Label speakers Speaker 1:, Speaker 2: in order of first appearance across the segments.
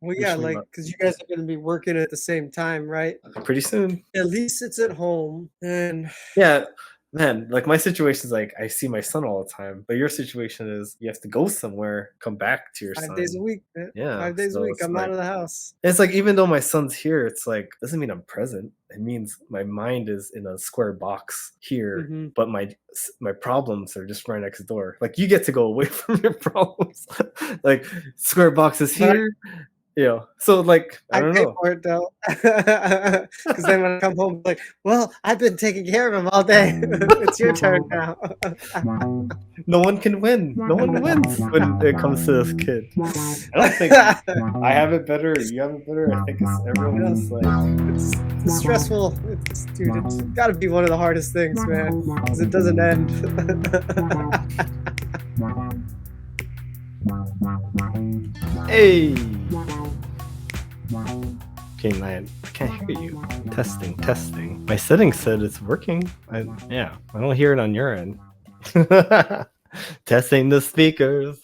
Speaker 1: Well, yeah,
Speaker 2: Wish me
Speaker 1: like
Speaker 2: luck.
Speaker 1: because you guys are gonna be working at the same time, right?
Speaker 2: Pretty soon.
Speaker 1: At least it's at home, and
Speaker 2: Yeah, man, like my situation is like I see my son all the time, but your situation is you have to go somewhere, come back to your
Speaker 1: 5 days a
Speaker 2: son.
Speaker 1: week, man.
Speaker 2: Yeah,
Speaker 1: 5 days a
Speaker 2: so
Speaker 1: week, I'm out of the house.
Speaker 2: it's like even though my son's here, it's like doesn't mean I'm present. It means my mind is in a square box here,
Speaker 1: Mhm.
Speaker 2: but my problems are just right next door. Like you get to go away from your problems. Like square box is
Speaker 1: But
Speaker 2: here, So like I
Speaker 1: I
Speaker 2: don't
Speaker 1: pay
Speaker 2: know.
Speaker 1: for it though, because then when I come home, like, "Well, I've been taking care of him all day. It's your turn now."
Speaker 2: No one can win. No one wins when it comes to this kid. I don't think I have it better. You have it better. I think it's everyone
Speaker 1: Yeah,
Speaker 2: just like
Speaker 1: it's stressful. Dude, it's gotta be one of the hardest things, man, because it doesn't end.
Speaker 2: hey. Okay, man, I can't hear you. Testing, testing. My settings said it's working. I don't hear it on your end. Testing the speakers.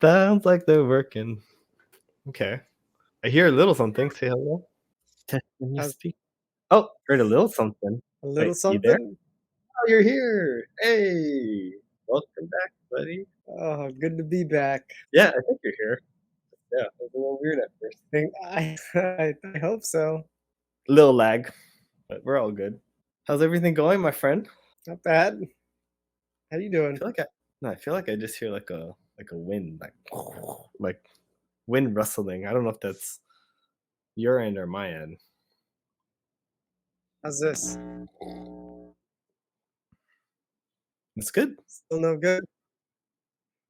Speaker 2: Sounds like they're working. Okay. I hear a little something. Say hello. Testing your
Speaker 1: How's
Speaker 2: speak. Oh, heard a little something.
Speaker 1: a little
Speaker 2: Wait, you there?
Speaker 1: something?
Speaker 2: Oh, you're here. Hey. Welcome back, buddy.
Speaker 1: Oh, good to be back.
Speaker 2: Yeah, I think you're here. Yeah, it was a little weird at first.
Speaker 1: I hope so.
Speaker 2: Little lag, but we're all good. How's everything going, my friend?
Speaker 1: Not bad. How you
Speaker 2: I
Speaker 1: doing?
Speaker 2: feel like I feel like I just hear like a wind, like wind rustling. I don't know if that's your end or my end.
Speaker 1: How's this?
Speaker 2: It's good.
Speaker 1: Still no good?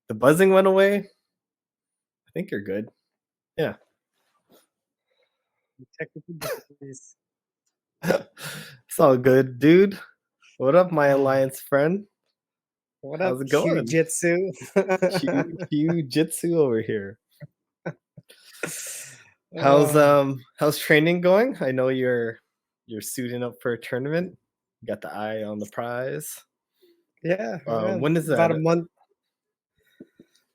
Speaker 2: The buzzing went away. I think you're good. Yeah.
Speaker 1: Technical difficulties.
Speaker 2: It's all good, dude. What up, my alliance friend?
Speaker 1: What
Speaker 2: How's
Speaker 1: up,
Speaker 2: it
Speaker 1: Jiu
Speaker 2: going?
Speaker 1: Jitsu?
Speaker 2: Jiu Jitsu over here.
Speaker 1: Oh,
Speaker 2: How's training going? I know you're suiting up for a tournament. You got the eye on the prize.
Speaker 1: yeah,
Speaker 2: When is
Speaker 1: about
Speaker 2: that?
Speaker 1: a month.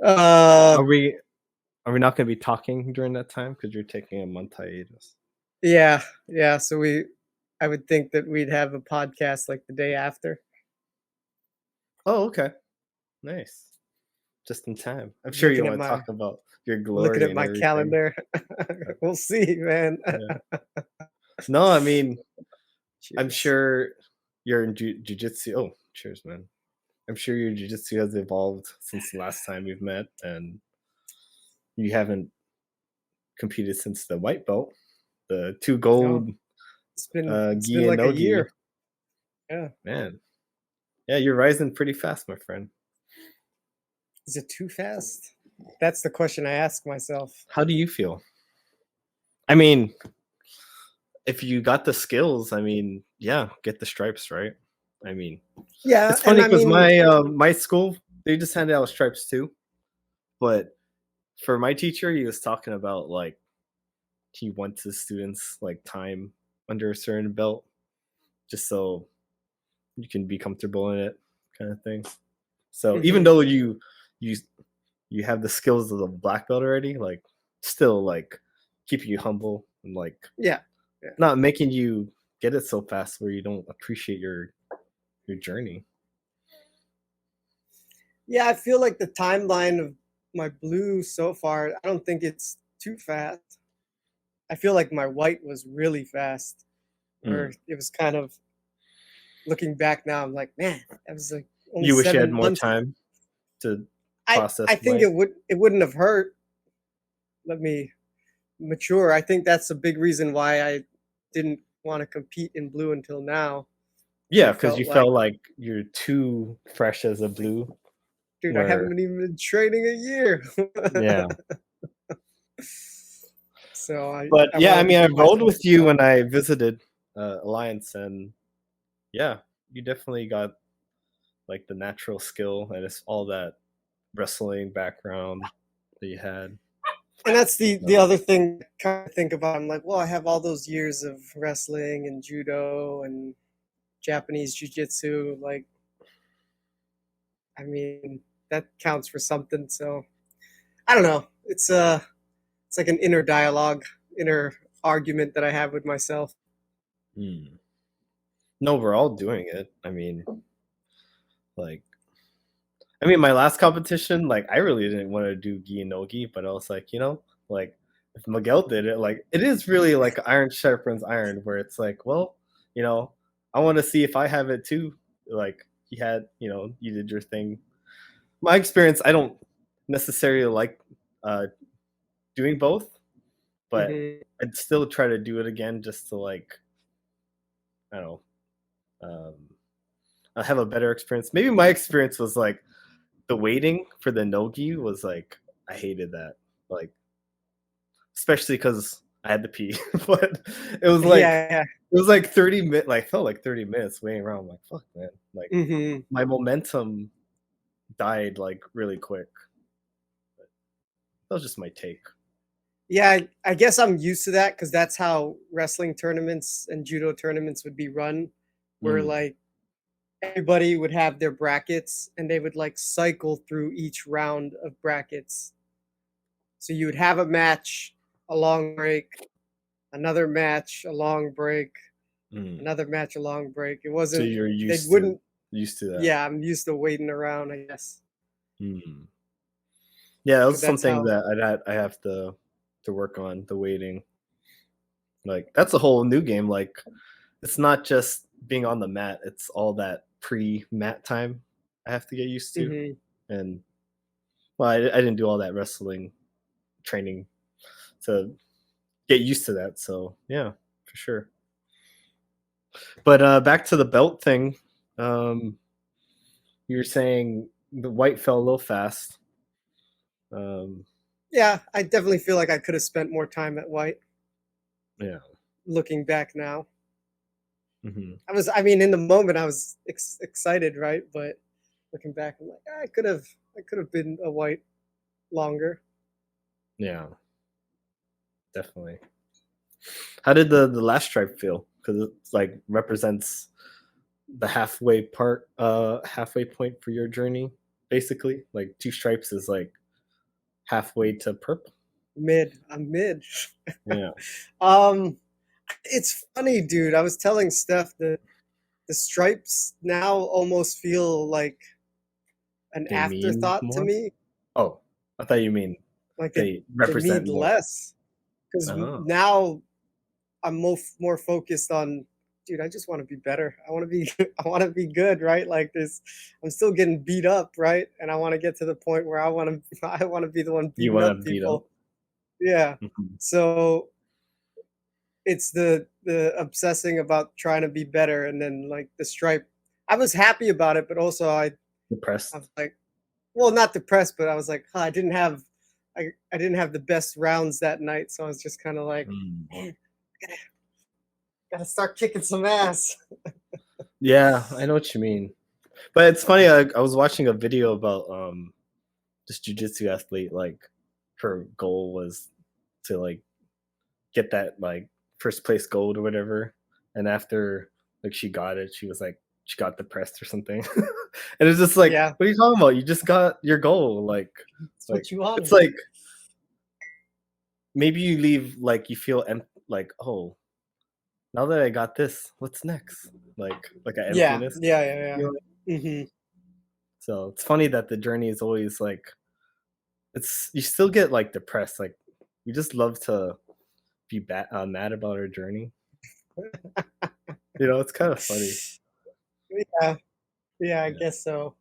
Speaker 1: Uh,
Speaker 2: Are we are we not going to be talking during that time because you're taking a month hiatus?
Speaker 1: yeah. So I would think that we'd have a podcast like the day after.
Speaker 2: Oh, okay, nice. Just in time. I'm sure you
Speaker 1: Looking at
Speaker 2: want to
Speaker 1: my
Speaker 2: talk about your
Speaker 1: looking
Speaker 2: glory
Speaker 1: at
Speaker 2: and
Speaker 1: my
Speaker 2: everything.
Speaker 1: calendar. We'll see, man.
Speaker 2: Yeah. No, I mean, I'm
Speaker 1: Cheers.
Speaker 2: sure you're in jujitsu. Oh, cheers, man. I'm sure your jujitsu has evolved since the last time we've met, and you haven't competed since the white belt, the two
Speaker 1: No,
Speaker 2: gold
Speaker 1: it's
Speaker 2: gi
Speaker 1: been
Speaker 2: and
Speaker 1: like a
Speaker 2: no gi.
Speaker 1: year. Yeah.
Speaker 2: Man, yeah, you're rising pretty fast, my friend.
Speaker 1: Is it too fast? That's the question I ask myself.
Speaker 2: How do you feel? I mean, if you got the skills, I mean, yeah, get the stripes, right? I mean,
Speaker 1: Yeah,
Speaker 2: it's
Speaker 1: and
Speaker 2: funny
Speaker 1: I
Speaker 2: because
Speaker 1: mean,
Speaker 2: my school they just handed out stripes too, but for my teacher, he was talking about like he wants his students like time under a certain belt, just so you can be comfortable in it, kind of thing. So even
Speaker 1: mhm,
Speaker 2: though you you have the skills of a black belt already, like still like keep you humble and like
Speaker 1: yeah, yeah,
Speaker 2: not making you get it so fast where you don't appreciate your journey.
Speaker 1: yeah. I feel like the timeline of my blue so far, I don't think it's too fast. I feel like my white was really fast,
Speaker 2: Mm.
Speaker 1: or it was kind of looking back now. I'm like, man, that was like only
Speaker 2: You wish you had
Speaker 1: 7
Speaker 2: more
Speaker 1: months.
Speaker 2: time to
Speaker 1: I
Speaker 2: process
Speaker 1: think
Speaker 2: white.
Speaker 1: it wouldn't have hurt. Let me mature. I think that's a big reason why I didn't want to compete in blue until now, because
Speaker 2: Yeah,
Speaker 1: I
Speaker 2: because
Speaker 1: felt
Speaker 2: you
Speaker 1: like,
Speaker 2: felt like you're too fresh as a blue.
Speaker 1: dude, I
Speaker 2: Where
Speaker 1: haven't even been training a year.
Speaker 2: yeah,
Speaker 1: So
Speaker 2: but
Speaker 1: I
Speaker 2: yeah, I
Speaker 1: wanted to
Speaker 2: mean, I
Speaker 1: give
Speaker 2: rolled
Speaker 1: myself
Speaker 2: with
Speaker 1: some
Speaker 2: you when
Speaker 1: time.
Speaker 2: I visited Alliance, and yeah, you definitely got like the natural skill, and it's all that wrestling background that you had.
Speaker 1: And that's the
Speaker 2: So
Speaker 1: other thing I kind of think about. I'm like, well, I have all those years of wrestling and judo and Japanese jiu-jitsu. Like, I mean, that counts for something. So I don't know. It's It's like an inner dialogue, inner argument that I have with myself.
Speaker 2: Hmm. No, we're all doing it. Like, my last competition, like, I really didn't want to do gi no gi, but I was like, like, if Miguel did it, like, it is really like iron sharpens iron, where it's like, well, you know, I want to see if I have it too. Like, you did your thing. My experience, I don't necessarily like uh, doing both, but
Speaker 1: Hmm.
Speaker 2: I'd still try to do it again just to like, I don't know, I have a better experience. Maybe my experience was like the waiting for the nogi was like I hated that, like especially because I had to pee, but it was like
Speaker 1: Yeah,
Speaker 2: it was like 30 minutes. Like felt like 30 minutes waiting around. I'm like fuck, man. Like
Speaker 1: yeah. Hmm.
Speaker 2: my momentum died like really quick. That was just my take.
Speaker 1: Yeah, I guess I'm used to that because that's how wrestling tournaments and judo tournaments would be run, where
Speaker 2: Mm,
Speaker 1: like everybody would have their brackets and they would like cycle through each round of brackets. So you would have a match, a long break, another match, a long break,
Speaker 2: mm.
Speaker 1: another match, a long break. It
Speaker 2: So
Speaker 1: wasn't,
Speaker 2: you're
Speaker 1: they
Speaker 2: used to
Speaker 1: wouldn't,
Speaker 2: that.
Speaker 1: yeah, I'm used to waiting around, I guess,
Speaker 2: Mm. Yeah, that
Speaker 1: because
Speaker 2: was
Speaker 1: that's
Speaker 2: something
Speaker 1: how,
Speaker 2: that I have to work on, the waiting. Like that's a whole new game. Like it's not just being on the mat, it's all that pre-mat time I have to get used to.
Speaker 1: hmm.
Speaker 2: And well, I didn't do all that wrestling training to get used to that. So yeah, for sure. But back to the belt thing. Um, you were saying the white fell a little fast. Um,
Speaker 1: Yeah, I definitely feel like I could have spent more time at White
Speaker 2: yeah.
Speaker 1: looking back now.
Speaker 2: Hmm.
Speaker 1: I mean, in the moment, I was excited, right? But looking back, I'm like, I could have been a White longer.
Speaker 2: Yeah, definitely. How did the last stripe feel? Because it's like represents the halfway point for your journey, basically. Like two stripes is like halfway to perp.
Speaker 1: I'm mid.
Speaker 2: Yeah,
Speaker 1: um, it's funny, dude. I was telling Steph that the stripes now almost feel like an
Speaker 2: they mean
Speaker 1: afterthought to
Speaker 2: more.
Speaker 1: me.
Speaker 2: Oh, I thought you mean
Speaker 1: Like
Speaker 2: they
Speaker 1: they
Speaker 2: represent
Speaker 1: mean
Speaker 2: more.
Speaker 1: less because
Speaker 2: Oh,
Speaker 1: now I'm more focused on, dude, I just want to be better. I want to be I want to be good, right? Like this I'm still getting beat up, right? And I want to get to the point where I want to I want to be the one
Speaker 2: you
Speaker 1: beating
Speaker 2: want
Speaker 1: up
Speaker 2: to beat up?
Speaker 1: people. Yeah.
Speaker 2: Mhm.
Speaker 1: So it's the obsessing about trying to be better and then like the stripe. I was happy about it, but also I was
Speaker 2: Depressed.
Speaker 1: like, well, not depressed, but I was like, huh, I didn't have the best rounds that night, so I was just kind of like,
Speaker 2: Mm.
Speaker 1: man, gotta start kicking some ass.
Speaker 2: Yeah, I know what you mean. But it's funny. I was watching a video about this jujitsu athlete. Like her goal was to like get that like first place gold or whatever. And after like she got it, she was like she got depressed or something. And it's just like,
Speaker 1: Yeah,
Speaker 2: what are you talking about? You just got your goal.
Speaker 1: it's
Speaker 2: Like
Speaker 1: what you
Speaker 2: it's
Speaker 1: wanted.
Speaker 2: like maybe you leave like you feel like, oh, now that I got this, what's next? Like an
Speaker 1: Yeah,
Speaker 2: emptiness.
Speaker 1: yeah, yeah,
Speaker 2: You know?
Speaker 1: yeah. Hmm.
Speaker 2: So it's funny that the journey is always like it's you still get like depressed. Like we just love to be mad about our journey. It's kind of funny.
Speaker 1: Yeah, yeah, I
Speaker 2: Yeah.
Speaker 1: guess so.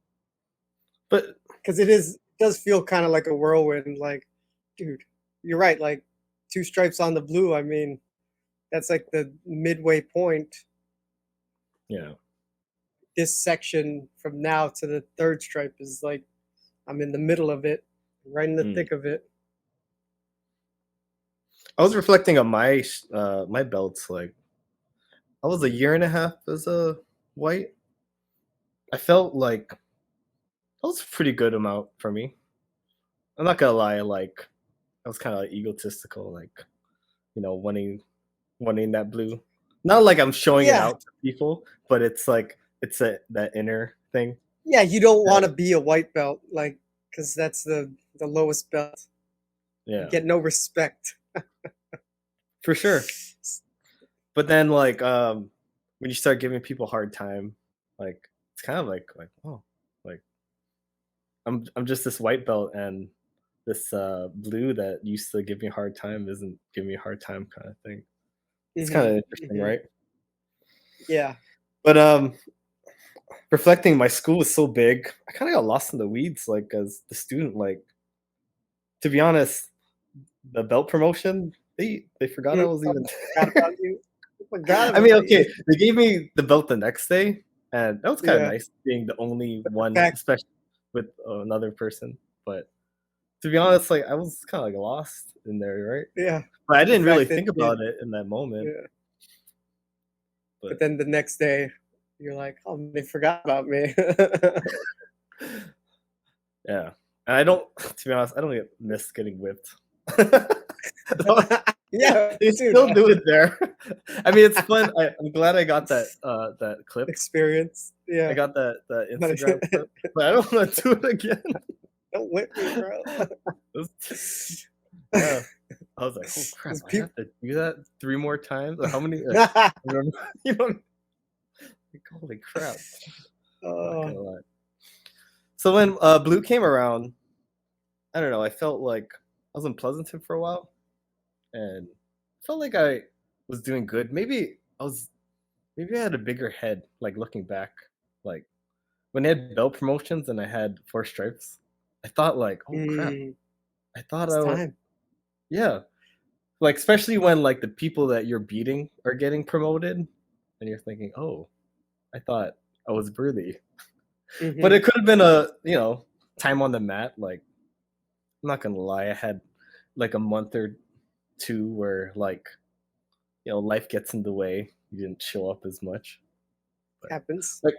Speaker 2: But
Speaker 1: Because it does feel kind of like a whirlwind. Like, dude, you're right. Like, two stripes on the blue. I mean, that's like the midway point.
Speaker 2: yeah.
Speaker 1: This section from now to the third stripe is like I'm in the middle of it, right in the
Speaker 2: Mm.
Speaker 1: thick of it.
Speaker 2: I was reflecting on my belts. Like I was a year and a half as a white. I felt like that was a pretty good amount for me. I'm not gonna lie. Like I was kind of like, egotistical. Like wanting that blue. Not like I'm showing it
Speaker 1: Yeah,
Speaker 2: out to people, but it's like it's that inner thing.
Speaker 1: yeah. You don't want
Speaker 2: That,
Speaker 1: to be a white belt, like, because that's the lowest belt.
Speaker 2: Yeah,
Speaker 1: get no respect.
Speaker 2: for sure. But then like when you start giving people a hard time, like it's kind of like oh, like I'm just this white belt, and this blue that used to give me a hard time isn't giving me a hard time kind of thing. It's kind of
Speaker 1: Hmm.
Speaker 2: interesting,
Speaker 1: Hmm.
Speaker 2: right?
Speaker 1: Yeah.
Speaker 2: But reflecting, my school was so big, I kind of got lost in the weeds like as the student. Like, to be honest, the belt promotion, they forgot I
Speaker 1: Mm.
Speaker 2: was
Speaker 1: Oh,
Speaker 2: even
Speaker 1: forgot
Speaker 2: there.
Speaker 1: about you. Forgot
Speaker 2: I mean,
Speaker 1: about you.
Speaker 2: okay, they gave me the belt the next day, and that was kind of
Speaker 1: Yeah.
Speaker 2: nice being the only
Speaker 1: But the
Speaker 2: one,
Speaker 1: fact,
Speaker 2: especially with another person. But to be honest, like I was kind of like lost in there, right?
Speaker 1: yeah,
Speaker 2: But I
Speaker 1: the
Speaker 2: didn't really
Speaker 1: fact that
Speaker 2: think about it in that moment.
Speaker 1: yeah. But
Speaker 2: But
Speaker 1: then the next day, you're like, oh, they forgot about me.
Speaker 2: yeah, and I don't. To be honest, I don't miss getting whipped.
Speaker 1: Yeah,
Speaker 2: They
Speaker 1: dude,
Speaker 2: still do it there. I mean, it's fun. I'm glad I got that clip.
Speaker 1: experience.
Speaker 2: I
Speaker 1: Yeah.
Speaker 2: got that
Speaker 1: But
Speaker 2: Instagram clip, but I don't want to do it again.
Speaker 1: don't whip me, bro.
Speaker 2: It was yeah. I was like, "Oh crap!
Speaker 1: Those
Speaker 2: I
Speaker 1: people.
Speaker 2: have to do that 3 more times? Or how many?" I don't know. You know, like, holy crap! Not
Speaker 1: Oh,
Speaker 2: gonna lie. So when Blue came around, I don't know. I felt like I was in Pleasanton for a while, and felt like I was doing good. Maybe I had a bigger head. Like looking back, like when they had belt promotions and I had 4 stripes, I thought like, "Oh crap!"
Speaker 1: mm,
Speaker 2: I thought
Speaker 1: it's
Speaker 2: I would,
Speaker 1: time.
Speaker 2: yeah. Like especially when like the people that you're beating are getting promoted, and you're thinking, "Oh, I thought I was worthy." But
Speaker 1: Hmm.
Speaker 2: it could have been a time on the mat. Like I'm not gonna lie, I had like a month or two where like life gets in the way. You didn't show up as much. But
Speaker 1: Happens.
Speaker 2: like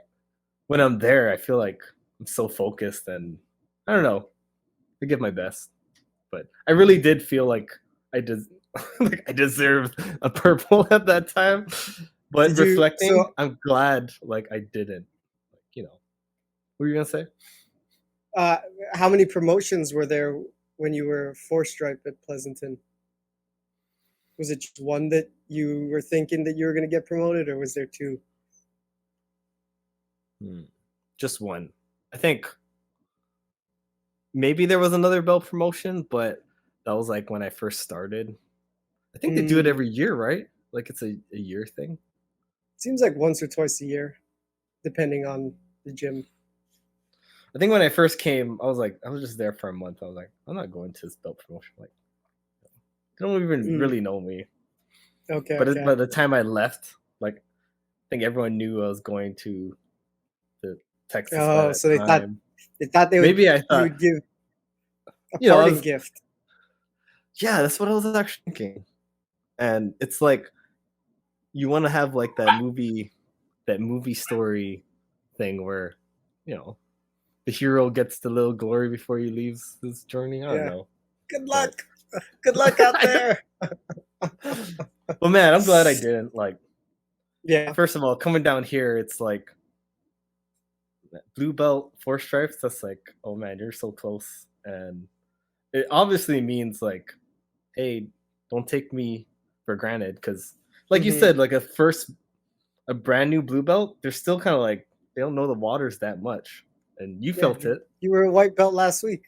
Speaker 2: when I'm there, I feel like I'm so focused, and I don't know. I give my best, but I really did feel like I did, like I deserved a purple at that time. But
Speaker 1: Did you?
Speaker 2: reflecting,
Speaker 1: So,
Speaker 2: I'm glad like I didn't. Like, what were you gonna say?
Speaker 1: uh, how many promotions were there when you were four stripe at Pleasanton? Was it just one that you were thinking that you were going to get promoted, or was there two?
Speaker 2: Hmm. Just one. I think maybe there was another belt promotion, but that was like when I first started. I think they do it
Speaker 1: Mm,
Speaker 2: every year, right? Like it's a year thing.
Speaker 1: seems like once or twice a year, depending on the gym.
Speaker 2: I think when I first came, I was just there for a month. I was like, I'm not going to this belt promotion. Like, they don't even
Speaker 1: Mm,
Speaker 2: really know me.
Speaker 1: okay,
Speaker 2: But by
Speaker 1: okay.
Speaker 2: the time I left, like, I think everyone knew I was going to the Texas by
Speaker 1: Oh,
Speaker 2: that
Speaker 1: so they thought
Speaker 2: time.
Speaker 1: they thought
Speaker 2: Maybe I
Speaker 1: you
Speaker 2: thought,
Speaker 1: would give a
Speaker 2: I
Speaker 1: parting
Speaker 2: was,
Speaker 1: gift.
Speaker 2: yeah, that's what I was actually thinking. And it's like you want to have like that movie story thing where, you know, the hero gets the little glory before he leaves his journey. I don't
Speaker 1: Yeah.
Speaker 2: know,
Speaker 1: Good
Speaker 2: but
Speaker 1: luck. Good luck out
Speaker 2: I don't,
Speaker 1: there.
Speaker 2: but man, I'm glad I didn't. Like,
Speaker 1: Yeah.
Speaker 2: first of all, coming down here, it's like blue belt, 4 stripes. That's like, oh man, you're so close, and it obviously means like, hey, don't take me for granted, because, like you
Speaker 1: Hmm.
Speaker 2: said, like a brand new blue belt, they're still kind of like they don't know the waters that much, and you
Speaker 1: Yeah.
Speaker 2: felt it.
Speaker 1: You were a white belt last week.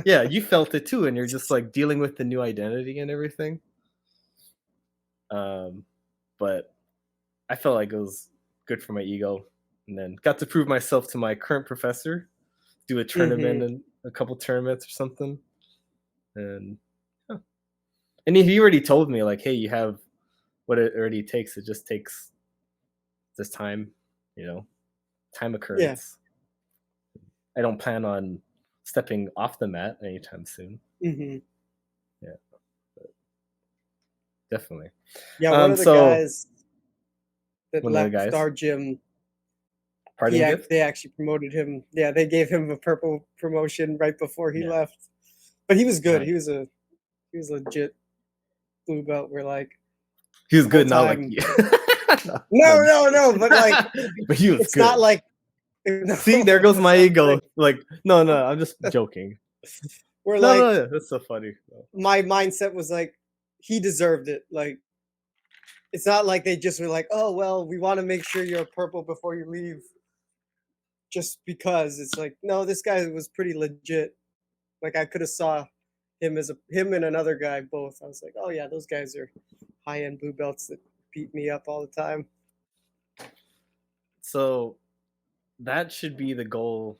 Speaker 2: Yeah, you felt it too, and you're just like dealing with the new identity and everything. Um, but I felt like it was good for my ego, and then got to prove myself to my current professor, do a
Speaker 1: Hmm.
Speaker 2: tournament and a couple tournaments or something, and yeah. And he already told me like, hey, you have what it already takes. It just takes this time, you know, time
Speaker 1: Yeah.
Speaker 2: occurrence. I don't plan on stepping off the mat anytime soon.
Speaker 1: Hmm.
Speaker 2: Yeah, definitely.
Speaker 1: Yeah. One of the
Speaker 2: So
Speaker 1: guys that
Speaker 2: one of the
Speaker 1: left
Speaker 2: guys,
Speaker 1: our gym,
Speaker 2: parting gift.
Speaker 1: they actually promoted him. Yeah, they gave him a purple promotion right before he
Speaker 2: Yeah,
Speaker 1: left. But he was good.
Speaker 2: nice.
Speaker 1: He was legit blue belt. We're like
Speaker 2: He was
Speaker 1: the whole
Speaker 2: good, not like
Speaker 1: time.
Speaker 2: you. No,
Speaker 1: No,
Speaker 2: I'm just
Speaker 1: no, no. But like,
Speaker 2: kidding. But he was
Speaker 1: it's not
Speaker 2: good.
Speaker 1: like no,
Speaker 2: See, there goes
Speaker 1: that's
Speaker 2: my
Speaker 1: not the
Speaker 2: ego.
Speaker 1: thing.
Speaker 2: Like, no, I'm just joking.
Speaker 1: Where
Speaker 2: No,
Speaker 1: like
Speaker 2: no, that's so funny.
Speaker 1: my mindset was like, he deserved it. Like it's not like they just were like, oh well, we want to make sure you're purple before you leave, just because. It's like, no, this guy was pretty legit. Like I could have saw him and another guy both. I was like, oh yeah, those guys are high end blue belts that beat me up all the time.
Speaker 2: So that should be the goal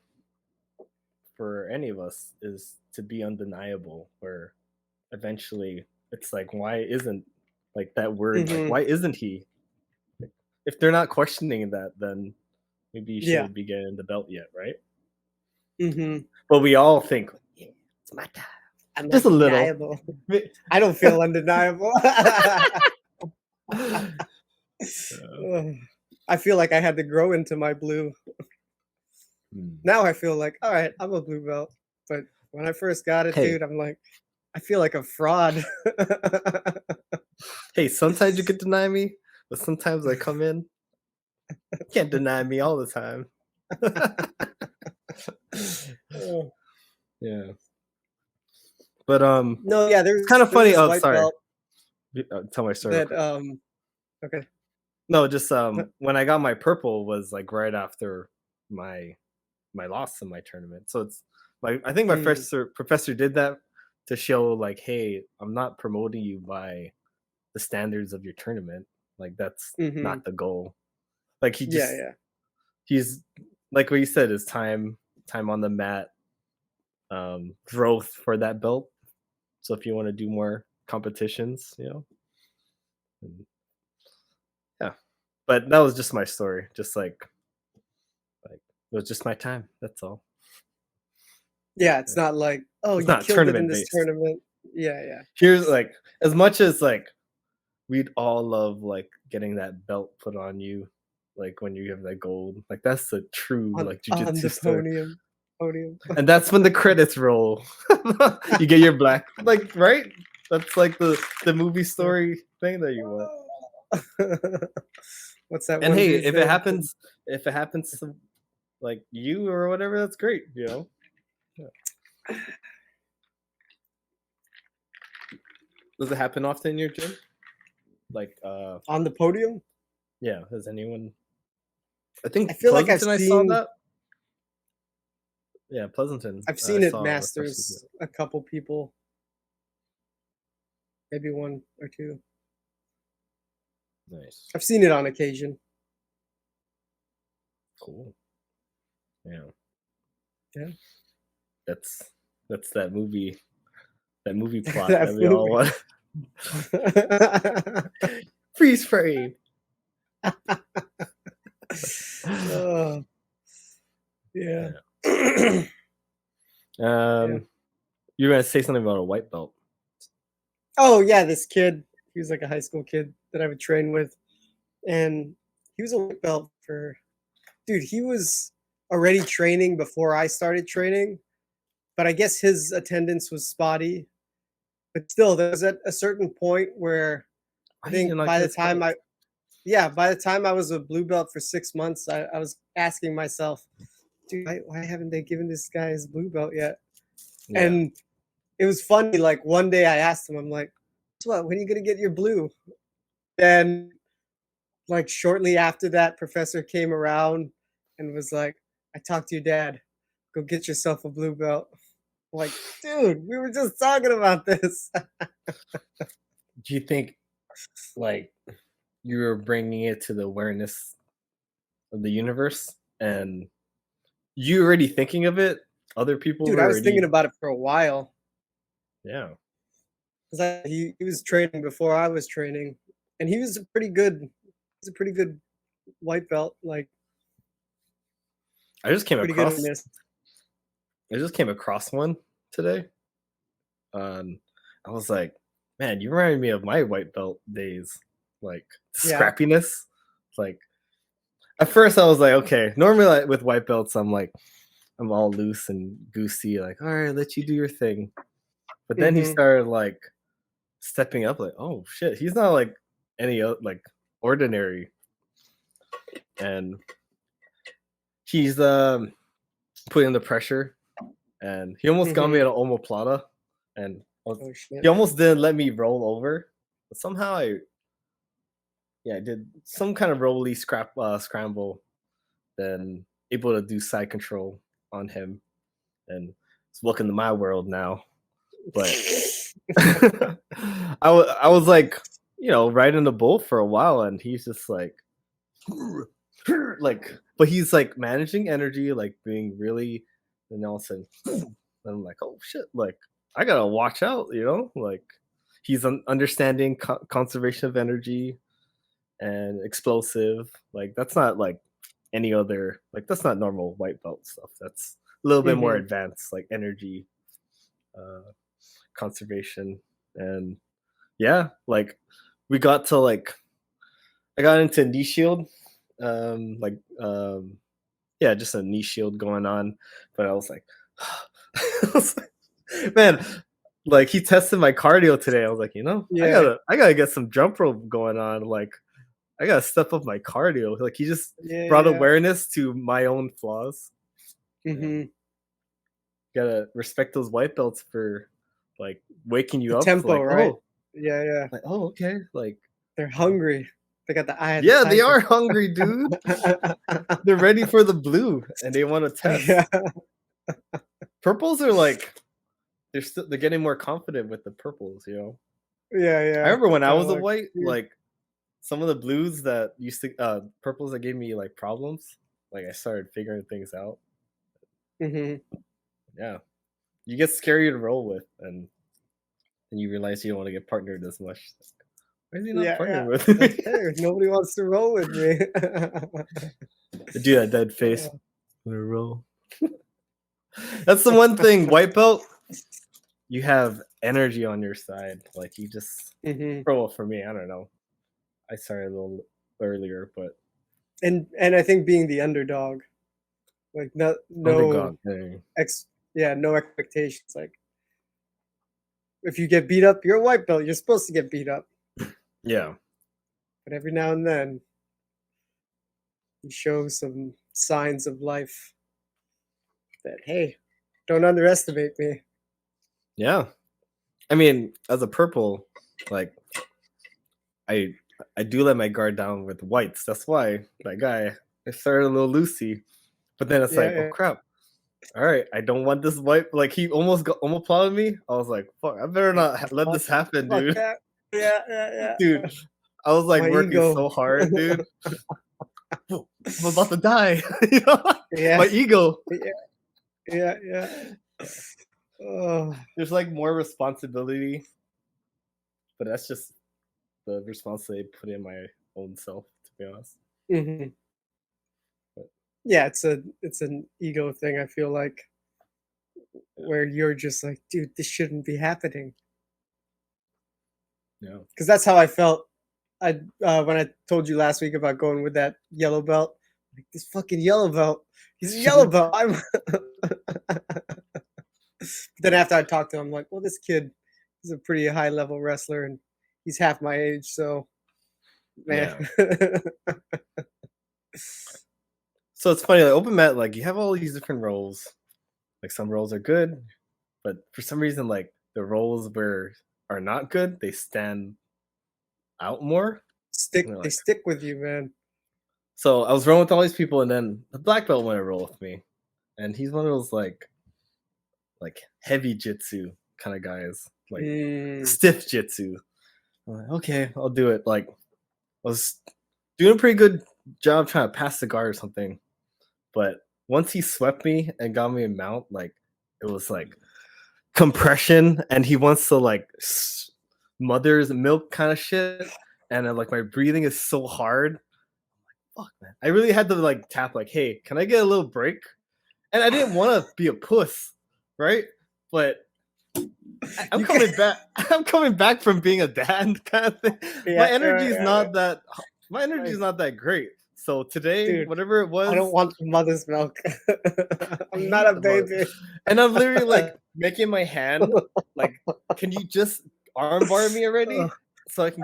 Speaker 2: for any of us, is to be undeniable, where eventually it's like, why isn't like that word, like
Speaker 1: Hmm.
Speaker 2: why isn't he? If they're not questioning that, then maybe you
Speaker 1: Yeah.
Speaker 2: shouldn't be getting the belt yet, right?
Speaker 1: Hmm.
Speaker 2: But we all think, yeah, it's my time.
Speaker 1: I'm
Speaker 2: Just a little.
Speaker 1: undeniable. I don't feel undeniable. Ugh. I feel like I had to grow into my blue. Now I feel like, all right, I'm a blue belt. But when I first got it,
Speaker 2: Hey,
Speaker 1: dude, I'm like, I feel like a fraud.
Speaker 2: hey, sometimes you can deny me, but sometimes I come in. You can't deny me all the time.
Speaker 1: Oh.
Speaker 2: Yeah. But
Speaker 1: No, yeah,
Speaker 2: it's kind of
Speaker 1: there's
Speaker 2: funny.
Speaker 1: this
Speaker 2: Oh,
Speaker 1: white
Speaker 2: sorry.
Speaker 1: belt
Speaker 2: Tell my story real
Speaker 1: that
Speaker 2: quick.
Speaker 1: okay.
Speaker 2: No, just when I got my purple was like right after my loss in my tournament. So it's like, I think my
Speaker 1: Mm,
Speaker 2: professor did that to show like, hey, I'm not promoting you by the standards of your tournament. Like that's
Speaker 1: hmm.
Speaker 2: not the goal. Like
Speaker 1: Yeah, yeah.
Speaker 2: he's like what you said, is time on the mat, growth for that belt. So if you want to do more competitions, and yeah. But that was just my story. Just like it was just my time. That's all.
Speaker 1: Yeah, it's
Speaker 2: Yeah.
Speaker 1: not like, oh,
Speaker 2: It's
Speaker 1: you
Speaker 2: not
Speaker 1: killed it in
Speaker 2: tournament
Speaker 1: this
Speaker 2: based.
Speaker 1: tournament. Yeah, yeah.
Speaker 2: Here's like, as much as like we'd all love like getting that belt put on you, like when you have that gold. Like that's the true
Speaker 1: On
Speaker 2: like
Speaker 1: on
Speaker 2: jujitsu
Speaker 1: the
Speaker 2: story.
Speaker 1: podium.
Speaker 2: And that's when the credits roll. You get your black, like, right? That's like the movie story thing that you want.
Speaker 1: What's that
Speaker 2: And
Speaker 1: one
Speaker 2: hey,
Speaker 1: dude's name?
Speaker 2: if it happens to like you or whatever, that's great. Yeah. Does it happen often in your gym? Like,
Speaker 1: On the podium?
Speaker 2: yeah. Has anyone? I
Speaker 1: I
Speaker 2: think
Speaker 1: feel like
Speaker 2: Pleasanton. I saw that. Yeah, Pleasanton.
Speaker 1: I've
Speaker 2: I
Speaker 1: seen it
Speaker 2: saw refreshers.
Speaker 1: masters a couple people, maybe one or two.
Speaker 2: Nice,
Speaker 1: I've seen it on occasion.
Speaker 2: cool. Yeah,
Speaker 1: Yeah.
Speaker 2: that's that movie. That movie plot
Speaker 1: That
Speaker 2: that we all
Speaker 1: movie.
Speaker 2: want. Freeze frame.
Speaker 1: Oh, yeah.
Speaker 2: Yeah.
Speaker 1: Yeah.
Speaker 2: You're gonna say something about a white belt.
Speaker 1: Oh yeah, this kid. He was like a high school kid that I would train with, and he was a white belt for. Dude, he was already training before I started training, but I guess his attendance was spotty. But still, there was at a certain point where I
Speaker 2: Why did you
Speaker 1: think
Speaker 2: not
Speaker 1: by
Speaker 2: get
Speaker 1: the
Speaker 2: his
Speaker 1: time
Speaker 2: belt?
Speaker 1: I was a blue belt for 6 months, I was asking myself, dude, why haven't they given this guy his blue belt yet?
Speaker 2: Yeah.
Speaker 1: And it was funny. Like one day I asked him, I'm like, what? When are you gonna get your blue? And like shortly after that, professor came around and was like, I talked to your dad. Go get yourself a blue belt. I'm like, dude, we were just talking about this.
Speaker 2: Do you think like you're bringing it to the awareness of the universe, and you already thinking of it? Other people
Speaker 1: Dude,
Speaker 2: were
Speaker 1: I was thinking
Speaker 2: already.
Speaker 1: about it for a while.
Speaker 2: Yeah.
Speaker 1: Because he was training before I was training. And he's a pretty good white belt, like
Speaker 2: I just came
Speaker 1: pretty good at
Speaker 2: across.
Speaker 1: this.
Speaker 2: I just came across one today. I was like, man, you remind me of my white belt days. Like
Speaker 1: Yeah.
Speaker 2: scrappiness. Like at first I was like, okay. Normally like, with white belts, I'm all loose and goosey, like, all right, let you do your thing. But then he
Speaker 1: Mm-hmm.
Speaker 2: started like stepping up, like, oh shit, he's not like any like ordinary, and he's putting the pressure, and he almost got me at an omoplata, and
Speaker 1: Oh shit.
Speaker 2: he almost didn't let me roll over, but somehow I did some kind of rolly scramble, then able to do side control on him, and it's welcome to my world now. But I was like, riding the bull for a while, and he's just like, but he's like managing energy, like being really, and all of a sudden, I'm like, oh shit, like I gotta watch out, like he's understanding conservation of energy and explosive. Like that's not like any other, like that's not normal white belt stuff. That's a little bit more advanced, like energy conservation. And yeah, like we got to like I got into knee shield, like yeah, just a knee shield going on. But I was like, man, like he tested my cardio today. I was like,
Speaker 1: Yeah.
Speaker 2: I gotta get some jump rope going on. Like I gotta step up my cardio. Like he just
Speaker 1: Yeah.
Speaker 2: brought awareness to my own flaws.
Speaker 1: Mm-hmm.
Speaker 2: Gotta respect those white belts for like waking you
Speaker 1: The
Speaker 2: up.
Speaker 1: tempo,
Speaker 2: Like,
Speaker 1: right?
Speaker 2: oh,
Speaker 1: Yeah.
Speaker 2: like, oh, okay. Like
Speaker 1: They're hungry. They got the eye of the
Speaker 2: yeah, they
Speaker 1: tiger.
Speaker 2: are hungry, dude. They're ready for the blue and they want to test.
Speaker 1: Yeah.
Speaker 2: Purples are like they're getting more confident with the purples,
Speaker 1: Yeah.
Speaker 2: I remember when I
Speaker 1: Kinda
Speaker 2: was a
Speaker 1: like,
Speaker 2: white,
Speaker 1: yeah.
Speaker 2: like some of the blues that used to purples that gave me like problems, like I started figuring things out.
Speaker 1: Mm-hmm.
Speaker 2: Yeah. You get scary to roll with, and you realize you don't want to get partnered as much. Why is he not partnering with me?
Speaker 1: Hey, nobody wants to roll with me.
Speaker 2: Do that dead face. Want to roll? That's the one thing. White belt, you have energy on your side. Like you just roll for me. I don't know. I started a little earlier, but
Speaker 1: and I think being the underdog, like no
Speaker 2: underdog thing.
Speaker 1: no expectations. Like if you get beat up, you're a white belt. You're supposed to get beat up.
Speaker 2: Yeah.
Speaker 1: But every now and then, you show some signs of life that, hey, don't underestimate me.
Speaker 2: Yeah. I mean, as a purple, like I do let my guard down with whites. That's why that guy I started a little loosey. But then it's oh crap. All right, I don't want this white. Like he almost applauded me. I was like, fuck, I better not let this happen, dude.
Speaker 1: Yeah.
Speaker 2: Dude, I was like
Speaker 1: My
Speaker 2: working
Speaker 1: ego.
Speaker 2: so hard, dude. I'm about to die.
Speaker 1: Yeah.
Speaker 2: My ego.
Speaker 1: Yeah. Oh.
Speaker 2: There's like more responsibility, but that's just the responsibility I put in my own self, to be honest.
Speaker 1: Mm-hmm. Yeah, it's an ego thing. I feel like where you're just like, dude, this shouldn't be happening.
Speaker 2: Yeah,
Speaker 1: because that's how I felt. When I told you last week about going with that yellow belt, like this fucking yellow belt, he's a yellow belt. I'm. Then after I talked to him, I'm like, well, this kid is a pretty high level wrestler, and he's half my age, so man.
Speaker 2: Yeah. So it's funny, like open mat, like you have all these different roles. Like some roles are good, but for some reason, like the roles where are not good, they stand out more.
Speaker 1: They stick with you, man.
Speaker 2: So I was rolling with all these people, and then the black belt went to roll with me, and he's one of those like heavy jitsu kind of guys, like stiff jitsu. I'm like, okay, I'll do it. Like I was doing a pretty good job trying to pass the guard or something, but once he swept me and got me a mount, like it was like compression, and he wants to like mother's milk kind of shit, and then, like my breathing is so hard. I'm like, fuck, man. I really had to like tap, like, hey, can I get a little break? And I didn't want to be a puss, right? But I'm coming back. I'm coming back from being a dad kind of thing. My energy is not that. My energy is not that great. So today, dude, whatever it was,
Speaker 1: I don't want mother's milk. I'm not a baby.
Speaker 2: And I'm literally like making my hand like, can you just armbar me already? So I can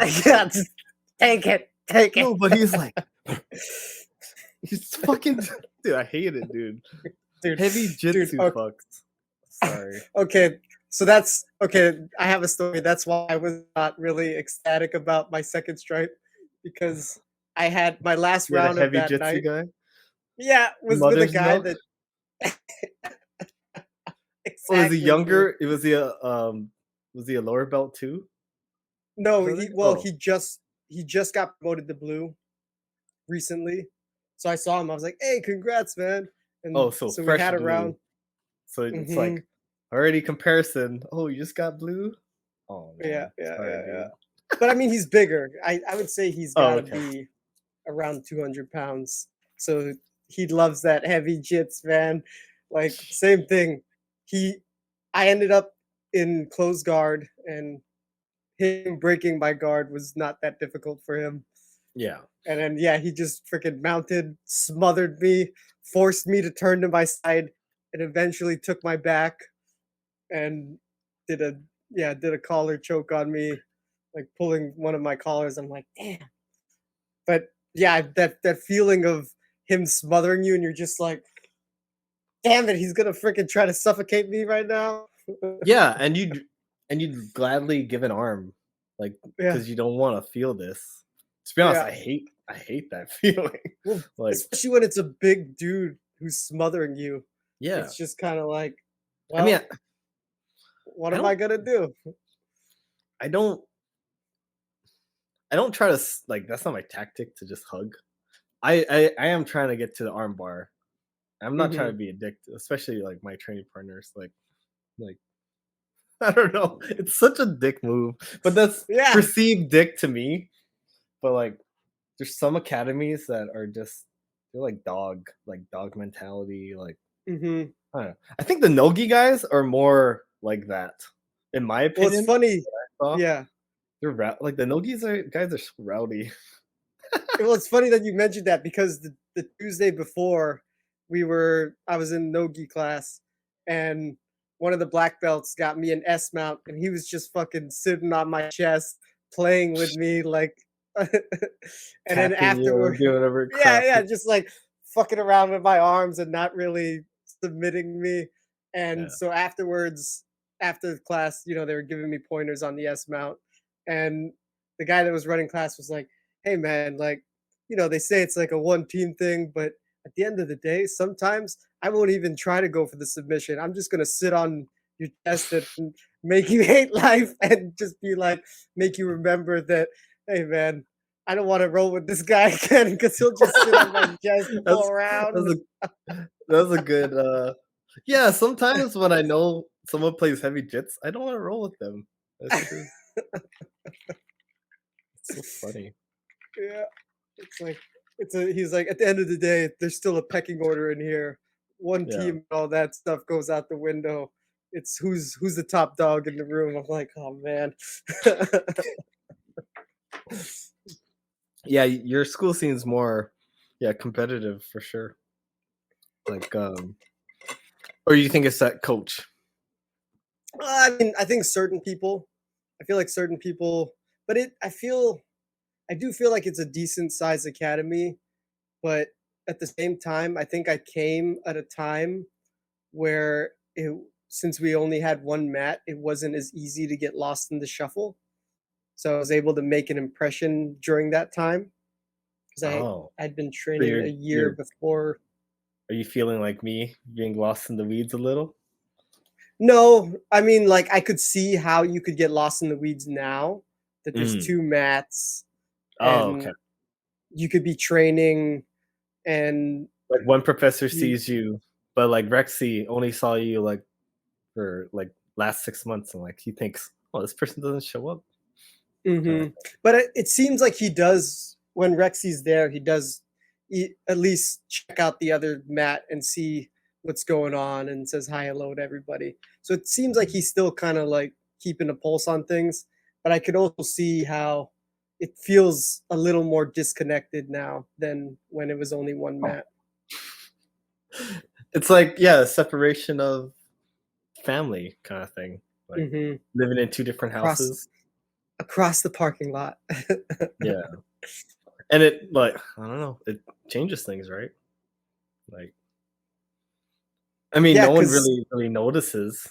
Speaker 1: take it.
Speaker 2: No, but he's like, he's fucking dude. I hate it, dude. Heavy jitsu fucks. Sorry.
Speaker 1: Okay, so that's okay. I have a story. That's why I was not really ecstatic about my second stripe because I had my last
Speaker 2: You're the
Speaker 1: round of
Speaker 2: heavy
Speaker 1: that
Speaker 2: jitsu
Speaker 1: night.
Speaker 2: guy?
Speaker 1: Yeah, was with a
Speaker 2: Mother's
Speaker 1: guy
Speaker 2: milk?
Speaker 1: that
Speaker 2: Oh, is he
Speaker 1: exactly, dude.
Speaker 2: younger? It was he a lower belt too,
Speaker 1: No,
Speaker 2: brother? Oh.
Speaker 1: he just got promoted to blue recently. So I saw him. I was like, "Hey, congrats, man!" And
Speaker 2: Oh, so
Speaker 1: so we
Speaker 2: fresh
Speaker 1: had a
Speaker 2: blue.
Speaker 1: round.
Speaker 2: So it's
Speaker 1: Hmm.
Speaker 2: like already comparison. Oh, you just got blue? Oh
Speaker 1: Yeah,
Speaker 2: man.
Speaker 1: yeah,
Speaker 2: Sorry,
Speaker 1: yeah, yeah.
Speaker 2: dude.
Speaker 1: But I mean, he's bigger. I would say he's got
Speaker 2: Oh,
Speaker 1: to
Speaker 2: okay.
Speaker 1: be around 200 pounds. So he loves that heavy jits, man. Like same thing. He, I ended up in close guard, and him breaking my guard was not that difficult for him.
Speaker 2: Yeah.
Speaker 1: And then yeah, he just freaking mounted, smothered me, forced me to turn to my side, and eventually took my back and did a did a collar choke on me, like pulling one of my collars. I'm like, damn. But yeah, that feeling of him smothering you, and you're just like, damn it, he's gonna freaking try to suffocate me right now.
Speaker 2: Yeah, and you'd gladly give an arm, like,
Speaker 1: Yeah,
Speaker 2: because you don't wanna feel this. To be honest,
Speaker 1: yeah.
Speaker 2: I hate that feeling.
Speaker 1: Well,
Speaker 2: Like,
Speaker 1: especially when it's a big dude who's smothering you,
Speaker 2: yeah.
Speaker 1: it's just kind of like,
Speaker 2: I mean,
Speaker 1: well, what
Speaker 2: I
Speaker 1: am I
Speaker 2: don't
Speaker 1: gonna do?
Speaker 2: I don't I don't try to like, that's not my tactic to just hug. I am trying to get to the arm bar. I'm not trying
Speaker 1: Hmm.
Speaker 2: to be addicted, especially, like, my training partners, like, I don't know, it's such a dick move, but that's
Speaker 1: Yeah.
Speaker 2: perceived dick to me, but, like, there's some academies that are just they're like dog mentality, like,
Speaker 1: Hmm.
Speaker 2: I don't know. I think the Nogi guys are more like that, in my
Speaker 1: Well, it's
Speaker 2: opinion.
Speaker 1: funny.
Speaker 2: Saw.
Speaker 1: Yeah.
Speaker 2: They're like the Nogis are guys are so rowdy.
Speaker 1: Well, it's funny that you mentioned that because the Tuesday before I was in Nogi class, and one of the black belts got me an S mount, and he was just fucking sitting on my chest playing with me like and then
Speaker 2: Tapping you or
Speaker 1: afterward
Speaker 2: doing whatever
Speaker 1: yeah,
Speaker 2: crap.
Speaker 1: yeah, just like fucking around with my arms and not really submitting me. And
Speaker 2: Yeah.
Speaker 1: so afterwards, after the class, they were giving me pointers on the S mount, and the guy that was running class was like, "Hey man, like, they say it's like a one team thing, but at the end of the day, sometimes I won't even try to go for the submission. I'm just gonna sit on your chest and make you hate life and just be like, make you remember that, hey man, I don't want to roll with this guy again because he'll just sit on my chest and go
Speaker 2: that's
Speaker 1: around."
Speaker 2: that's that's a good yeah, sometimes when I know someone plays heavy jits, I don't want to roll with them. That's true. It's so funny.
Speaker 1: Yeah, it's like he's like, at the end of the day, there's still a pecking order in here. One
Speaker 2: Yeah.
Speaker 1: team and all that stuff goes out the window. It's who's the top dog in the room. I'm like, oh man.
Speaker 2: Yeah, your school seems more yeah, competitive for sure. Like or you think it's that coach?
Speaker 1: I mean, I think certain people, I feel like certain people, but I do feel like it's a decent sized academy, but at the same time, I think I came at a time where since we only had one mat, it wasn't as easy to get lost in the shuffle. So I was able to make an impression during that time because
Speaker 2: Oh.
Speaker 1: I'd been
Speaker 2: So
Speaker 1: training
Speaker 2: you're
Speaker 1: a year
Speaker 2: you're
Speaker 1: before.
Speaker 2: are you feeling like me, being lost in the weeds a little?
Speaker 1: No, I mean, like, I could see how you could get lost in the weeds now that there's
Speaker 2: Mm.
Speaker 1: 2 mats
Speaker 2: Oh, okay.
Speaker 1: and you could be training and
Speaker 2: Like one professor
Speaker 1: you
Speaker 2: sees you, but like Rexy only saw you like for like last 6 months, and like he thinks, oh, this person doesn't show up. Kind of
Speaker 1: mhm. But it seems like he does when Rexy's there, he does at least check out the other mat and see what's going on and says hi, hello to everybody. So it seems like
Speaker 2: thing.
Speaker 1: he's still kinda, like, keeping a pulse on things, but I could also see how it feels a little more disconnected now than when it was only 1 mat.
Speaker 2: It's like yeah, separation of family kind of thing. Like
Speaker 1: Mhm.
Speaker 2: living in two different
Speaker 1: Across
Speaker 2: houses.
Speaker 1: across the parking lot.
Speaker 2: Yeah, and it like I don't know, it changes things, right? Like I mean,
Speaker 1: Yeah,
Speaker 2: no one
Speaker 1: because
Speaker 2: really notices.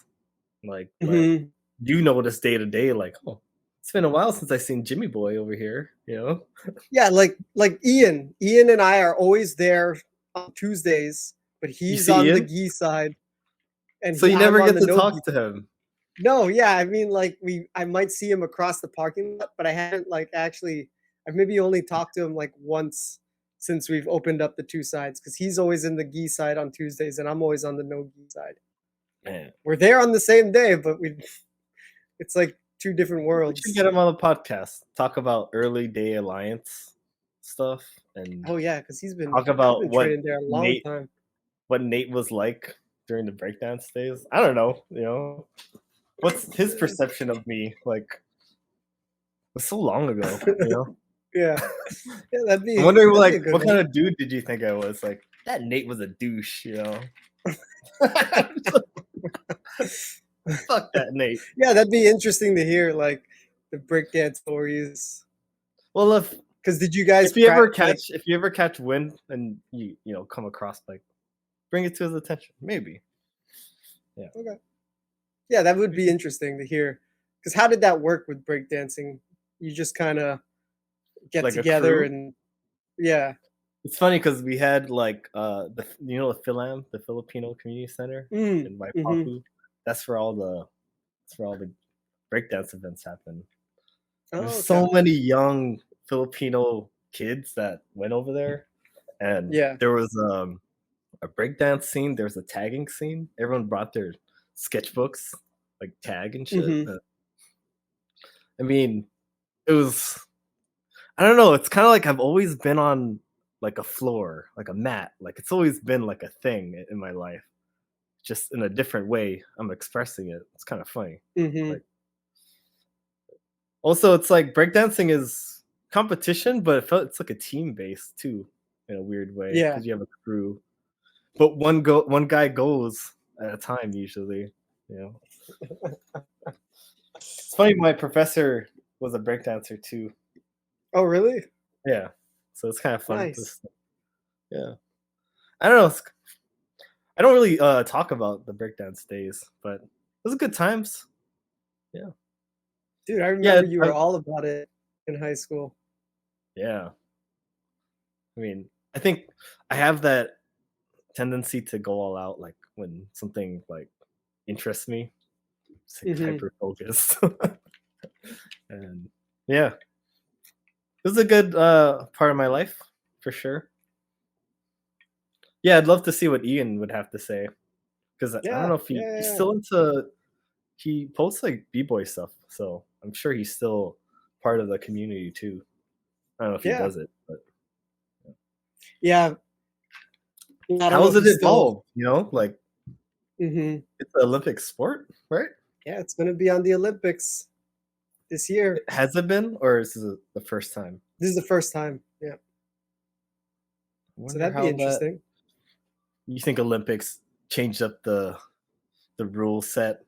Speaker 2: But you notice day to day, like, oh, it's been a while since I seen Jimmy Boy over here. You know,
Speaker 1: yeah, like Ian and I are always there on Tuesdays, but
Speaker 2: you
Speaker 1: he's
Speaker 2: see
Speaker 1: on the
Speaker 2: Ian,
Speaker 1: gi side, and
Speaker 2: so you
Speaker 1: I'm
Speaker 2: never
Speaker 1: on
Speaker 2: get
Speaker 1: the
Speaker 2: to
Speaker 1: no gi.
Speaker 2: talk to him.
Speaker 1: No, yeah, I mean, like I might see him across the parking lot, but I haven't like actually. I've maybe only talked to him like once since we've opened up the two sides because he's always in the gi side on Tuesdays, and I'm always on the no gi side.
Speaker 2: Man,
Speaker 1: We're there on the same day, but we it's like two different
Speaker 2: we should
Speaker 1: worlds.
Speaker 2: get him on the podcast. Talk about early day alliance stuff and
Speaker 1: Oh yeah, because
Speaker 2: talk
Speaker 1: he's
Speaker 2: about
Speaker 1: been training there a long time.
Speaker 2: What Nate was like during the breakdance days. I don't know. What's his perception of me? Like, it was so long ago.
Speaker 1: Yeah, yeah,
Speaker 2: I'm wondering,
Speaker 1: that'd be a
Speaker 2: like,
Speaker 1: good
Speaker 2: what kind
Speaker 1: one.
Speaker 2: of dude did you think I was? Like, that Nate was a douche. Fuck that Nate.
Speaker 1: Yeah, that'd be interesting to hear, like the breakdance stories.
Speaker 2: Well,
Speaker 1: Because did you guys like?
Speaker 2: if you ever catch wind and come across, like, bring it to his attention. Maybe. Yeah.
Speaker 1: Okay, yeah, that would be interesting to hear. Because how did that work with breakdancing? You just kind of get
Speaker 2: Like a
Speaker 1: together
Speaker 2: crew.
Speaker 1: and yeah.
Speaker 2: It's funny because we had like the Philam, the Filipino Community Center
Speaker 1: Mm,
Speaker 2: in
Speaker 1: mm-hmm.
Speaker 2: Waipahu. That's where all the breakdance events happen. There's
Speaker 1: Oh, okay.
Speaker 2: so many young Filipino kids that went over there, and
Speaker 1: Yeah.
Speaker 2: there was a breakdance scene. There was a tagging scene. Everyone brought their sketchbooks, like tag and shit.
Speaker 1: Mm-hmm.
Speaker 2: I mean, it was. I don't know. It's kind of like I've always been on like a floor, like a mat. Like it's always been like a thing in my life, just in a different way. I'm expressing it. It's kind of funny.
Speaker 1: Mm-hmm.
Speaker 2: Like also, it's like breakdancing is competition, but it's like a team based too, in a weird way
Speaker 1: Yeah.
Speaker 2: because you have a crew. But one guy goes at a time usually. You know, it's funny. My professor was a breakdancer too.
Speaker 1: Oh, really?
Speaker 2: Yeah, so it's kind of fun.
Speaker 1: Nice.
Speaker 2: Yeah, I don't know. I don't really talk about the breakdance days, but it was good times. Yeah,
Speaker 1: Dude, I
Speaker 2: yeah,
Speaker 1: remember you were all about it in high school.
Speaker 2: yeah. I mean, I think I have that tendency to go all out, like when something like interests me. It's like
Speaker 1: Mm-hmm.
Speaker 2: hyper focused, and yeah, it was a good part of my life for sure. Yeah, I'd love to see what Ian would have to say because I don't
Speaker 1: Yeah.
Speaker 2: know if
Speaker 1: Yeah.
Speaker 2: he's
Speaker 1: Yeah.
Speaker 2: still into. He posts like b-boy stuff, so I'm sure he's still part of the community too. I don't know if he
Speaker 1: Yeah.
Speaker 2: does it, but
Speaker 1: Yeah. Yeah, I don't
Speaker 2: how
Speaker 1: know
Speaker 2: has
Speaker 1: if
Speaker 2: it
Speaker 1: he's still.
Speaker 2: evolved? Like
Speaker 1: Mm-hmm.
Speaker 2: it's an Olympic sport, right?
Speaker 1: Yeah, it's gonna be on the Olympics this year.
Speaker 2: Has it been, or is this the first time?
Speaker 1: This is the first time. Yeah.
Speaker 2: I
Speaker 1: So
Speaker 2: wonder
Speaker 1: that'd be
Speaker 2: how that.
Speaker 1: interesting.
Speaker 2: You think Olympics changed up the rule set?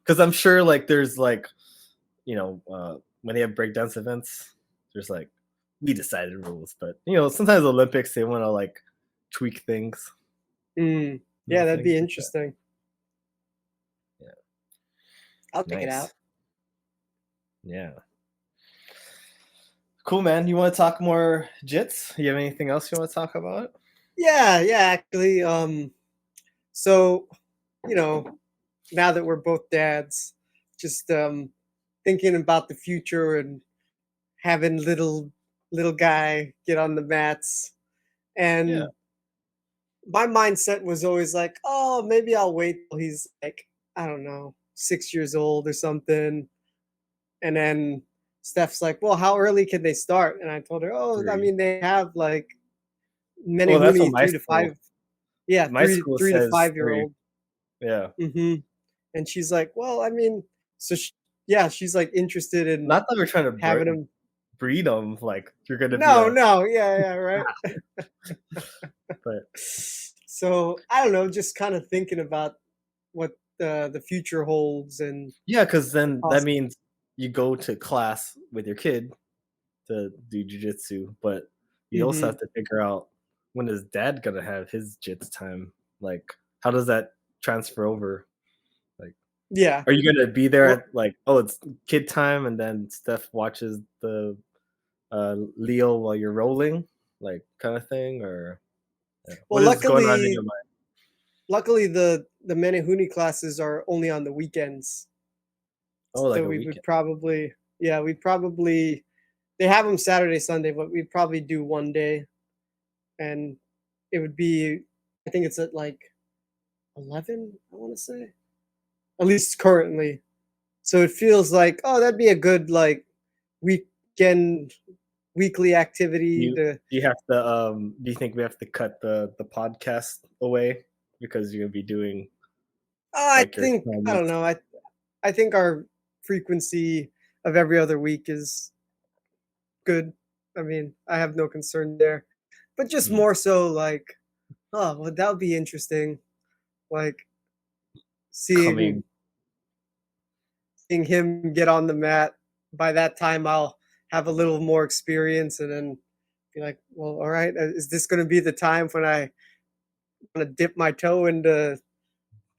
Speaker 2: Because I'm sure like there's like when they have breakdance events, there's like we decided rules, but sometimes Olympics they want to like tweak things,
Speaker 1: Mm. Yeah,
Speaker 2: little
Speaker 1: that'd be
Speaker 2: things like that.
Speaker 1: interesting.
Speaker 2: Yeah,
Speaker 1: I'll check it
Speaker 2: nice.
Speaker 1: out.
Speaker 2: Yeah. Cool, man. You want to talk more jits? You have anything else you want to talk about?
Speaker 1: Yeah, yeah, actually. So, you know, now that we're both dads, just thinking about the future and having little guy get on the mats.
Speaker 2: Yeah.
Speaker 1: And my mindset was always like, oh, maybe I'll wait till he's like, I don't know, 6 years old or something. And then Steph's like, well, how early can they start? And I told her, oh, I
Speaker 2: 3.
Speaker 1: mean, they have like many
Speaker 2: Well, that's what
Speaker 1: huni
Speaker 2: my
Speaker 1: 3 to 5.
Speaker 2: school.
Speaker 1: Yeah,
Speaker 2: My
Speaker 1: three
Speaker 2: school
Speaker 1: three to
Speaker 2: says
Speaker 1: five year
Speaker 2: 3.
Speaker 1: old.
Speaker 2: Yeah.
Speaker 1: Mm-hmm. And she's like, well, I mean, so yeah, she's like interested in
Speaker 2: Not that we're trying to
Speaker 1: having him.
Speaker 2: breed them. Like you're gonna be
Speaker 1: No,
Speaker 2: a.
Speaker 1: no, yeah, yeah, right.
Speaker 2: But
Speaker 1: So I don't know, just kind of thinking about what the future holds and
Speaker 2: yeah, because
Speaker 1: the
Speaker 2: then that
Speaker 1: cost.
Speaker 2: means you go to class with your kid to do jujitsu, but you also
Speaker 1: Mm-hmm.
Speaker 2: have to figure out when is dad gonna have his jits time. Like, how does that transfer over?
Speaker 1: Yeah.
Speaker 2: Are you gonna be there
Speaker 1: Well-
Speaker 2: at like, oh, it's kid time, and then Steph watches the Leo while you're rolling, like kind of thing, or
Speaker 1: Well,
Speaker 2: what is going on in your mind?
Speaker 1: luckily the Menehune classes are only on the weekends.
Speaker 2: Oh, like
Speaker 1: So
Speaker 2: a
Speaker 1: we would
Speaker 2: weekend.
Speaker 1: probably, yeah, they have them Saturday, Sunday, but we'd probably do one day. And it would be, I think it's at like 11, I want to say, at least currently. So it feels like, oh, that'd be a good like weekend, weekly activity
Speaker 2: You
Speaker 1: to.
Speaker 2: do you have to do you think we have to cut the podcast away because you're gonna be doing
Speaker 1: I
Speaker 2: like your
Speaker 1: think, I don't
Speaker 2: assignments?
Speaker 1: know. I think our frequency of every other week is good. I mean, I have no concern there, but just
Speaker 2: Mm.
Speaker 1: more so like, oh, well, that would be interesting. Like seeing
Speaker 2: Coming
Speaker 1: seeing him get on the mat. By that time, I'll have a little more experience, and then be like, well, all right, is this going to be the time when I want to dip my toe into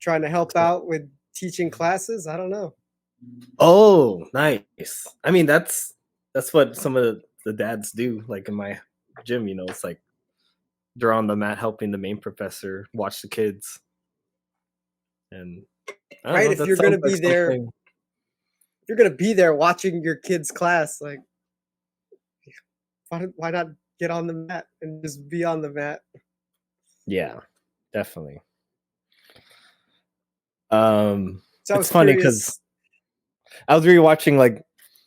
Speaker 1: trying to help out with teaching classes? I don't know.
Speaker 2: Oh, nice. I mean, that's what some of the dads do. Like in my gym, it's like they're on the mat helping the main professor watch the kids, and I don't
Speaker 1: Right?
Speaker 2: know.
Speaker 1: If
Speaker 2: That
Speaker 1: you're going
Speaker 2: sounds
Speaker 1: to
Speaker 2: like
Speaker 1: be there,
Speaker 2: something.
Speaker 1: if you're going to be there watching your kids' class, like, why not get on the mat and just be on the mat?
Speaker 2: Yeah, definitely.
Speaker 1: So I
Speaker 2: It's
Speaker 1: was
Speaker 2: funny because
Speaker 1: curious.
Speaker 2: I was rewatching like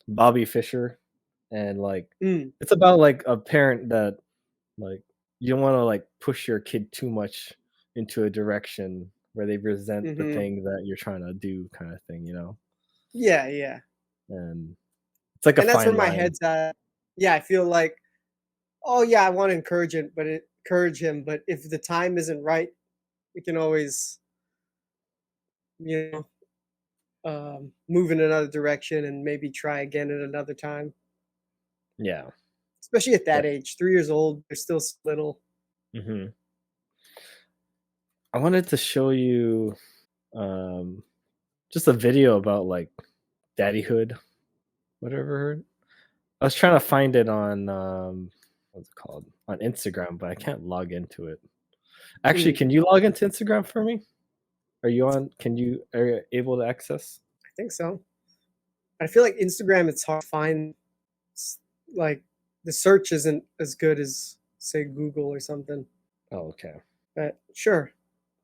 Speaker 2: Bobby Fischer, and like
Speaker 1: Mm,
Speaker 2: it's about like a parent that like you don't want to like push your kid too much into a direction where they resent the
Speaker 1: hmm
Speaker 2: thing that you're trying to do, kind of thing,
Speaker 1: Yeah, yeah.
Speaker 2: and it's like a
Speaker 1: And that's where
Speaker 2: fine
Speaker 1: my
Speaker 2: line.
Speaker 1: head's at. Yeah, I feel like, oh yeah, I want to encourage him, but if the time isn't right, we can always, you know, move in another direction and maybe try again at another time.
Speaker 2: Yeah.
Speaker 1: Especially at
Speaker 2: Yeah.
Speaker 1: that age, 3 years old, they're still little.
Speaker 2: hmm I wanted to show you um just a video about like daddyhood, whatever. I was trying to find it on what's it called, on Instagram, but I can't log into it. Actually,
Speaker 1: Mm,
Speaker 2: can you log into Instagram for me? Are you able to access?
Speaker 1: I think so. I feel like Instagram, it's hard to find. Like the search isn't as good as say Google or something.
Speaker 2: Oh, okay.
Speaker 1: But sure.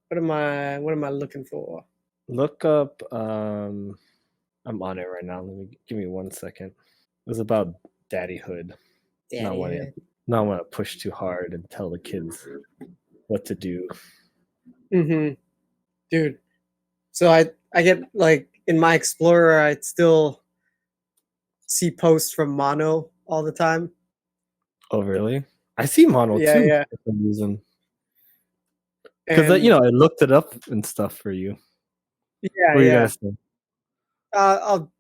Speaker 1: What am I looking for?
Speaker 2: Look up I'm on it right now. Give me 1 second. It was about daddyhood. Not want to
Speaker 1: Daddy.
Speaker 2: not want to push too hard and tell the kids what to do.
Speaker 1: Mm-hmm. Dude. So I get like in my Explorer, I still see posts from Mano all the time.
Speaker 2: Oh, really? I see Mono
Speaker 1: Yeah,
Speaker 2: too
Speaker 1: yeah.
Speaker 2: for some reason. Because
Speaker 1: And
Speaker 2: I looked it up and stuff for you.
Speaker 1: yeah,
Speaker 2: What are you gonna
Speaker 1: yeah.
Speaker 2: say?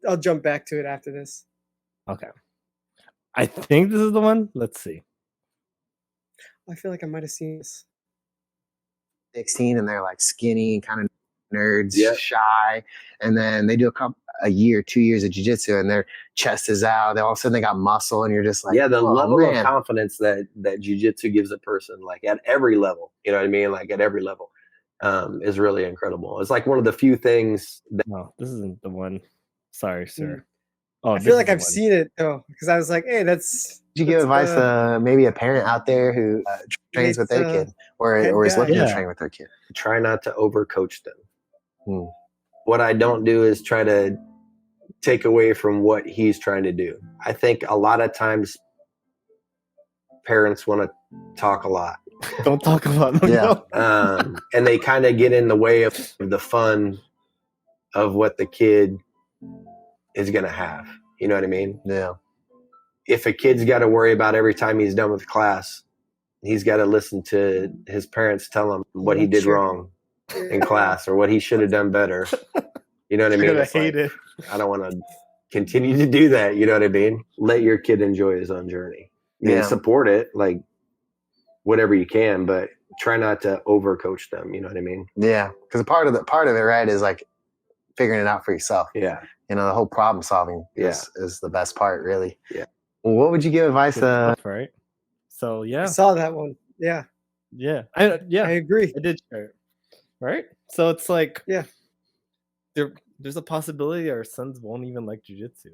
Speaker 1: I'll jump back to it after this.
Speaker 2: Okay. I think this is the one. Let's see.
Speaker 1: I feel like I might have seen this.
Speaker 3: 16 and they're like skinny, kind of nerds,
Speaker 4: Yeah.
Speaker 3: shy. And then they do a year, 2 years of jiu-jitsu and their chest is out. They all of a sudden they got muscle and you're just like,
Speaker 4: Yeah, the
Speaker 3: oh,
Speaker 4: level
Speaker 3: man.
Speaker 4: of confidence that jiu-jitsu gives a person, like at every level, you know what I mean? Like at every level, is really incredible. It's like one of the few things that
Speaker 2: No, this isn't the one. Sorry, sir. Oh,
Speaker 1: I
Speaker 2: this
Speaker 1: feel
Speaker 2: is
Speaker 1: like
Speaker 2: the
Speaker 1: I've
Speaker 2: one.
Speaker 1: seen it though, because I was like, hey, that's
Speaker 3: Did you give advice to maybe a parent out there who trains with their
Speaker 1: Nate's,
Speaker 3: kid or
Speaker 1: head
Speaker 3: is
Speaker 1: guy.
Speaker 3: looking to
Speaker 2: Yeah.
Speaker 3: train with their kid?
Speaker 4: try not to overcoach them.
Speaker 3: Hmm.
Speaker 4: What I don't do is try to take away from what he's trying to do. I think a lot of times parents want to talk a lot.
Speaker 2: Don't talk about Miguel.
Speaker 4: And they kind of get in the way of the fun of what the kid is going to have. You know what I mean?
Speaker 3: Yeah.
Speaker 4: If a kid's got to worry about every time he's done with class, he's got to listen to his parents tell him what he did
Speaker 1: Sure.
Speaker 4: wrong in class or what he should have done better. You know what I mean?
Speaker 2: You're gonna
Speaker 4: It's
Speaker 2: hate
Speaker 4: like,
Speaker 2: it.
Speaker 4: I don't want to continue to do that. You know what I mean? Let your kid enjoy his own journey. I mean,
Speaker 3: Yeah.
Speaker 4: support it, like whatever you can, but try not to overcoach them. You know what I mean?
Speaker 3: Yeah, because part of it, right, is like figuring it out for yourself.
Speaker 4: Yeah.
Speaker 3: You know, the whole problem solving
Speaker 4: Yeah.
Speaker 3: is the best part, really.
Speaker 4: Yeah.
Speaker 3: Well, what would you give advice?
Speaker 2: Good stuff, right? So
Speaker 1: I
Speaker 2: yeah,
Speaker 1: saw that one. Yeah,
Speaker 2: I
Speaker 1: agree.
Speaker 2: I did share it. Right? So it's like
Speaker 1: Yeah.
Speaker 2: there's a possibility our sons won't even like jujitsu.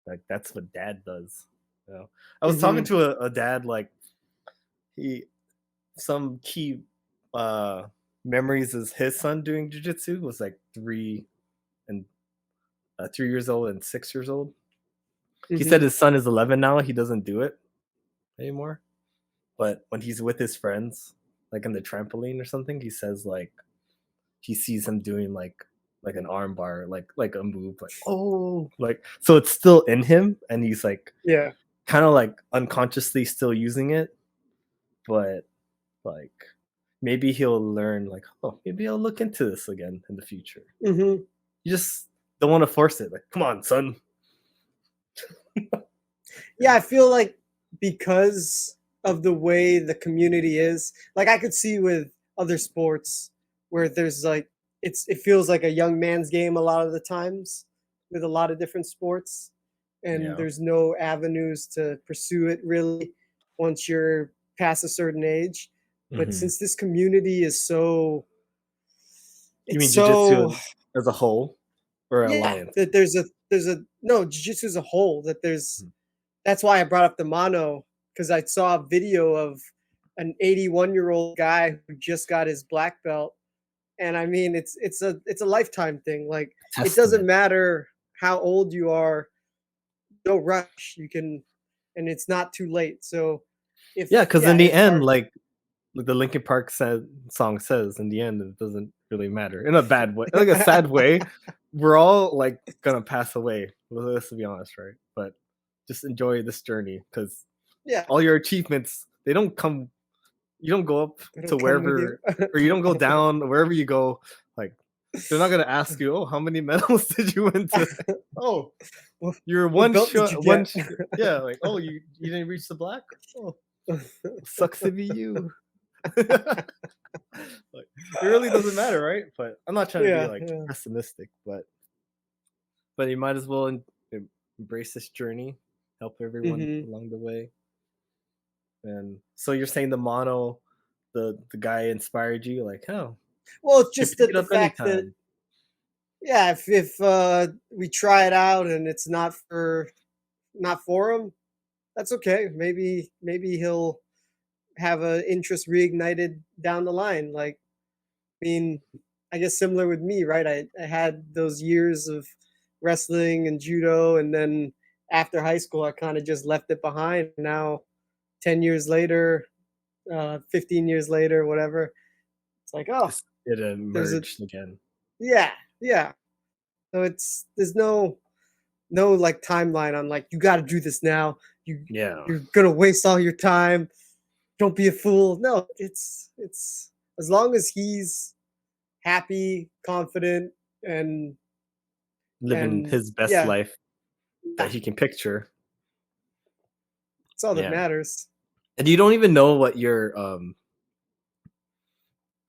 Speaker 2: Like that's what dad does. You know? I was talking to a dad, like some key memories is his son doing jujitsu was like 3 years old and 6 years old. He said his son is 11 now. He doesn't do it anymore. But when he's with his friends, like in the trampoline or something, he says like he sees him doing like an arm bar, like a move, like oh, like so it's still in him, and he's like
Speaker 1: Yeah.
Speaker 2: kind of like unconsciously still using it, but like maybe he'll learn like, oh, maybe I'll look into this again in the future.
Speaker 1: Mm-hmm.
Speaker 2: You just don't want to force it. Like, come on, son.
Speaker 1: Yeah, I feel like because of the way the community is, like I could see with other sports where there's like it feels like a young man's game a lot of the times with a lot of different sports, and
Speaker 2: Yeah.
Speaker 1: there's no avenues to pursue it really once you're past a certain age. But
Speaker 2: Mhm.
Speaker 1: since this community is so,
Speaker 2: You mean
Speaker 1: it's
Speaker 2: jujitsu
Speaker 1: so
Speaker 2: as a whole or
Speaker 1: yeah,
Speaker 2: alliance?
Speaker 1: that there's a no jiu-jitsu as a whole, that there's
Speaker 2: Mhm.
Speaker 1: that's why I brought up the Mano, because I saw a video of an 81-year-old guy who just got his black belt, and I mean it's a lifetime thing. Like it doesn't
Speaker 2: Testament.
Speaker 1: matter how old you are, no rush. You can, and it's not too late. So if
Speaker 2: Yeah, because in the
Speaker 1: if
Speaker 2: end,
Speaker 1: our
Speaker 2: like the Linkin Park song says, in the end, it doesn't really matter in a bad way, like a sad way. We're all like gonna pass away. Well, let's be honest, right? But just enjoy this journey because
Speaker 1: yeah,
Speaker 2: all your achievements, they don't come. You don't go up
Speaker 1: it'll
Speaker 2: to
Speaker 1: come with you.
Speaker 2: wherever, or you don't go down wherever you go. Like they're not gonna ask you, "Oh, how many medals did you win today?" Oh, you're
Speaker 1: What
Speaker 2: one
Speaker 1: belt did
Speaker 2: shot.
Speaker 1: you
Speaker 2: One,
Speaker 1: get?
Speaker 2: yeah. Like, oh, you didn't reach the black. Oh, sucks to be you. Like, it really doesn't matter, right? But I'm not trying to be
Speaker 1: Yeah,
Speaker 2: like
Speaker 1: yeah.
Speaker 2: pessimistic, but you might as well embrace this journey, help everyone
Speaker 1: Mhm.
Speaker 2: along the way. And so you're saying the Mano, the guy inspired you, like, oh,
Speaker 1: Well, it's
Speaker 2: you
Speaker 1: just
Speaker 2: pick
Speaker 1: that
Speaker 2: it
Speaker 1: the
Speaker 2: up
Speaker 1: fact that,
Speaker 2: anytime.
Speaker 1: yeah, if we try it out and it's not for him, that's okay. Maybe he'll have an interest reignited down the line. Like, I mean, I guess similar with me, right? I had those years of wrestling and judo, and then after high school, I kind of just left it behind. Now, 10 years later, 15 years later, whatever, it's like, oh,
Speaker 2: It
Speaker 1: there's a,
Speaker 2: emerged again.
Speaker 1: yeah, yeah. So there's no like timeline on like you got to do this now.
Speaker 2: Yeah.
Speaker 1: You're gonna waste all your time. Don't be a fool. No, it's as long as he's happy, confident, and
Speaker 2: Living his best
Speaker 1: yeah,
Speaker 2: life
Speaker 1: yeah,
Speaker 2: that he can picture.
Speaker 1: that's all that
Speaker 2: Yeah.
Speaker 1: matters.
Speaker 2: And you don't even know what your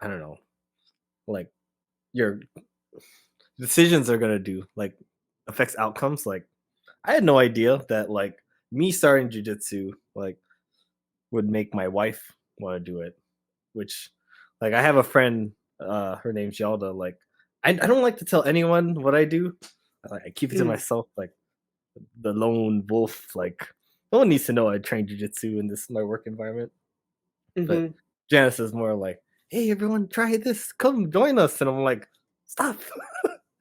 Speaker 2: I don't know, like your decisions are gonna do, like affects outcomes. Like I had no idea that like me starting jujitsu like would make my wife want to do it. Which like I have a friend, her name's Yalda. Like I don't like to tell anyone what I do. I keep it to
Speaker 1: Mm,
Speaker 2: myself, like the lone wolf. Like no one needs to know I train jujitsu in this my work environment. But
Speaker 1: mhm.
Speaker 2: Janice is more like, "Hey, everyone, try this. Come join us." And I'm like, "Stop."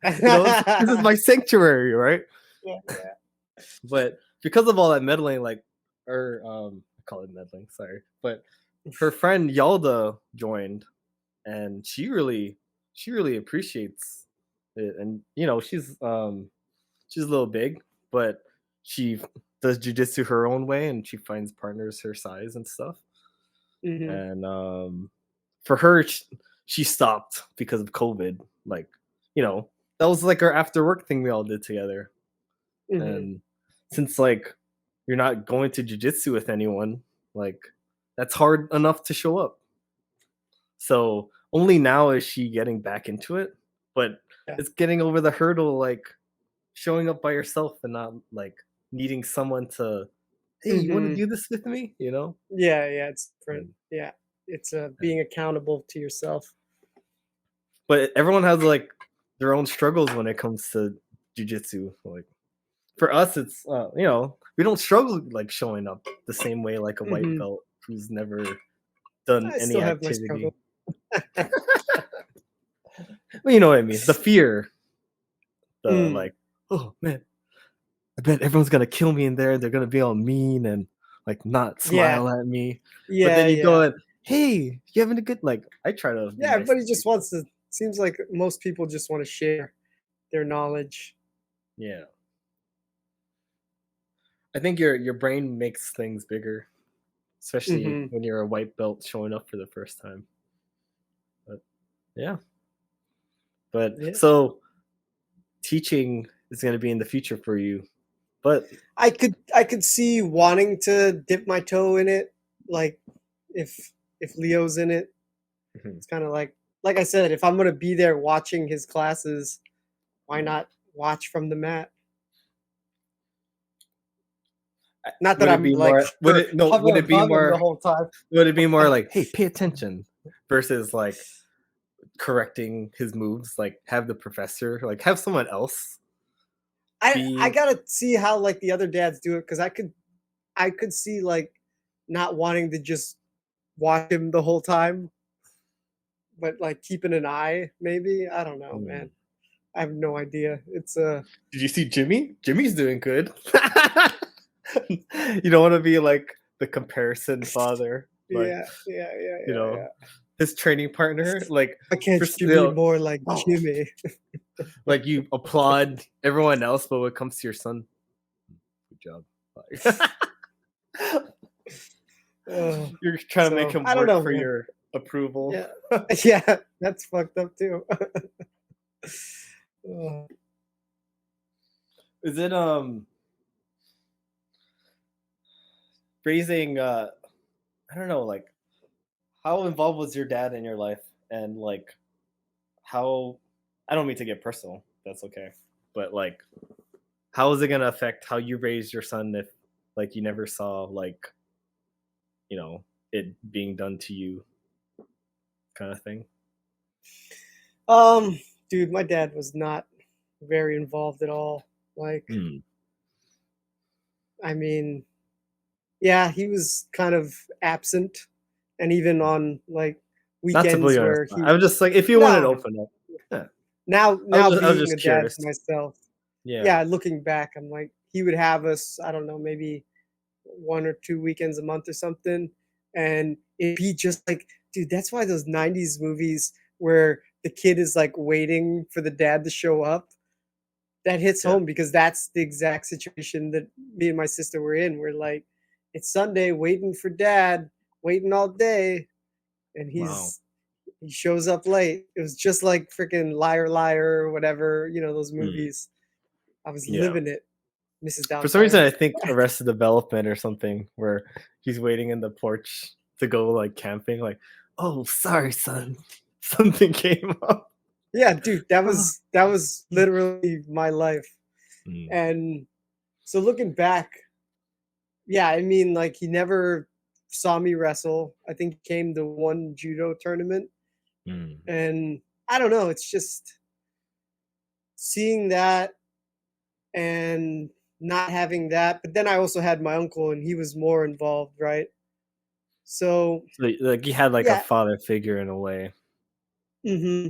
Speaker 2: This is my sanctuary, right?
Speaker 1: Yeah, yeah.
Speaker 2: But because of all that meddling, like, or I call it meddling, sorry, but her friend Yalda joined, and she really appreciates it, and she's a little big, but she does jujitsu her own way, and she finds partners her size and stuff,
Speaker 1: Mhm,
Speaker 2: and for her, she stopped because of COVID, like that was like our after work thing we all did together.
Speaker 1: mhm.
Speaker 2: And since like you're not going to jujitsu with anyone, like that's hard enough to show up. So only now is she getting back into it, but
Speaker 1: Yeah.
Speaker 2: it's getting over the hurdle, like showing up by yourself and not like needing someone to, hey, you want to
Speaker 1: Mhm.
Speaker 2: do this with me? You know?
Speaker 1: Yeah, it's different.
Speaker 2: And-
Speaker 1: Yeah, it's being accountable to yourself.
Speaker 2: but everyone has like their own struggles when it comes to jujitsu. Like for us, it's we don't struggle like showing up the same way like a white
Speaker 1: Mhm.
Speaker 2: belt who's never done
Speaker 1: I
Speaker 2: any
Speaker 1: still have my
Speaker 2: activity.
Speaker 1: struggle.
Speaker 2: Well, you know what I mean? The fear, the
Speaker 1: Mm.
Speaker 2: like, oh man, I bet everyone's gonna kill me in there. They're gonna be all mean and like not
Speaker 1: Yeah,
Speaker 2: smile at me. But then
Speaker 1: yeah,
Speaker 2: you go
Speaker 1: yeah.
Speaker 2: and, hey, you having a good like? I try to be
Speaker 1: Yeah,
Speaker 2: nice
Speaker 1: everybody
Speaker 2: to
Speaker 1: just
Speaker 2: people.
Speaker 1: wants to. Seems like most people just want to share their knowledge.
Speaker 2: Yeah, I think your brain makes things bigger, especially
Speaker 1: Hmm.
Speaker 2: when you're a white belt showing up for the first time. But yeah, but
Speaker 1: Yeah,
Speaker 2: so teaching is gonna be in the future for you. But
Speaker 1: I could see wanting to dip my toe in it, like if Leo's in it.
Speaker 2: Mhm.
Speaker 1: It's kind of like I said, if I'm gonna be there watching his classes, why not watch from the mat? Not that
Speaker 2: would it
Speaker 1: I'm
Speaker 2: be
Speaker 1: like
Speaker 2: more? Would it no? Would
Speaker 1: hovering
Speaker 2: it be
Speaker 1: above him the
Speaker 2: more?
Speaker 1: whole time.
Speaker 2: Would it be more like, hey, pay attention, versus like correcting his moves? Like have the professor, like have someone else
Speaker 1: I
Speaker 2: be.
Speaker 1: gotta see how like the other dads do it because I could see like not wanting to just watch him the whole time, but like keeping an eye maybe. I don't know,
Speaker 2: Hmm.
Speaker 1: man. I have no idea. It's
Speaker 2: Did you see Jimmy? Jimmy's doing good. You don't want to be like the comparison father, like you know,
Speaker 1: yeah.
Speaker 2: his training partner. Like
Speaker 1: Why can't
Speaker 2: for
Speaker 1: you be
Speaker 2: still,
Speaker 1: more like
Speaker 2: oh,
Speaker 1: Jimmy?
Speaker 2: like you applaud everyone else, but when it comes to your son, good job. Like,
Speaker 1: Uh,
Speaker 2: you're trying to make
Speaker 1: so
Speaker 2: him
Speaker 1: I don't
Speaker 2: work
Speaker 1: know,
Speaker 2: for
Speaker 1: man.
Speaker 2: your approval.
Speaker 1: Yeah, yeah, that's fucked up too. Uh,
Speaker 2: Is it raising I don't know, like how involved was your dad in your life, and like how, I don't mean to get personal, that's okay, but like how is it going to affect how you raise your son if like you never saw like you know it being done to you, kind of thing.
Speaker 1: um, dude, my dad was not very involved at all. Like,
Speaker 2: Hmm.
Speaker 1: I mean, yeah, he was kind of absent, and even on like
Speaker 2: Not to put
Speaker 1: weekends
Speaker 2: you on the
Speaker 1: where
Speaker 2: spot,
Speaker 1: he
Speaker 2: I was just like, if you wanted to
Speaker 1: no, no.
Speaker 2: open up, yeah.
Speaker 1: Now
Speaker 2: I was
Speaker 1: being a
Speaker 2: just
Speaker 1: dad
Speaker 2: curious.
Speaker 1: myself,
Speaker 2: Yeah.
Speaker 1: yeah, looking back, I'm like he would have us, I don't know, maybe 1 or 2 weekends a month or something, and it'd be just like, dude, that's why those '90s movies where the kid is like waiting for the dad to show up, that hits
Speaker 2: Yeah.
Speaker 1: home because that's the exact situation that me and my sister were in. We're like, it's Sunday, waiting for dad, waiting all day, and
Speaker 2: Wow.
Speaker 1: he shows up late. It was just like freaking Liar Liar or whatever, those
Speaker 2: Hmm.
Speaker 1: movies. I was
Speaker 2: Yeah.
Speaker 1: living it, Mrs.
Speaker 2: For some reason,
Speaker 1: Doubtfire.
Speaker 2: I think Arrested Development or something, where he's waiting in the porch to go like camping. Like, oh, sorry, son, something came up.
Speaker 1: Yeah, dude, that
Speaker 2: Oh.
Speaker 1: was literally my life.
Speaker 2: Mm,
Speaker 1: And so looking back, yeah, I mean, like he never saw me wrestle. I think he came to one judo tournament,
Speaker 2: mm.
Speaker 1: and I don't know. It's just seeing that and not having that. But then I also had my uncle, and he was more involved, right? So
Speaker 2: So, like, he had like a
Speaker 1: yeah,
Speaker 2: father figure in a way.
Speaker 1: hmm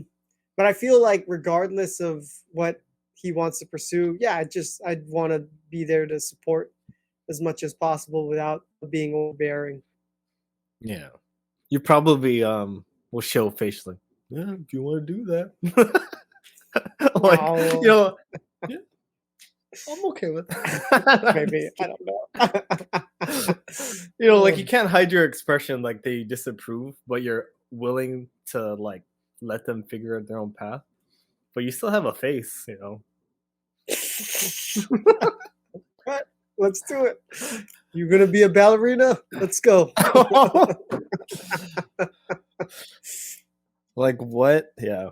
Speaker 1: but I feel like regardless of what he wants to pursue, yeah, I'd want to be there to support as much as possible without being overbearing.
Speaker 2: Yeah, you probably will show facially. Yeah, if you want to do that, like
Speaker 1: No,
Speaker 2: yeah, I'm okay with that. I'm
Speaker 1: maybe
Speaker 2: just
Speaker 1: I
Speaker 2: kidding.
Speaker 1: don't know.
Speaker 2: Like you can't hide your expression, like they disapprove, but you're willing to like let them figure out their own path. But you still have a face.
Speaker 1: Right, let's do it. You gonna be a ballerina? Let's go.
Speaker 2: Like what? Yeah.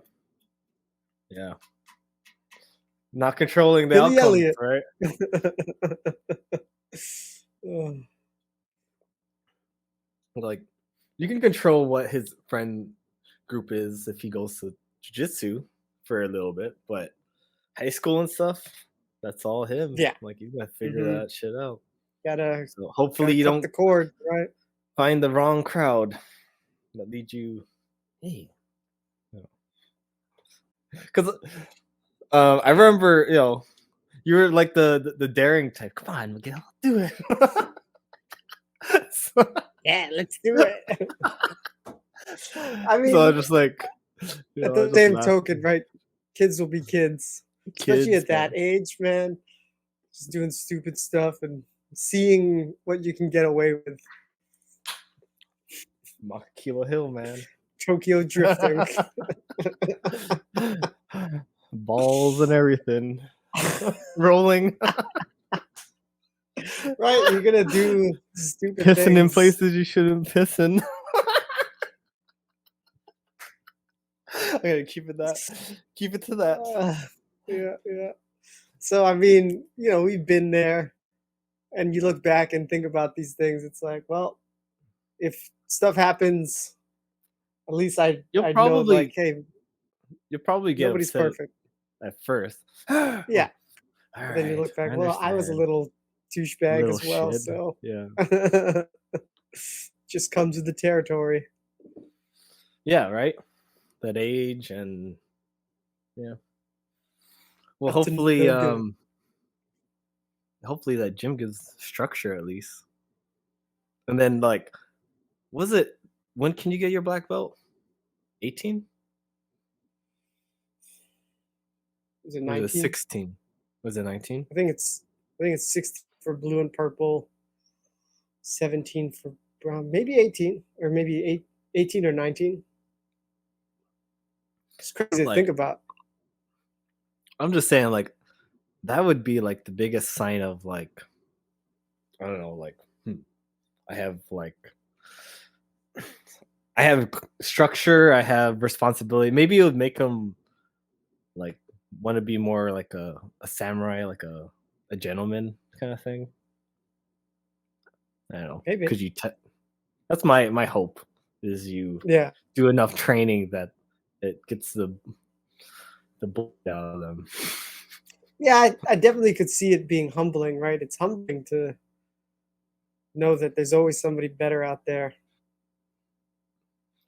Speaker 2: Not controlling the
Speaker 1: Billy
Speaker 2: outcomes,
Speaker 1: Elliot.
Speaker 2: right?
Speaker 1: Oh,
Speaker 2: Like you can control what his friend group is if he goes to jiu-jitsu for a little bit, but high school and stuff, that's all him.
Speaker 1: yeah.
Speaker 2: Like you gotta figure
Speaker 1: Mhm.
Speaker 2: that shit out.
Speaker 1: Gotta
Speaker 2: So hopefully
Speaker 1: gotta
Speaker 2: you
Speaker 1: cut
Speaker 2: don't
Speaker 1: the cord, right?
Speaker 2: find the wrong crowd that leads you. Hey, because I remember, you were like the daring type. Come on, Miguel, do it. so,
Speaker 1: Yeah, let's do it. I mean,
Speaker 2: so I'm just like,
Speaker 1: at
Speaker 2: I
Speaker 1: the
Speaker 2: just
Speaker 1: same
Speaker 2: laugh.
Speaker 1: token, right? Kids will be kids, especially
Speaker 2: Kids,
Speaker 1: at that age, man. Just doing stupid stuff and seeing what you can get away with.
Speaker 2: Makila Hill, man.
Speaker 1: Tokyo drifting.
Speaker 2: Balls and everything. Rolling.
Speaker 1: Right? You're gonna do stupid
Speaker 2: Pissing
Speaker 1: things.
Speaker 2: in places you shouldn't piss in. I gotta keep it to that.
Speaker 1: Yeah. So I mean, we've been there, and you look back and think about these things. It's like, well, if stuff happens, at least I'd know, like, hey,
Speaker 2: You'll probably get
Speaker 1: nobody's
Speaker 2: upset
Speaker 1: perfect.
Speaker 2: at first.
Speaker 1: Yeah.
Speaker 2: All
Speaker 1: But then you
Speaker 2: right,
Speaker 1: look back,
Speaker 2: I
Speaker 1: well, I was a
Speaker 2: understand.
Speaker 1: little douchebag
Speaker 2: Little
Speaker 1: as well,
Speaker 2: shit.
Speaker 1: so
Speaker 2: Yeah.
Speaker 1: just comes with the territory.
Speaker 2: Yeah, right? That age and yeah. Well,
Speaker 1: Up to
Speaker 2: hopefully
Speaker 1: no good.
Speaker 2: hopefully that gym gives structure at least. And then like when can you get your black belt? 18?
Speaker 1: Was it
Speaker 2: Or was
Speaker 1: 19?
Speaker 2: it 16? Was it 19?
Speaker 1: I think it's 16 for blue and purple, 17 for brown, maybe 18, or maybe 18 or 19. It's crazy to think
Speaker 2: Like
Speaker 1: about.
Speaker 2: I'm just saying like that would be like the biggest sign of like I don't know, like I have structure, I have responsibility. Maybe it would make them like want to be more like a samurai, like a gentleman kind of thing. I don't know.
Speaker 1: Maybe.
Speaker 2: Because that's my hope is you
Speaker 1: Yeah.
Speaker 2: do enough training that it gets the bull out of them.
Speaker 1: Yeah, I definitely could see it being humbling, right? It's humbling to know that there's always somebody better out there.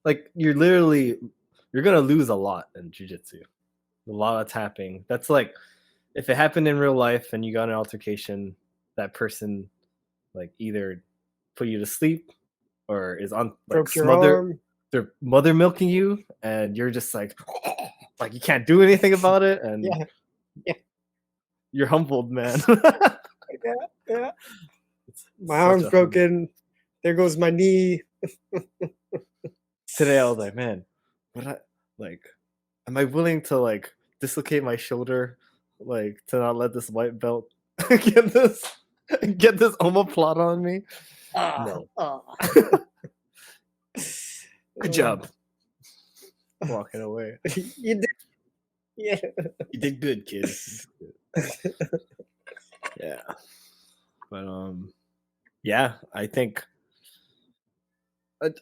Speaker 2: Like you're gonna lose a lot in jiu-jitsu. A lot of tapping. That's like if it happened in real life and you got an altercation, that person like either put you to sleep or is on like
Speaker 1: Broke your arm.
Speaker 2: they're mother milking you and you're just like you can't do anything about it and
Speaker 1: Yeah.
Speaker 2: you're humbled, man.
Speaker 1: Yeah.
Speaker 2: It's
Speaker 1: My
Speaker 2: such
Speaker 1: arm's
Speaker 2: a
Speaker 1: broken. There goes my knee.
Speaker 2: Today I was like, man, am I willing to like dislocate my shoulder like to not let this white belt get this omoplata on me? No. Good job. Walking away.
Speaker 1: You did. Yeah.
Speaker 2: You did good, kid. Yeah. But yeah, I think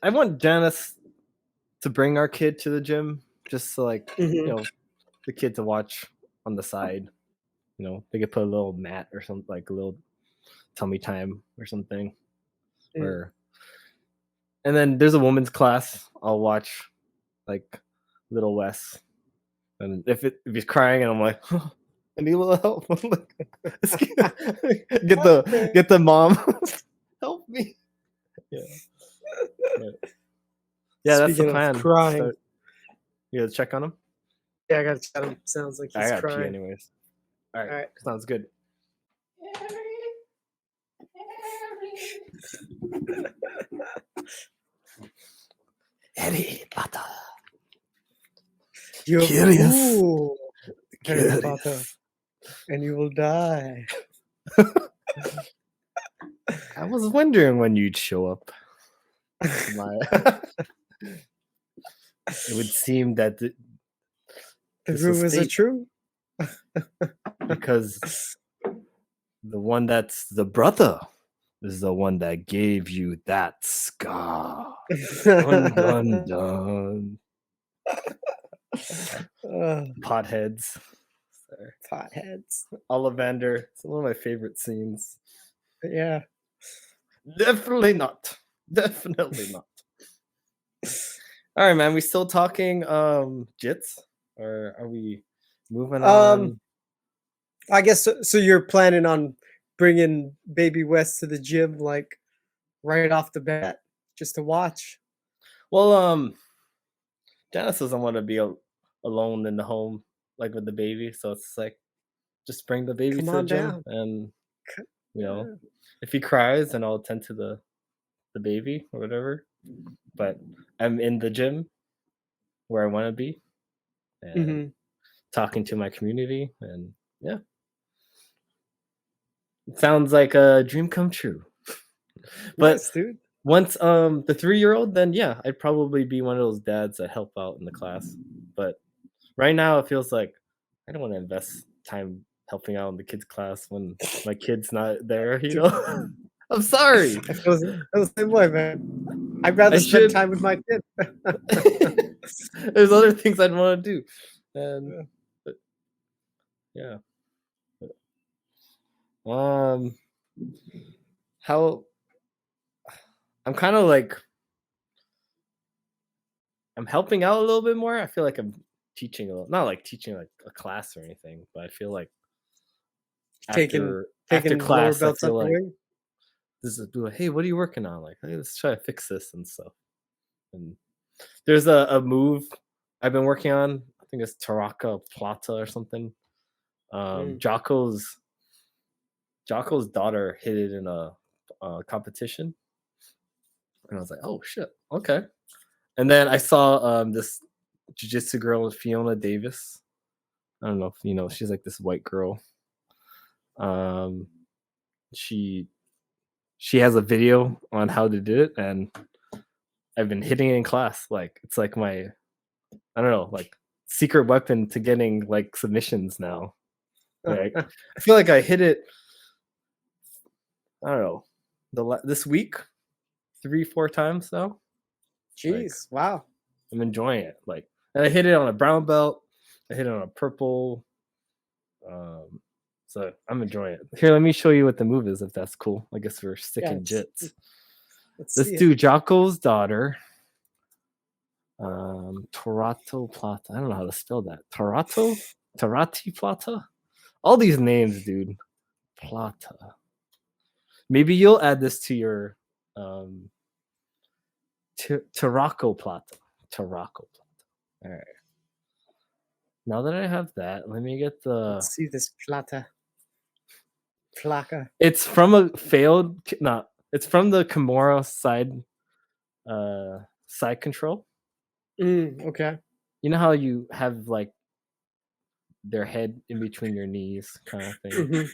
Speaker 2: I want Janice to bring our kid to the gym just so like
Speaker 1: Mhm.
Speaker 2: the kid to watch on the side. They could put a little mat or something, like a little tummy time or something. And then there's a women's class. I'll watch like little Wes. And if he's crying and I'm like, oh, I need a little help. I'm like, get the mom. Help me. Yeah. Yeah, that's the
Speaker 1: Speaking of
Speaker 2: plan.
Speaker 1: crying.
Speaker 2: You gotta check on him?
Speaker 1: Yeah, I gotta check him. Sounds like he's
Speaker 2: I gotta pee
Speaker 1: crying.
Speaker 2: anyways. All right.
Speaker 1: All right.
Speaker 2: Sounds good. Harry Potter.
Speaker 1: You're
Speaker 2: Curious.
Speaker 1: cool, Harry Potter, and you will die.
Speaker 2: I was wondering when you'd show up. it would seem that
Speaker 1: The
Speaker 2: this
Speaker 1: rumors are
Speaker 2: estate-
Speaker 1: true.
Speaker 2: because the one that's the brother is the one that gave you that scar. Dun, dun, dun. Potheads. Sorry.
Speaker 1: Potheads.
Speaker 2: Ollivander. It's one of my favorite scenes.
Speaker 1: Yeah.
Speaker 2: Definitely not. Definitely not. All right, man. We still talking jits, or are we moving on?
Speaker 1: I guess so. You're planning on bringing Baby West to the gym, like right off the bat, just to watch.
Speaker 2: Well, Janice doesn't want to be alone in the home, like with the baby. So it's like, just bring the baby
Speaker 1: Come
Speaker 2: to the
Speaker 1: on
Speaker 2: gym,
Speaker 1: down.
Speaker 2: and you know,
Speaker 1: Yeah.
Speaker 2: if he cries, then I'll attend to the baby or whatever. But I'm in the gym where I want to be, and
Speaker 1: Mhm.
Speaker 2: talking to my community, and yeah, it sounds like a dream come true. But
Speaker 1: Nice, dude.
Speaker 2: once the 3-year-old, then yeah, I'd probably be one of those dads that help out in the class. But right now it feels like I don't want to invest time helping out in the kids' class when my kid's not there, you know. I'm sorry.
Speaker 1: I feel the same way, man. I'd rather
Speaker 2: I
Speaker 1: spend
Speaker 2: should.
Speaker 1: time with my kid.
Speaker 2: There's other things I'd want to do. And
Speaker 1: Yeah.
Speaker 2: but, yeah. How I'm kind of like I'm helping out a little bit more. I feel like I'm teaching a little, not like teaching like a class or anything, but I feel like
Speaker 1: Taking
Speaker 2: after
Speaker 1: lower
Speaker 2: class, I
Speaker 1: belts
Speaker 2: feel
Speaker 1: up
Speaker 2: like
Speaker 1: your wing.
Speaker 2: this is like, hey, what are you working on? Like, hey, let's try to fix this and stuff. And there's a move I've been working on. I think it's Tarikoplata or something. Jocko's daughter hit it in a competition, and I was like, oh shit, okay. And then I saw this jiu-jitsu girl, Fiona Davis. I don't know if you know, she's like this white girl. She has a video on how to do it, and I've been hitting it in class. Like it's like my, I don't know, like secret weapon to getting like submissions now. Like I feel like I hit it, I don't know, this week 3-4 times now.
Speaker 1: Jeez, wow.
Speaker 2: I'm enjoying it. Like, and I hit it on a brown belt. I hit it on a purple. So I'm enjoying it. Here, let me show you what the move is, if that's cool. I guess we're sticking jits.
Speaker 1: Let's
Speaker 2: Let's
Speaker 1: see
Speaker 2: do Jocko's daughter. Tarikoplata. I don't know how to spell that. Tarikoplata. All these names, dude. Plata. Maybe you'll add this to your Tarikoplata. Tarikoplata. All right. Now that I have that, let me get the.
Speaker 1: Let's see this plata. Plaka.
Speaker 2: It's from a failed. No, it's from the Kimura side control.
Speaker 1: Okay.
Speaker 2: You know how you have like their head in between your knees, kind of thing.
Speaker 1: Mhm.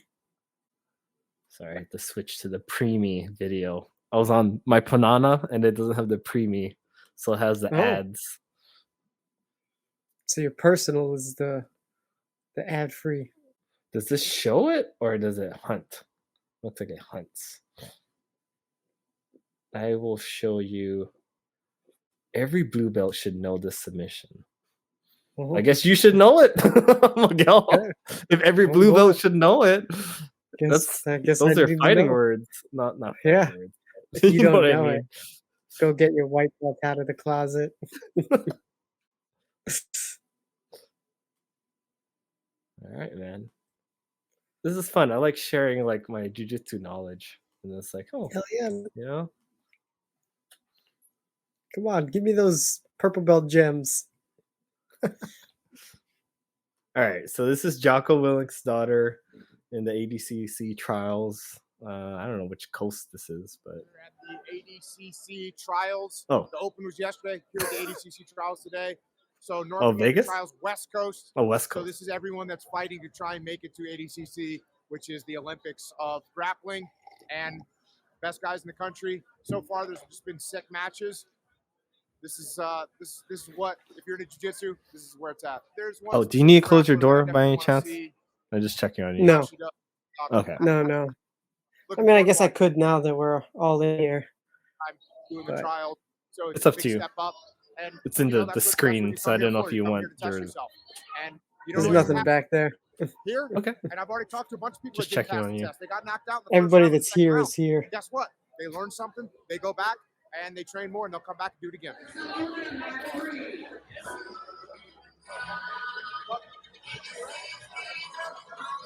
Speaker 2: Sorry, I had to switch to the preemie video. I was on my Panana, and it doesn't have the preemie, so it has the ads.
Speaker 1: So your personal is the ad free.
Speaker 2: Does this show it, or does it hunt? Looks like it hunts. I will show you. Every blue belt should know this submission. I guess you should know it, Miguel.
Speaker 1: Okay.
Speaker 2: If every blue belt should know it,
Speaker 1: I guess
Speaker 2: those
Speaker 1: I
Speaker 2: are
Speaker 1: need to
Speaker 2: fighting
Speaker 1: know.
Speaker 2: words, not
Speaker 1: Yeah.
Speaker 2: fighting words.
Speaker 1: If you
Speaker 2: know
Speaker 1: don't
Speaker 2: what I
Speaker 1: know
Speaker 2: mean.
Speaker 1: it, go get your white belt out of the closet.
Speaker 2: All right, man. This is fun. I like sharing like my jiu-jitsu knowledge, and it's like, oh,
Speaker 1: Hell yeah!
Speaker 2: you know.
Speaker 1: Come on, give me those purple belt gems.
Speaker 2: All right, so this is Jocko Willink's daughter in the ADCC trials. I don't know which coast this is, but
Speaker 5: at the ADCC trials.
Speaker 2: Oh,
Speaker 5: the Open was yesterday. Here at the ADCC trials today. So North
Speaker 2: Oh,
Speaker 5: American
Speaker 2: Vegas?
Speaker 5: trials, West Coast.
Speaker 2: oh, West
Speaker 5: So
Speaker 2: Coast.
Speaker 5: this is everyone that's fighting to try and make it to ADCC, which is the Olympics of grappling, and best guys in the country. So far, there's just been sick matches. This is what, if you're into jiu-jitsu, this is where it's at. There's one
Speaker 2: Oh, do you need to
Speaker 5: specific
Speaker 2: close your
Speaker 5: grappler that I
Speaker 2: door by any
Speaker 5: definitely wanna
Speaker 2: chance?
Speaker 5: see
Speaker 2: I'm just checking on you.
Speaker 1: No.
Speaker 5: how she does.
Speaker 2: Okay.
Speaker 1: No, no. I
Speaker 5: Looking
Speaker 1: mean, I
Speaker 5: forward to
Speaker 1: guess I
Speaker 5: watching
Speaker 1: could now that we're all in here.
Speaker 5: I'm doing the
Speaker 1: But-
Speaker 5: trial. So
Speaker 2: It's
Speaker 5: a
Speaker 2: up
Speaker 5: big
Speaker 2: to you.
Speaker 5: Step up, and
Speaker 2: It's in
Speaker 5: you know,
Speaker 2: the
Speaker 5: that's what
Speaker 2: screen,
Speaker 5: you
Speaker 2: so I
Speaker 5: come here
Speaker 2: don't know
Speaker 5: for.
Speaker 2: if you
Speaker 5: come
Speaker 2: want
Speaker 5: here to test
Speaker 2: your.
Speaker 5: yourself. And you
Speaker 1: There's
Speaker 5: know
Speaker 1: nothing
Speaker 5: what
Speaker 1: back there.
Speaker 5: here.
Speaker 2: Okay.
Speaker 5: And I've already talked to a bunch of people
Speaker 2: Just
Speaker 5: that didn't
Speaker 2: checking
Speaker 5: pass
Speaker 2: on
Speaker 5: the
Speaker 2: you.
Speaker 5: test. They got knocked out in the
Speaker 1: Everybody
Speaker 5: first round,
Speaker 1: that's
Speaker 5: second
Speaker 1: here
Speaker 5: round.
Speaker 1: is here.
Speaker 5: Guess what? They learn something. They go back and they train more, and they'll come back and do it again.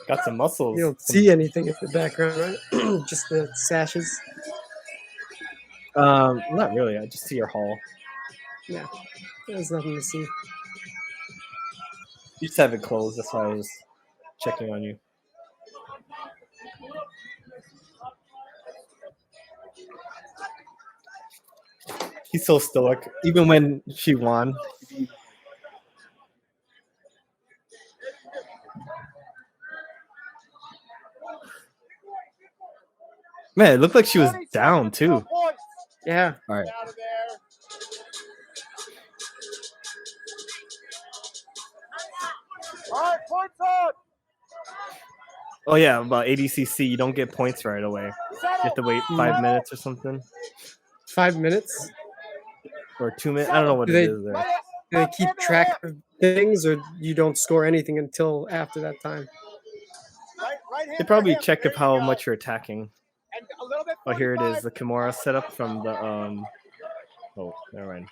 Speaker 2: Got some muscles.
Speaker 1: You don't
Speaker 2: some-
Speaker 1: see anything in the background, right? Just the sashes.
Speaker 2: Not really. I just see your haul.
Speaker 1: Yeah, there's nothing to see.
Speaker 2: You just have it closed. That's why I was checking on you. He's so stoic. Even when she won. Man, it looked like she was
Speaker 5: 30
Speaker 2: down
Speaker 5: seconds, no
Speaker 2: too.
Speaker 5: points.
Speaker 1: Yeah.
Speaker 2: All right.
Speaker 5: Get out of there. All right, points on.
Speaker 2: Oh yeah, about ADCC, you don't get points right away. You have to wait 5 minutes or something,
Speaker 1: 5 minutes.
Speaker 2: or 2 minutes. I don't know what
Speaker 1: Do
Speaker 2: it
Speaker 1: they-
Speaker 2: is there.
Speaker 1: Do they keep track of things, or you don't score anything until after that time?
Speaker 5: Right hand
Speaker 2: They probably
Speaker 5: for him.
Speaker 2: check
Speaker 5: There
Speaker 2: if
Speaker 5: you
Speaker 2: how
Speaker 5: go.
Speaker 2: much you're attacking.
Speaker 5: And a little bit
Speaker 2: Oh, here it is,
Speaker 5: 45.
Speaker 2: the Kimura setup from the Oh, never mind.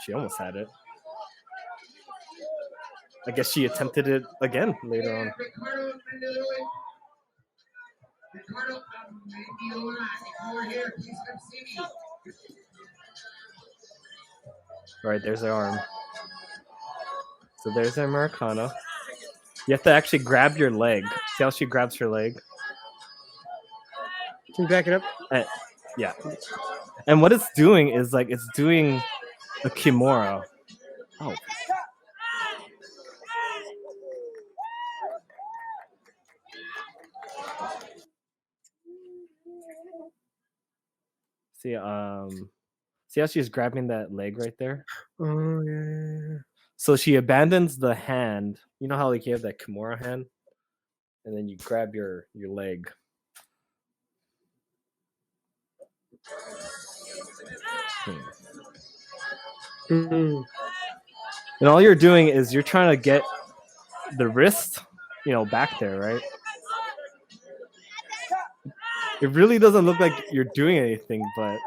Speaker 2: She almost had it. I guess she attempted it again later on. Right, there's her arm. So there's her Americana. You have to actually grab your leg. See how she grabs her leg?
Speaker 1: Can you back it up?
Speaker 2: Yeah. And what it's doing is like it's doing a Kimura. Oh. See, see how she's grabbing that leg right there?
Speaker 1: Oh yeah.
Speaker 2: So she abandons the hand. You know how like you have that Kimura hand? And then you grab your leg.
Speaker 1: Mm.
Speaker 2: And all you're doing is you're trying to get the wrist, back there, right? It really doesn't look like you're doing anything, but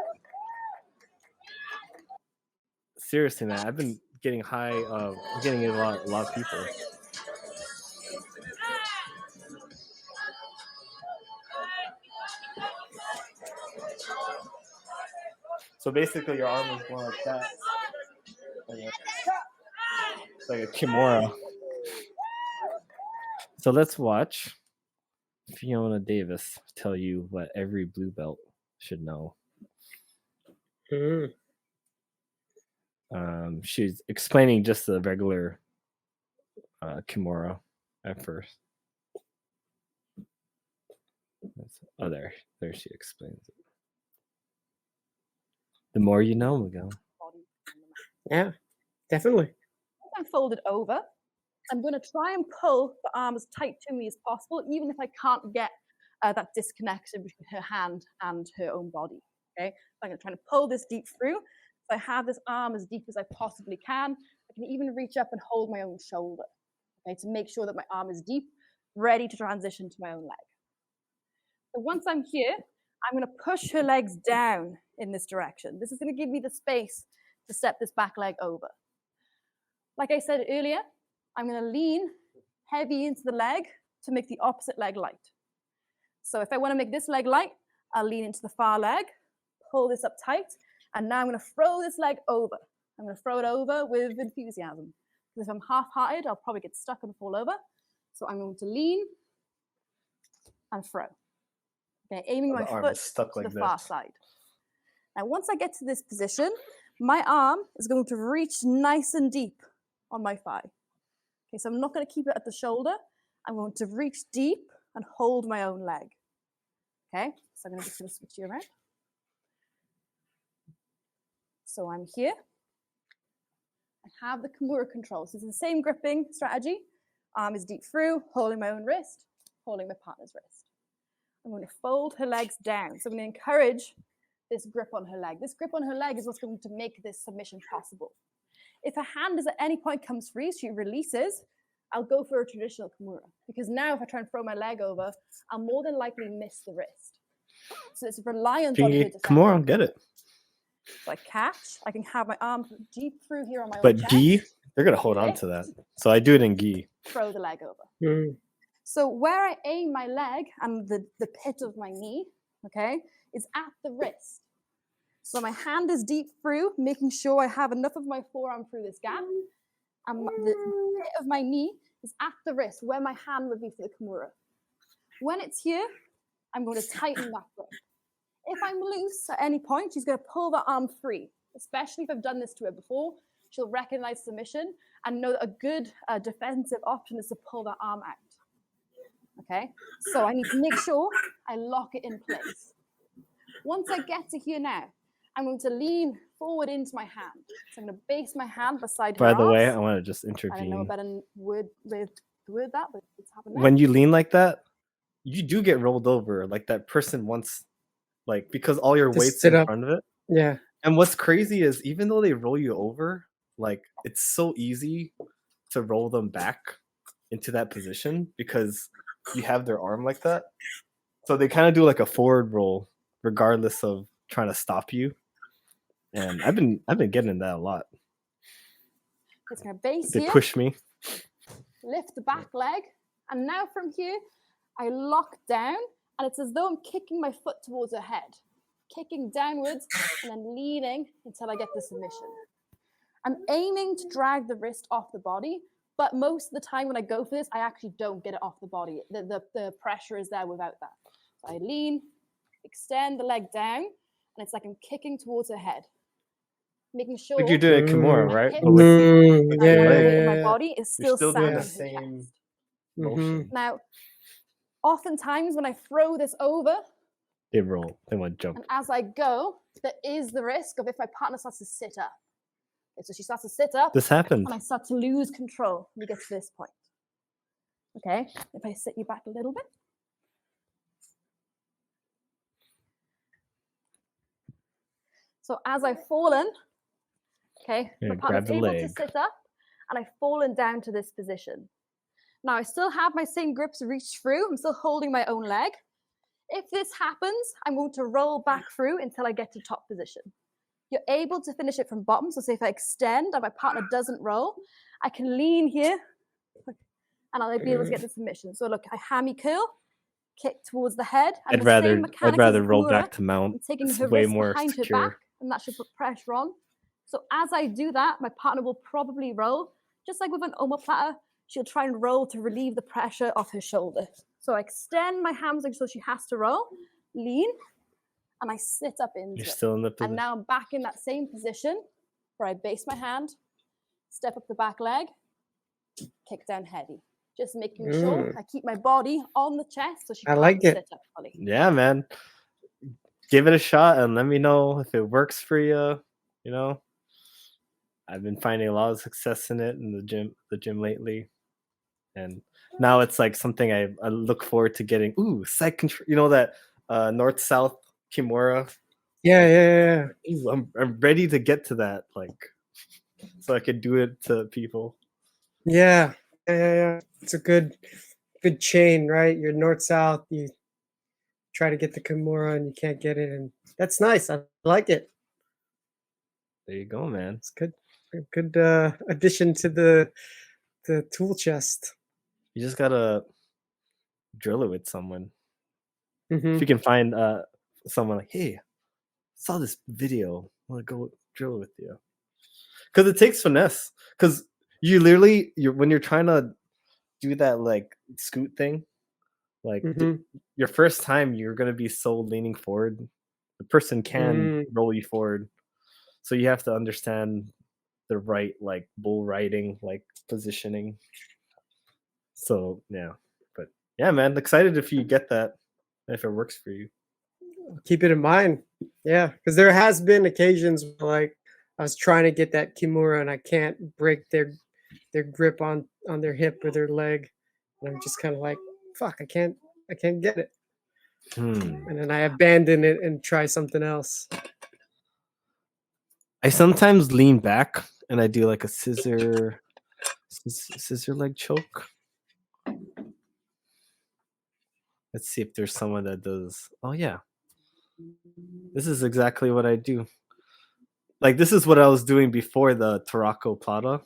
Speaker 2: seriously, man, I've been getting getting it a lot of people. So basically, your arm is going like that. It's like a Kimura. So let's watch Fiona Davis tell you what every blue belt should know.
Speaker 1: Mm.
Speaker 2: She's explaining just the regular Kimura at first. Oh, there she explains it. The more you know, Miguel.
Speaker 1: Yeah, definitely.
Speaker 6: I'm folded over. I'm going to try and pull the arm as tight to me as possible, even if I can't get that disconnection between her hand and her own body. Okay, so I'm going to try to pull this deep through. So I have this arm as deep as I possibly can. I can even reach up and hold my own shoulder. Okay, to make sure that my arm is deep, ready to transition to my own leg. So once I'm here, I'm going to push her legs down in this direction. This is going to give me the space to step this back leg over. Like I said earlier, I'm going to lean heavy into the leg to make the opposite leg light. So if I want to make this leg light, I'll lean into the far leg, pull this up tight, and now I'm going to throw this leg over. I'm going to throw it over with enthusiasm. Because if I'm half-hearted, I'll probably get stuck and fall over. So I'm going to lean and throw. Okay, aiming my
Speaker 2: arm
Speaker 6: foot
Speaker 2: is stuck
Speaker 6: to
Speaker 2: like
Speaker 6: the far
Speaker 2: this.
Speaker 6: side. Now, once I get to this position, my arm is going to reach nice and deep on my thigh. Okay, so I'm not going to keep it at the shoulder. I'm going to reach deep and hold my own leg. Okay, so I'm just going to switch you around. So I'm here. have the Kimura control. So it's the same gripping strategy. Arm is deep through, holding my own wrist, holding my partner's wrist. I'm going to fold her legs down. So I'm going to encourage this grip on her leg. This grip on her leg is what's going to make this submission possible. If her hand is at any point comes free, she releases, I'll go for a traditional Kimura. Because now if I try and throw my leg over, I'll more than likely miss the wrist. So it's reliant on her defending.
Speaker 2: Kimura, get it.
Speaker 6: So I catch, I can have my arm deep through here on my own
Speaker 2: But
Speaker 6: chest.
Speaker 2: gi, they're going to hold on to that. So I do it in gi.
Speaker 6: Throw the leg over.
Speaker 1: Mm.
Speaker 6: So where I aim my leg and the pit of my knee, okay, is at the wrist. So my hand is deep through, making sure I have enough of my forearm through this gap. And the pit of my knee is at the wrist, where my hand would be for the Kimura. When it's here, I'm going to tighten that grip. If I'm loose at any point, she's going to pull the arm free, especially if I've done this to her before. She'll recognize submission and know that a good defensive option is to pull the arm out. Okay, so I need to make sure I lock it in place. Once I get to here now, I'm going to lean forward into my hand. So I'm going to base my hand beside her
Speaker 2: By the way, I
Speaker 6: arms.
Speaker 2: want to just
Speaker 6: I don't know a
Speaker 2: intervene.
Speaker 6: better word with the word that, but it's happened now.
Speaker 2: When you lean like that, you do get rolled over. Like that person wants, like, because all your
Speaker 1: To
Speaker 2: weight's
Speaker 1: sit
Speaker 2: in
Speaker 1: up.
Speaker 2: front of it.
Speaker 1: Yeah.
Speaker 2: And what's crazy is even though they roll you over, like it's so easy to roll them back into that position because you have their arm like that. So they kind of do like a forward roll regardless of trying to stop you. And I've been getting in that a lot.
Speaker 6: It's going to base
Speaker 2: They
Speaker 6: here,
Speaker 2: push me.
Speaker 6: lift the back leg, and now from here, I lock down, and it's as though I'm kicking my foot towards her head, kicking downwards, and then leaning until I get the submission. I'm aiming to drag the wrist off the body, but most of the time when I go for this, I actually don't get it off the body. The pressure is there without that. So I lean, extend the leg down, and it's like I'm kicking towards her head, making sure
Speaker 2: Like you do at Kimura,
Speaker 6: my
Speaker 2: right?
Speaker 6: hips
Speaker 2: But with
Speaker 1: Mm,
Speaker 6: and
Speaker 1: yeah,
Speaker 6: the
Speaker 1: yeah,
Speaker 6: weight of my
Speaker 1: yeah.
Speaker 6: body is
Speaker 2: you're
Speaker 6: still
Speaker 2: still doing
Speaker 6: sanding
Speaker 2: the
Speaker 6: her
Speaker 2: same
Speaker 6: chest.
Speaker 2: motion.
Speaker 6: Now, oftentimes when I throw this over,
Speaker 2: They roll. They want to jump.
Speaker 6: and as I go, there is the risk of if my partner starts to sit up. Okay, so she starts to sit up,
Speaker 2: This happened.
Speaker 6: and I start to lose control when we get to this point. Okay, if I sit you back a little bit. So as I've fallen, okay,
Speaker 2: Yeah,
Speaker 6: my
Speaker 2: grab
Speaker 6: partner's
Speaker 2: the
Speaker 6: able to
Speaker 2: leg.
Speaker 6: sit up, and I've fallen down to this position. Now I still have my same grips reach through. I'm still holding my own leg. If this happens, I'm going to roll back through until I get to top position. You're able to finish it from bottom. So say if I extend and my partner doesn't roll, I can lean here and I'll be able to get the submission. So look, I hammy curl, kick towards the head. And
Speaker 2: I'd rather roll
Speaker 6: Kimura,
Speaker 2: back to mount.
Speaker 6: I'm taking
Speaker 2: It's
Speaker 6: her
Speaker 2: way
Speaker 6: wrist
Speaker 2: more
Speaker 6: behind her
Speaker 2: secure.
Speaker 6: back, and that should put pressure on. So as I do that, my partner will probably roll. Just like with an omoplata, she'll try and roll to relieve the pressure off her shoulder. So I extend my hamstring so she has to roll, lean, and I sit up into
Speaker 2: You're
Speaker 6: it.
Speaker 2: still in the position.
Speaker 6: And now I'm back in that same position where I base my hand, step up the back leg, kick down heavy. Just making sure I keep my body on the chest so she
Speaker 1: I
Speaker 6: can't
Speaker 1: like it.
Speaker 6: sit up fully.
Speaker 2: Yeah, man. Give it a shot and let me know if it works for you. You know, I've been finding a lot of success in it in the gym lately, and now it's like something I look forward to getting. Ooh, side control. You know that north south Kimura.
Speaker 1: Yeah.
Speaker 2: Ooh, I'm ready to get to that, like, so I could do it to people.
Speaker 1: Yeah. It's a good chain, right? You're north south. You try to get the Kimura and you can't get it, and that's nice. I like it.
Speaker 2: There you go, man.
Speaker 1: It's good. A good addition to the tool chest.
Speaker 2: You just gotta drill it with someone.
Speaker 1: Mhm.
Speaker 2: If you can find someone like, hey, saw this video, I want to go drill with you, because it takes finesse. Because you literally, when you're trying to do that like scoot thing, like your first time, you're gonna be so leaning forward. The person can roll you forward, so you have to understand the right like bull riding like positioning. So yeah, but yeah, man, excited if you get that, if it works for you.
Speaker 1: Keep it in mind. Yeah, because there has been occasions where, like, I was trying to get that kimura and I can't break their grip on their hip or their leg. And I'm just kind of like, fuck, I can't get it. And then I abandon it and try something else.
Speaker 2: I sometimes lean back and I do like a scissor leg choke. Let's see if there's someone that does. Oh yeah. This is exactly what I do. Like this is what I was doing before the Tarikoplata.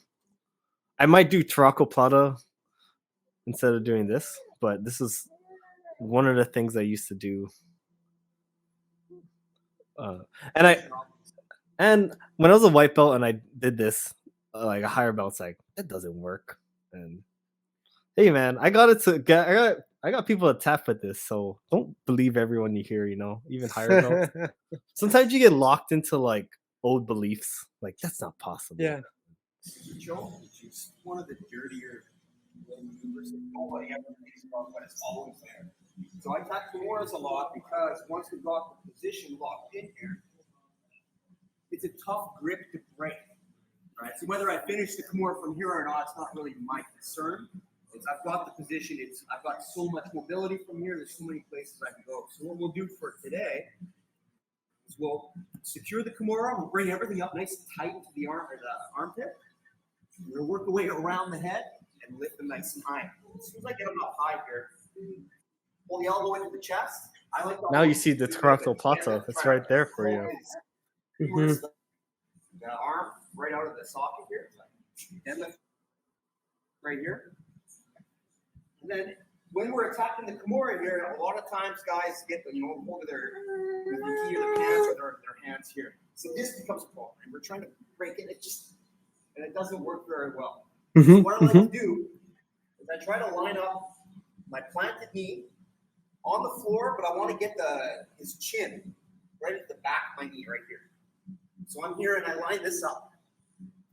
Speaker 2: I might do Tarikoplata instead of doing this, but this is one of the things I used to do. And when I was a white belt and I did this, like a higher belt's like, that doesn't work. And hey man, I got people to tap at this, so don't believe everyone you hear, even higher belts. Sometimes you get locked into like old beliefs. Like that's not possible.
Speaker 1: Yeah.
Speaker 5: Joe, which is one of the dirtier maneuvers that nobody ever thinks about, but it's always there. So I attack Kimuras a lot because once we've got the position locked in here, it's a tough grip to break. Right? So whether I finish the Kimura from here or not, it's not really my concern. I've got the position. I've got so much mobility from here. There's so many places I can go. So what we'll do for today is we'll secure the Kimura. We'll bring everything up nice and tight into the armpit. We're going to work the way around the head and lift them nice and high. As soon as I get them up high here, pull the elbow into the chest.
Speaker 2: Now you see the Tarikoplata. It's right there for you.
Speaker 1: Mm-hmm.
Speaker 5: The arm right out of the socket here. Deadlift right here. And then when we're attacking the Kimura here, a lot of times guys get hold of their key or their pants or their hands here. So this becomes a problem. And we're trying to break it. And it doesn't work very well.
Speaker 1: Mm-hmm.
Speaker 5: So what I like to do is I try to line up my planted knee on the floor, but I want to get his chin right at the back of my knee right here. So I'm here and I line this up.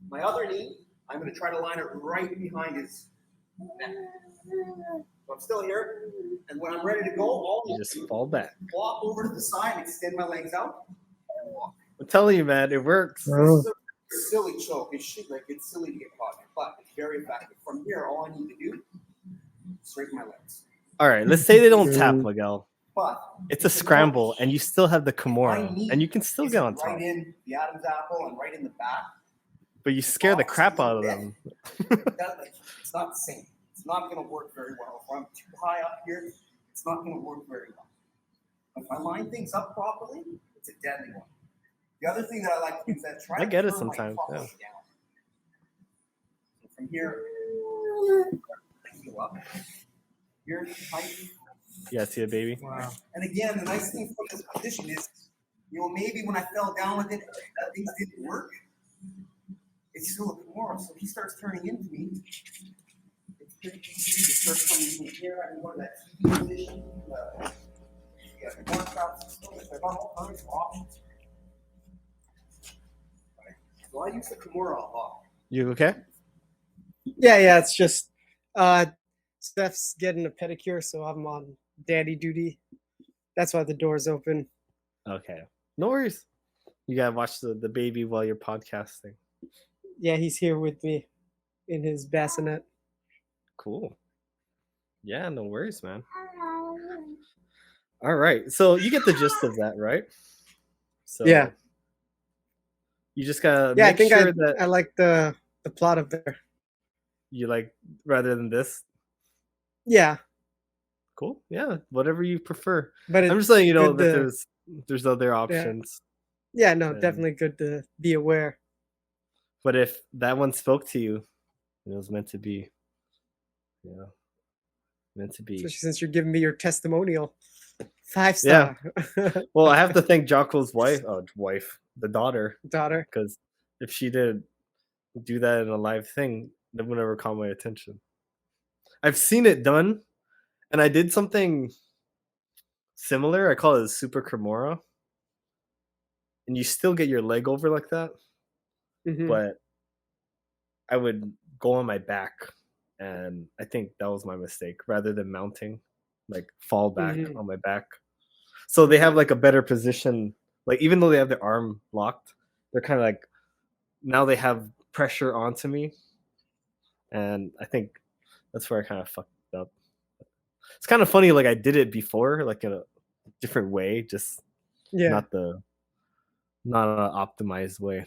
Speaker 5: My other knee, I'm going to try to line it right behind his neck. So I'm still here, and when I'm ready to go,
Speaker 2: you just fall back.
Speaker 5: Walk over to the side, extend my legs out, and walk.
Speaker 2: I'm telling you, man, it works.
Speaker 1: Oh.
Speaker 5: It's a silly choke. It's silly to get caught, but it's very effective. From here, all I need to do is straighten my legs.
Speaker 2: All right, let's say they don't tap, Miguel.
Speaker 5: But
Speaker 2: it's a scramble, and you still have the Kimura, and you can still get on top.
Speaker 5: Right in the Adam's apple and right in the back.
Speaker 2: But you scare the crap out of them.
Speaker 5: It's not the same. It's not going to work very well. If I'm too high up here, it's not going to work very well. If I line things up properly, it's a deadly one. The other thing that I like to do is that try
Speaker 2: I get
Speaker 5: to
Speaker 2: it
Speaker 5: turn
Speaker 2: sometimes.
Speaker 5: my
Speaker 2: Yeah.
Speaker 5: down. So from here, I go up. Here, tight.
Speaker 2: Yeah, see it, baby.
Speaker 1: Wow.
Speaker 5: And again, the nice thing from this position is, maybe when I fell down with it, things didn't work. It's still a Kimura, so he starts turning into me. It's pretty easy to start coming in here. I can go to that TV position. More traps. I've got all kinds of options. Right. So I use the Kimura a lot.
Speaker 2: You okay?
Speaker 1: Yeah. It's just Steph's getting a pedicure, so I'm on daddy duty. That's why the door's open.
Speaker 2: Okay. No worries. You gotta watch the baby while you're podcasting.
Speaker 1: Yeah, he's here with me in his bassinet.
Speaker 2: Cool. Yeah, no worries, man. All right. So you get the gist of that, right? So
Speaker 1: yeah.
Speaker 2: You just gotta
Speaker 1: I
Speaker 2: make
Speaker 1: think
Speaker 2: sure that
Speaker 1: I like the plot of there.
Speaker 2: You like rather than this?
Speaker 1: Yeah.
Speaker 2: Cool. Yeah, whatever you prefer.
Speaker 1: But
Speaker 2: I'm just letting you know that there's other options.
Speaker 1: Yeah, no, definitely good to be aware.
Speaker 2: But if that one spoke to you, it was meant to be. Yeah. Meant to be.
Speaker 1: Especially since you're giving me your testimonial. 5-star.
Speaker 2: Yeah. Well, I have to thank Jocko's the daughter. Because if she did do that in a live thing, that would never caught my attention. I've seen it done, and I did something similar. I call it a super Kimura. And you still get your leg over like that.
Speaker 1: Mm-hmm.
Speaker 2: But I would go on my back, and I think that was my mistake. Rather than mounting, like fall back on my back. So they have like a better position. Like even though they have their arm locked, they're kind of like now they have pressure onto me, and I think that's where I kind of fucked up. It's kind of funny, like I did it before, like in a different way, just
Speaker 1: Yeah.
Speaker 2: not an optimized way,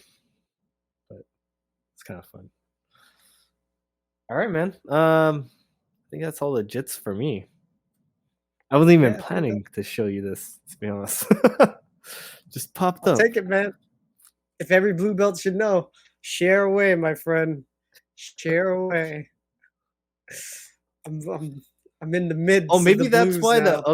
Speaker 2: but it's kind of fun. All right, man. I think that's all the jits for me. I wasn't even
Speaker 1: Yeah,
Speaker 2: planning to show you this, to be honest. Just popped
Speaker 1: I'll
Speaker 2: up.
Speaker 1: take it, man. If every blue belt should know, share away, my friend. Share away. I'm in the midst.
Speaker 2: Oh, maybe
Speaker 1: of the
Speaker 2: that's
Speaker 1: blues
Speaker 2: why
Speaker 1: now.
Speaker 2: the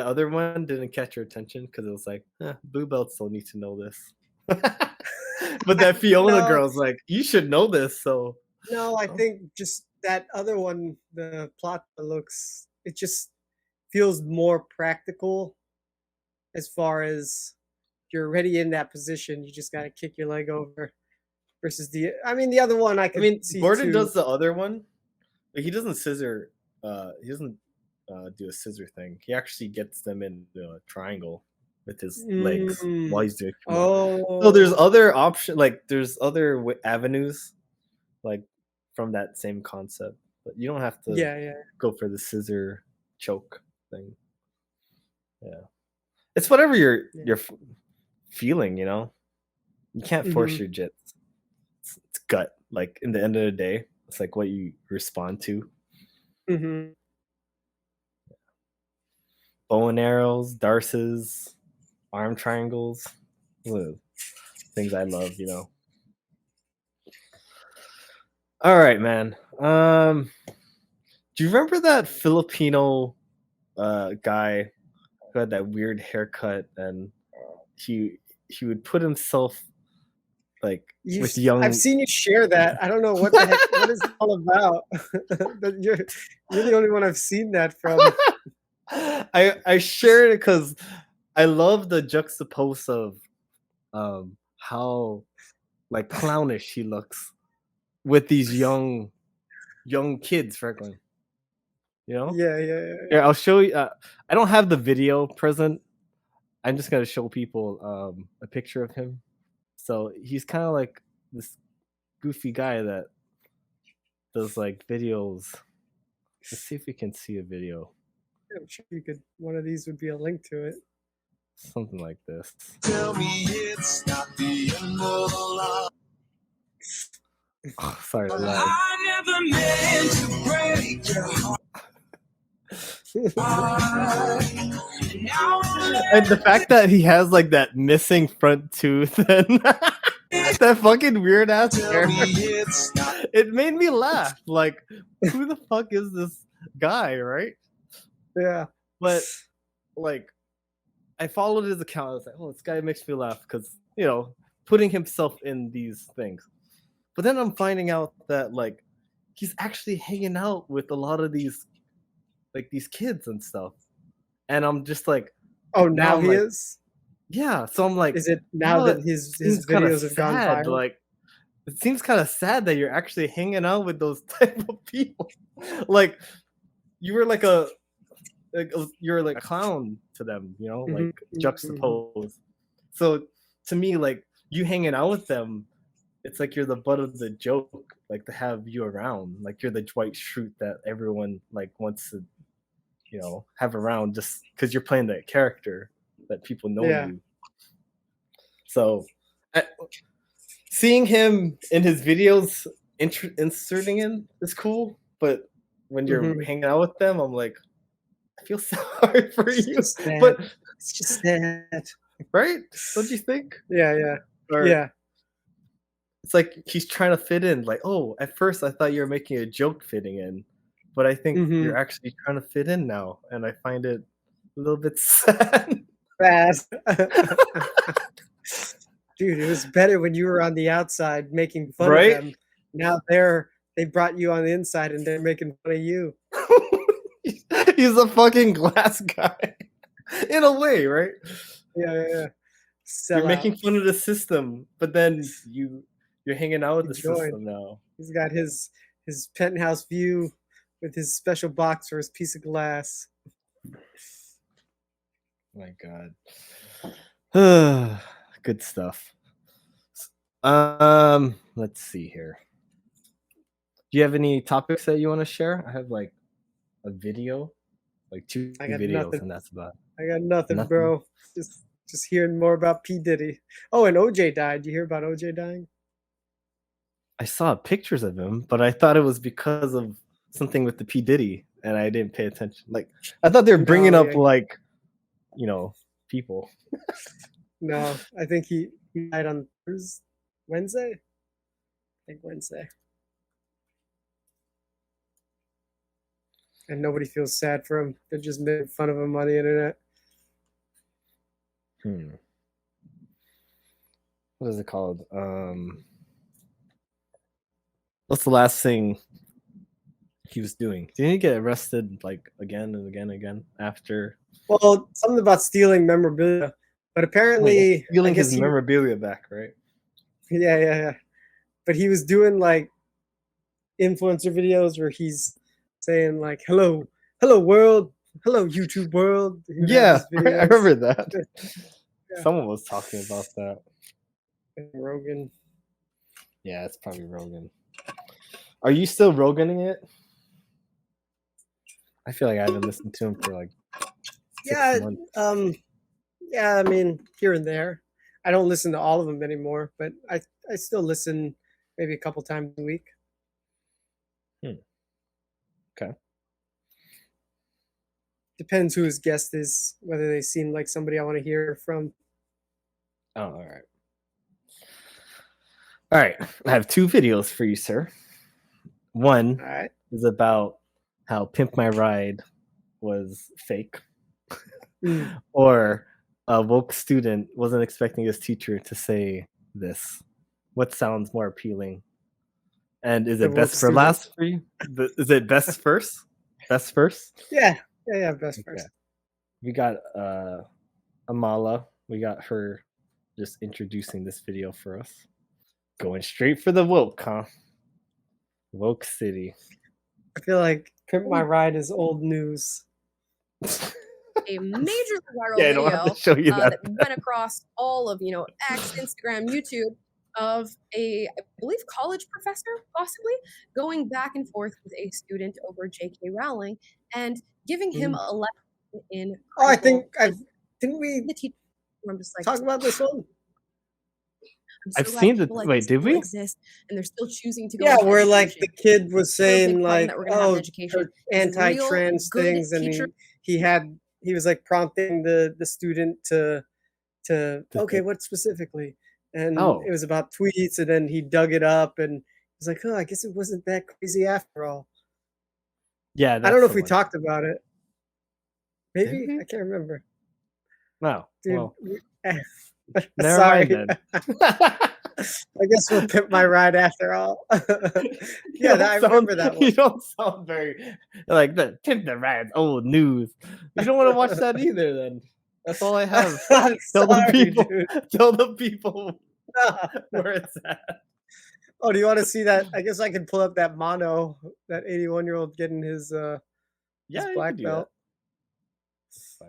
Speaker 2: other one didn't catch your attention, because it was like, blue belts don't need to know this. But that Fiona
Speaker 1: No.
Speaker 2: girl's like, you should know this. So
Speaker 1: No, I think just that other one, the plot looks, it just feels more practical as far as you're already in that position. You just got to kick your leg over versus the other one I could see
Speaker 2: Gordon
Speaker 1: too.
Speaker 2: does the other one, but he doesn't scissor. He doesn't do a scissor thing. He actually gets them in a triangle with his legs while he's doing. So there's other option, like there's other avenues, like from that same concept, but you don't have to go for the scissor choke thing. Yeah, it's whatever you're feeling. You know, you can't force your jits. It's gut. Like in the end of the day, it's like what you respond to.
Speaker 1: Mm-hmm.
Speaker 2: Bow and arrows, darces, arm triangles, things I love, you know. All right, man. Do you remember that Filipino guy who had that weird haircut, and he would put himself like with young.
Speaker 1: I've seen you share that. I don't know what the heck. What is it all about? But you're the only one I've seen that from.
Speaker 2: I shared it because I love the juxtapose of how like clownish he looks with these young kids, frankly. You know?
Speaker 1: Yeah.
Speaker 2: Here, I'll show you. I don't have the video present. I'm just gonna show people a picture of him. So he's kind of like this goofy guy that does like videos. Let's see if we can see a video.
Speaker 1: I'm sure you could. One of these would be a link to it.
Speaker 2: Something like this.
Speaker 7: Tell me it's not the end of the line.
Speaker 2: Oh, sorry to laugh.
Speaker 7: I never meant to break your heart.
Speaker 2: And the fact that he has like that missing front tooth and that fucking weird ass hair, it made me laugh. Like, who the fuck is this guy, right?
Speaker 1: Yeah.
Speaker 2: But like, I followed his account. I was like, oh, this guy makes me laugh because, you know, putting himself in these things. But then I'm finding out that like he's actually hanging out with a lot of these kids and stuff. And I'm just like,
Speaker 1: oh, now he is?
Speaker 2: Yeah. So I'm like,
Speaker 1: is it now that his videos have gone viral?
Speaker 2: Like, it seems kind of sad that you're actually hanging out with those type of people. Like, you were like you're like a clown to them, you know, like juxtaposed. So to me, like you hanging out with them, it's like you're the butt of the joke, like to have you around, like you're the Dwight Schrute that everyone like wants to, you know, have around just because you're playing that character that people know you. So seeing him in his videos inserting in is cool, but when you're hanging out with them, I'm like, I feel sorry for you, but
Speaker 1: it's just sad,
Speaker 2: right? Don't you think?
Speaker 1: Yeah.
Speaker 2: It's like he's trying to fit in. Like, oh, at first I thought you were making a joke fitting in, but I think you're actually trying to fit in now, and I find it a little bit sad.
Speaker 1: Dude, it was better when you were on the outside making fun of them. Now they brought you on the inside and they're making fun of you.
Speaker 2: He's a fucking glass guy, in a way, right?
Speaker 1: Yeah.
Speaker 2: You're making fun of the system, but then you're hanging out with the system now.
Speaker 1: He's got his penthouse view with his special box for his piece of glass.
Speaker 2: My God. Good stuff. Let's see here. Do you have any topics that you want to share? I have like a video, like 2
Speaker 1: I got
Speaker 2: videos,
Speaker 1: nothing.
Speaker 2: and that's about
Speaker 1: I got nothing,
Speaker 2: nothing.
Speaker 1: bro. Just hearing more about P. Diddy. Oh, and OJ died. Do you hear about OJ dying?
Speaker 2: I saw pictures of him, but I thought it was because of something with the P Diddy, and I didn't pay attention. Like I thought they were bringing
Speaker 1: No,
Speaker 2: up
Speaker 1: yeah.
Speaker 2: like, people.
Speaker 1: No, I think he died on Wednesday. I think Wednesday. And nobody feels sad for him. They're just making fun of him on the internet.
Speaker 2: What is it called? What's the last thing he was doing? Didn't he get arrested like again and again and again after?
Speaker 1: Well, something about stealing memorabilia, but apparently,
Speaker 2: stealing
Speaker 1: I guess
Speaker 2: his memorabilia back, right?
Speaker 1: Yeah. But he was doing like influencer videos where he's saying like, "Hello world, hello YouTube world." He would have
Speaker 2: Yeah,
Speaker 1: these
Speaker 2: I
Speaker 1: videos.
Speaker 2: remember that.
Speaker 1: Yeah.
Speaker 2: Someone was talking about that.
Speaker 1: And Rogan.
Speaker 2: Yeah, it's probably Rogan. Are you still Roganing it? I feel like I haven't listened to him for like 6 months.
Speaker 1: Yeah, I mean, here and there. I don't listen to all of them anymore, but I still listen maybe a couple times a week.
Speaker 2: Okay.
Speaker 1: Depends who his guest is, whether they seem like somebody I want to hear from.
Speaker 2: Oh, all right. All right. I have 2 videos for you, sir. One
Speaker 1: All right.
Speaker 2: is about how Pimp My Ride was fake. Or a woke student wasn't expecting his teacher to say this. What sounds more appealing? And is
Speaker 1: The
Speaker 2: it best
Speaker 1: woke
Speaker 2: for
Speaker 1: student.
Speaker 2: last for you? Is it best first? Best first?
Speaker 1: Yeah, best
Speaker 2: Okay.
Speaker 1: first.
Speaker 2: We got Amala. We got her just introducing this video for us. Going straight for the woke, huh? Woke City.
Speaker 1: I feel like Pimp My Ride is old news.
Speaker 8: A major viral
Speaker 2: Yeah, I don't have
Speaker 8: video
Speaker 2: to show you that.
Speaker 8: that went across all of X, Instagram, YouTube of I believe college professor possibly going back and forth with a student over J.K. Rowling and giving him a lesson in.
Speaker 1: Oh, I think didn't we
Speaker 8: the teacher. I'm just like
Speaker 1: talk about this one?
Speaker 8: I'm
Speaker 2: I've
Speaker 8: glad
Speaker 2: seen the
Speaker 8: people like
Speaker 2: wait,
Speaker 8: this
Speaker 2: did
Speaker 8: still
Speaker 2: we?
Speaker 8: exist and they're still choosing to go.
Speaker 1: Yeah,
Speaker 8: into
Speaker 1: where like the
Speaker 8: education.
Speaker 1: kid was
Speaker 8: Still a big
Speaker 1: saying
Speaker 8: problem
Speaker 1: like,
Speaker 8: that we're gonna have in education
Speaker 1: her
Speaker 8: is real
Speaker 1: anti-trans
Speaker 8: good
Speaker 1: things, and
Speaker 8: teacher-
Speaker 1: he was like prompting the student to okay,
Speaker 2: think.
Speaker 1: what specifically? And
Speaker 2: Oh.
Speaker 1: it was about tweets, and then he dug it up, and he was like, oh, I guess it wasn't that crazy after all.
Speaker 2: Yeah,
Speaker 1: I don't know if
Speaker 2: the
Speaker 1: we
Speaker 2: one.
Speaker 1: talked about it. Maybe
Speaker 2: we?
Speaker 1: I can't remember.
Speaker 2: No.
Speaker 1: Dude,
Speaker 2: Well,
Speaker 1: never
Speaker 2: mind
Speaker 1: mind.
Speaker 2: then.
Speaker 1: I guess we'll Pimp My Ride after all. Yeah, I remember that
Speaker 2: You
Speaker 1: one.
Speaker 2: don't sound very like the Pimp the Ride old news. You don't want to watch that either. Then that's all I have.
Speaker 1: I'm
Speaker 2: Tell
Speaker 1: sorry,
Speaker 2: the people.
Speaker 1: dude.
Speaker 2: Tell the people
Speaker 1: No.
Speaker 2: where it's at.
Speaker 1: Oh, do you want to see that? I guess I can pull up that Mano, that 81-year-old getting his
Speaker 2: Yeah, you
Speaker 1: black
Speaker 2: can do
Speaker 1: belt.
Speaker 2: that.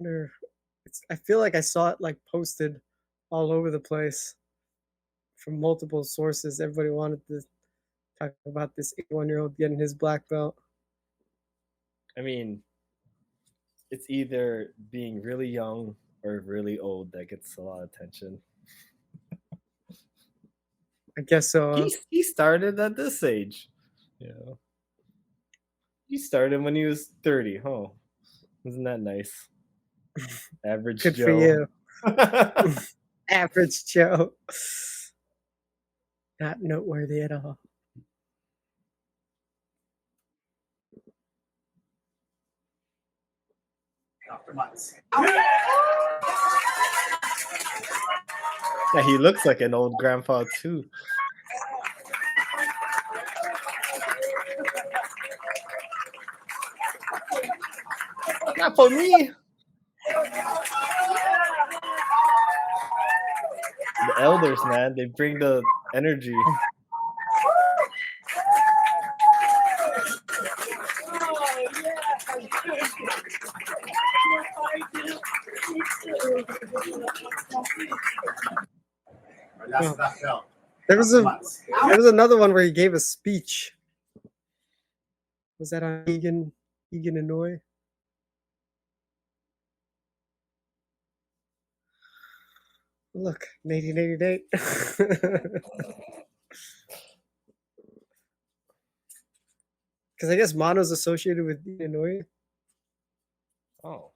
Speaker 2: Fine.
Speaker 1: I feel like I saw it like posted all over the place from multiple sources. Everybody wanted to talk about this 81-year-old getting his black belt.
Speaker 2: I mean, it's either being really young or really old that gets a lot of attention.
Speaker 1: I guess so. Huh?
Speaker 2: He started at this age. Yeah. He started when he was 30, huh? Isn't that nice? Average
Speaker 1: Good
Speaker 2: Joe.
Speaker 1: for you. Average Joe. Not noteworthy at all.
Speaker 5: After months.
Speaker 2: Yeah, he looks like an old grandpa too. Not for me. The elders, man, they bring the energy.
Speaker 5: That's that belt.
Speaker 1: There was another one where he gave a speech. Was that on Egan Hanoi? Look, 1988. Because I guess Mano's associated with Hanoi.
Speaker 2: Oh.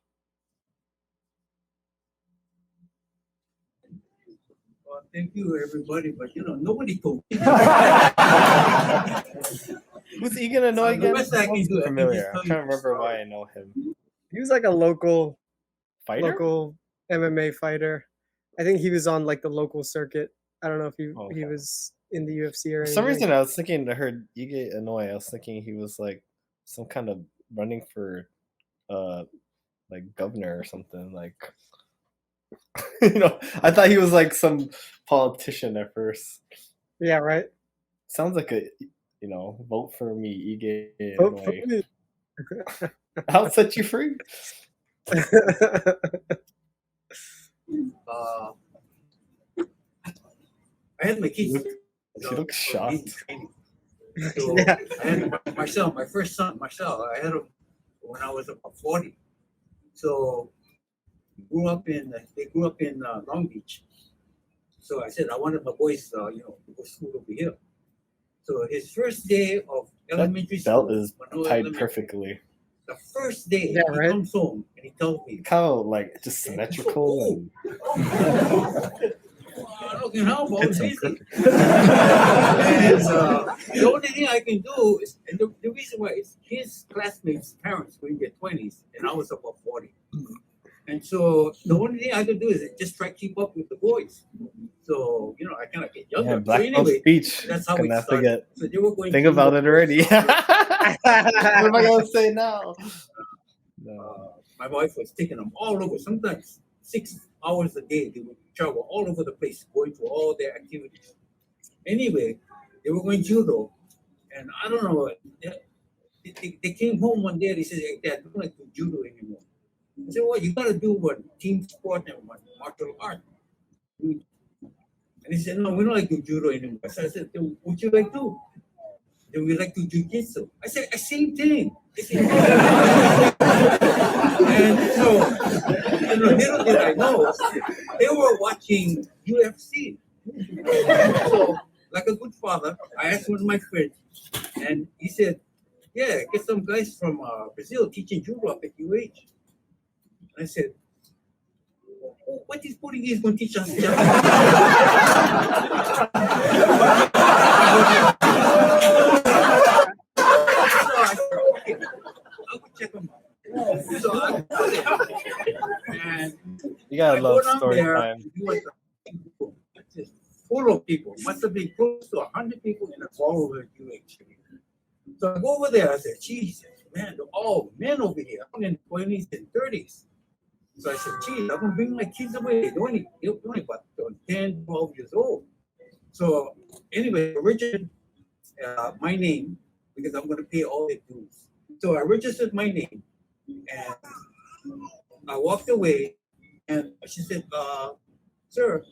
Speaker 5: Well, thank you, everybody, but nobody told me.
Speaker 2: Who's Egan Hanoi again?
Speaker 5: The best I can do, I can
Speaker 2: Familiar.
Speaker 5: just
Speaker 2: I'm
Speaker 5: tell
Speaker 2: trying to
Speaker 5: you the
Speaker 2: remember why
Speaker 5: story.
Speaker 2: I know him.
Speaker 1: He was like a local
Speaker 2: Fighter?
Speaker 1: MMA fighter. I think he was on like the local circuit. I don't know if he
Speaker 2: Okay.
Speaker 1: was in the UFC or
Speaker 2: For some
Speaker 1: anything.
Speaker 2: reason, I was thinking, I heard Ige Hanoi. I was thinking he was like some kind of running for, like governor or something. Like, I thought he was like some politician at first.
Speaker 1: Yeah, right.
Speaker 2: Sounds like a, vote for me, Ige
Speaker 1: Vote for
Speaker 2: Hanoi.
Speaker 1: me.
Speaker 2: I'll set you free.
Speaker 5: I had my kids.
Speaker 2: She looks shocked.
Speaker 5: So
Speaker 1: Yeah.
Speaker 5: I had Marcel, my first son, Marcel. I had him when I was about 40. So they grew up in Long Beach. So I said I wanted my boys, to go to school over here. So his first day of elementary
Speaker 2: That belt
Speaker 5: school,
Speaker 2: is
Speaker 5: Mano
Speaker 2: tied
Speaker 5: Elementary,
Speaker 2: perfectly.
Speaker 5: the first day
Speaker 1: Yeah,
Speaker 5: he
Speaker 1: right.
Speaker 5: comes home and he tells me,
Speaker 2: Kind of like just symmetrical and
Speaker 5: "Looking how about
Speaker 2: hits him
Speaker 5: busy."
Speaker 2: perfectly.
Speaker 5: And the only thing I can do is, and the reason why is his classmates' parents were in their 20s, and I was about 40. And so the only thing I could do is just try to keep up with the boys. So, I kind of get younger.
Speaker 2: Yeah,
Speaker 5: So
Speaker 2: Black Belt
Speaker 5: anyway,
Speaker 2: speech.
Speaker 5: that's how
Speaker 2: Can
Speaker 5: it
Speaker 2: I
Speaker 5: started.
Speaker 2: forget?
Speaker 5: So they were going
Speaker 2: Think
Speaker 5: to
Speaker 2: about it already.
Speaker 5: university.
Speaker 2: What am I gonna say now? No.
Speaker 5: My wife was taking them all over. Sometimes 6 hours a day. They would travel all over the place, going to all their activities. Anyway, they were going judo, and I don't know. They came home one day. They said, "Hey, Dad, I don't like to do judo anymore." I said, "Well, you got to do what team sport and what martial art." And he said, "No, we don't like to do judo anymore." So I said, "Then what you like to do?" "Then we like to do Jiu Jitsu." I said, "Same thing." They said, and so, little did I know, they were watching UFC. So, like a good father, I asked one of my friends, and he said, "Yeah, get some guys from Brazil teaching judo up at UH." I said, "What is Portuguese going to teach us?" I would check them out. So I go there, and
Speaker 2: You gotta
Speaker 5: I go
Speaker 2: love
Speaker 5: down
Speaker 2: story
Speaker 5: there.
Speaker 2: time.
Speaker 5: It's just full of people. Must have been close to 100 people in a ballroom at UH. So I go over there. I said, "Jesus, man, they're all men over here. I'm in 20s and 30s." So I said, "Geez, I'm gonna bring my kids away. They're only about 10, 12 years old." So anyway, I registered my name because I'm gonna pay all the dues. So I registered my name, and I walked away, and she said, "Sir,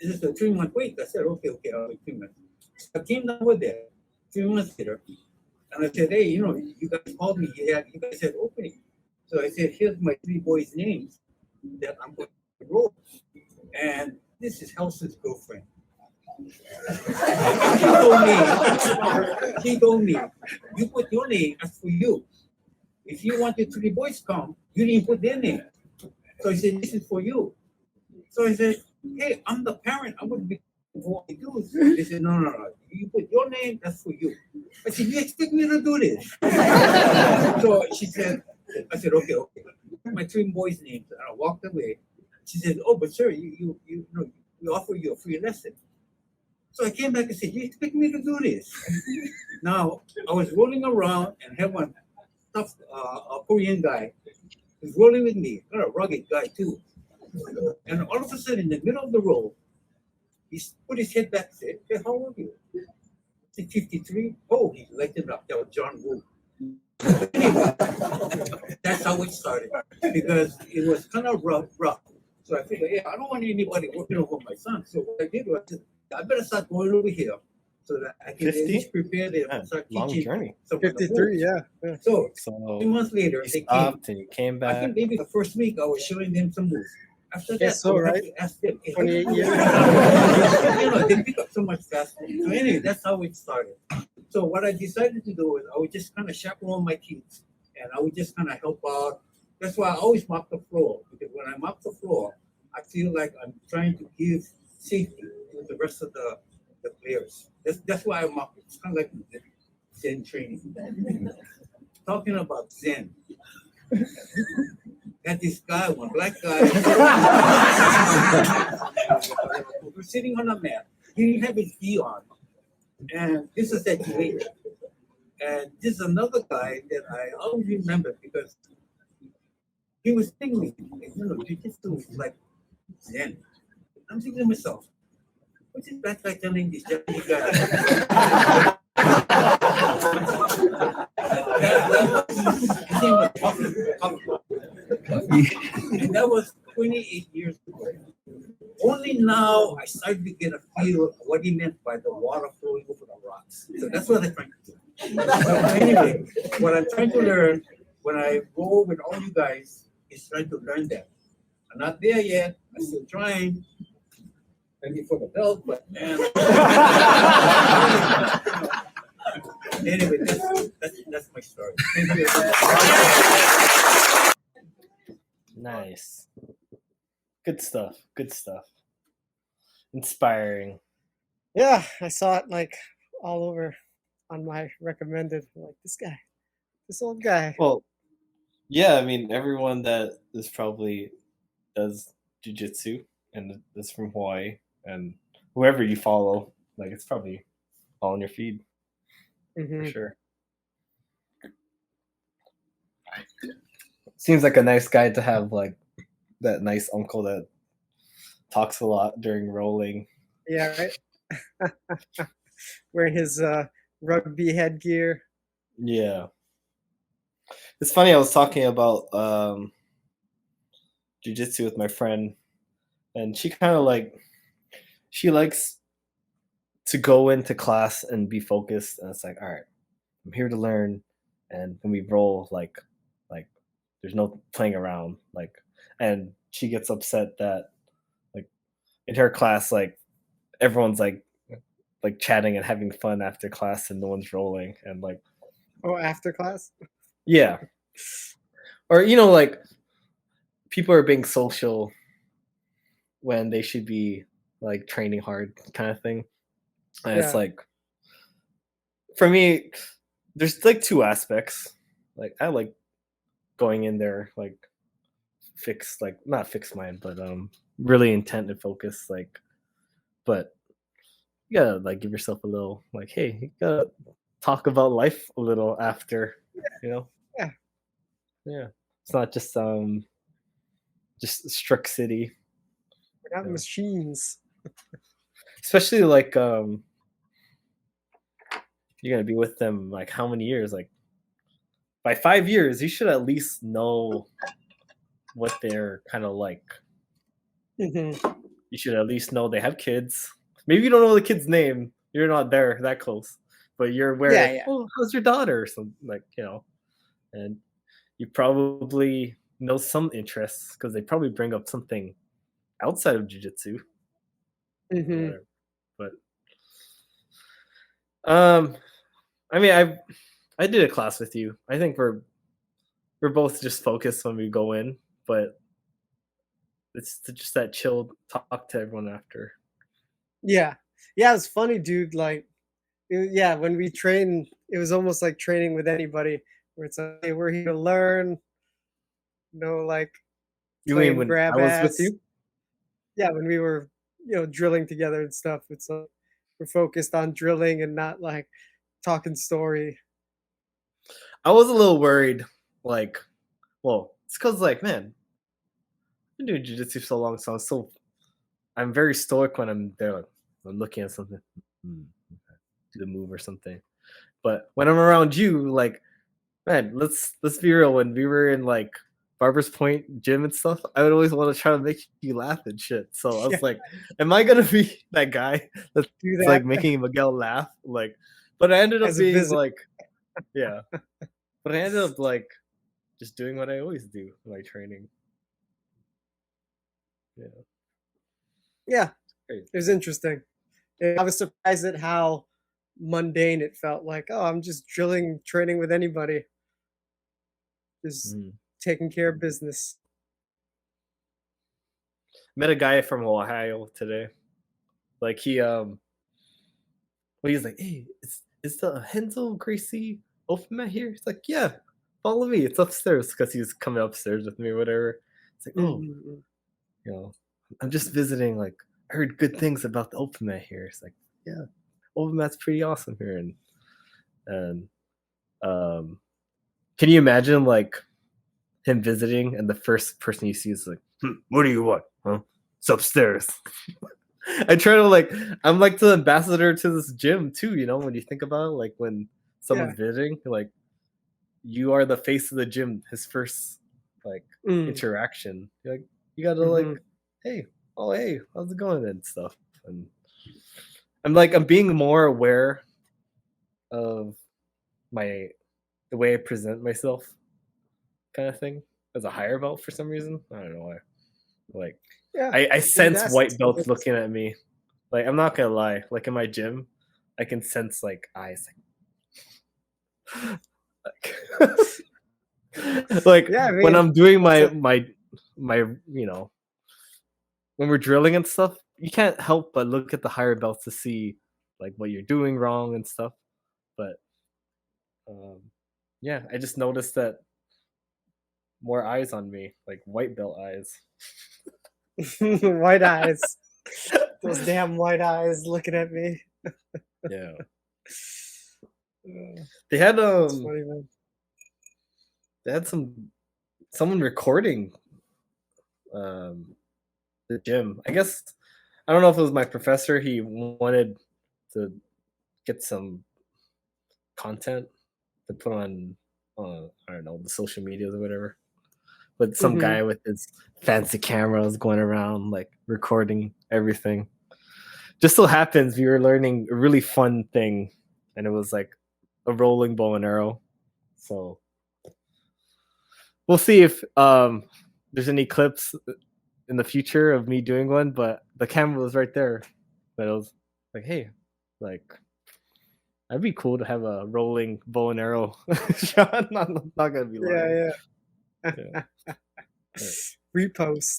Speaker 5: is this a 3-month wait?" I said, "Okay, I'll wait 3 months." I came down with there 3 months later, and I said, "Hey, you guys called me. You guys had opening." So I said, "Here's my 3 boys' names that I'm going to enroll." And this is Helson's girlfriend. She told me, "You put your name as for you. If you want the 3 boys come, you didn't put their name." So I said, "This is for you." So I said, "Hey, I'm the parent. I wouldn't be what I do." They said, No. You put your name, that's for you." I said, "You expect me to do this?" So I said, okay. My 3 boys' names, and I walked away. She said, "Oh, but sir, we offer you a free lesson." So I came back and said, "You expect me to do this?" Now I was rolling around and had one tough Korean guy who's rolling with me, kind of rugged guy too. And all of a sudden, in the middle of the roll, he put his head back and said, "Hey, how old are you?" I said, 53. Oh, he lightened up. That was John Woo. Anyway, that's how it started, because it was kind of rough. So I figured, yeah, I don't want anybody working over my son. So what I did was, I better start going over here so that I can at
Speaker 2: 50?
Speaker 5: least prepare them
Speaker 2: Man,
Speaker 5: and start
Speaker 2: long
Speaker 5: teaching
Speaker 2: journey.
Speaker 5: some of the
Speaker 1: 53,
Speaker 5: moves.
Speaker 1: yeah.
Speaker 5: So
Speaker 2: So
Speaker 5: 3 months later,
Speaker 2: you
Speaker 5: they came.
Speaker 2: stopped and you came
Speaker 5: I
Speaker 2: back.
Speaker 5: think maybe the first week I was showing them some moves. After that,
Speaker 1: Guess so,
Speaker 5: I would have
Speaker 1: right?
Speaker 5: to ask them. Hey,
Speaker 1: 28 years.
Speaker 5: they pick up so much faster. So anyway, that's how it started. So what I decided to do is I would just kind of chaperone my kids, and I would just kind of help out. That's why I always mop the floor, because when I mop the floor, I feel like I'm trying to give safety to the rest of the players. That's why I mop it. It's kind of like Zen training. Talking about Zen. Got this guy, one black guy. We're sitting on a mat. He didn't have his gi on. And this is at Jamaica. And this is another guy that I always remember because he was telling me, jiu-jitsu is like Zen. I'm thinking to myself, what's this black guy telling this Japanese guy? And that was 28 years ago. Only now I started to get a feel of what he meant by the water flowing over the rocks. So that's what I'm trying to do. So anyway, what I'm trying to learn when I go with all you guys is trying to learn that. I'm not there yet. I'm still trying. Maybe for the belt, but man. Anyway, that's my story. Thank you.
Speaker 2: Nice. Good stuff. Good stuff. Inspiring.
Speaker 1: Yeah, I saw it like all over on my recommended. Like this old guy.
Speaker 2: Well, yeah, I mean, everyone that is probably does jujitsu and is from Hawaii, and whoever you follow, like it's probably all on your feed for sure. Seems like a nice guy to have, like that nice uncle that talks a lot during rolling.
Speaker 1: Yeah, right. Wearing his rugby headgear.
Speaker 2: Yeah. It's funny, I was talking about jiu-jitsu with my friend, and she kind of she likes to go into class and be focused, and it's like, all right, I'm here to learn, and when we roll, like there's no playing around, and she gets upset that like in her class, like everyone's like chatting and having fun after class and no one's rolling, and like,
Speaker 1: Oh, after class?
Speaker 2: yeah. Or like people are being social when they should be like training hard kind of thing. And it's
Speaker 1: Yeah.
Speaker 2: like, for me, there's like two aspects. Like I like going in there like not fixed mind, but really intent and focus, like, but you gotta like give yourself a little like, hey, you gotta talk about life a little after,
Speaker 1: Yeah.
Speaker 2: Yeah. It's not just strict city.
Speaker 1: We're not machines.
Speaker 2: Especially like you're gonna be with them like how many years? Like by 5 years, you should at least know what they're kind of like.
Speaker 1: Mm-hmm.
Speaker 2: You should at least know they have kids. Maybe you don't know the kid's name. You're not there that close, but you're aware.
Speaker 1: Yeah.
Speaker 2: Oh, how's your daughter? Or something like, and you probably know some interests because they probably bring up something outside of jiu-jitsu.
Speaker 1: Mm-hmm.
Speaker 2: But I mean, I did a class with you. I think we're both just focused when we go in, but it's just that chill talk to everyone after.
Speaker 1: Yeah, it's funny, dude. Like, when we train, it was almost like training with anybody, where it's like, hey, we're here to learn. Like,
Speaker 2: You mean when
Speaker 1: grab
Speaker 2: I was
Speaker 1: ass.
Speaker 2: with you?
Speaker 1: Yeah, when we were, drilling together and stuff. It's like we're focused on drilling and not like talking story.
Speaker 2: I was a little worried. Like, well, it's because like, man, I've been doing jiu-jitsu so long, so I'm very stoic when I'm there. Like, I'm looking at something, do the move or something. But when I'm around you, like, man, let's be real. When we were in like Barber's Point gym and stuff, I would always want to try to make you laugh and shit. So I was
Speaker 1: Yeah.
Speaker 2: like, am I gonna be that guy that's
Speaker 1: Do that
Speaker 2: like making Miguel laugh? Like, but I ended up
Speaker 1: as a
Speaker 2: being
Speaker 1: visitor.
Speaker 2: like, yeah. But I ended up like just doing what I always do in my training. Yeah.
Speaker 1: Yeah,
Speaker 2: Great.
Speaker 1: it was interesting. I was surprised at how mundane it felt. Like, oh, I'm just training with anybody, just
Speaker 2: Mhm.
Speaker 1: taking care of business.
Speaker 2: Met a guy from Ohio today. Like he's like, hey, is the Henzo Gracie open mat here? It's like, yeah, follow me. It's upstairs because he's coming upstairs with me or whatever. It's like, oh,
Speaker 1: Mhm.
Speaker 2: you know, I'm just visiting. Like, I heard good things about the open mat here. It's like, yeah, open mat's pretty awesome here. And can you imagine like him visiting and the first person you see is like, what do you want? Huh? It's upstairs. I try to like, I'm like the ambassador to this gym too, you know, when you think about it, like when someone's visiting, like you are the face of the gym, his first like interaction. You're like, you gotta like, hey, oh hey, how's it going and stuff. And I'm being more aware of the way I present myself kind of thing as a higher belt for some reason. I don't know why. Like
Speaker 1: Yeah,
Speaker 2: I sense
Speaker 1: invest.
Speaker 2: white belts looking at me. Like I'm not gonna lie. Like in my gym, I can sense like eyes. Like
Speaker 1: Yeah, I
Speaker 2: when
Speaker 1: mean,
Speaker 2: I'm doing my
Speaker 1: it's
Speaker 2: you know, when we're drilling and stuff, you can't help but look at the higher belts to see like what you're doing wrong and stuff. But yeah, I just noticed that more eyes on me, like white belt eyes.
Speaker 1: white eyes. Those damn white eyes looking at me.
Speaker 2: Yeah.
Speaker 1: Uh,
Speaker 2: They had
Speaker 1: it's funny, man.
Speaker 2: they had someone recording the gym. I guess I don't know if it was my professor. He wanted to get some content to put on I don't know, the social medias or whatever. But some guy with his fancy cameras going around like recording everything. Just so happens we were learning a really fun thing, and it was like a rolling bow and arrow. So we'll see if there's any clips in the future of me doing one, but the camera was right there. But it was like, hey, like that'd be cool to have a rolling bow and arrow shot. Not gonna be lying.
Speaker 1: Yeah.
Speaker 2: Right.
Speaker 1: Repost.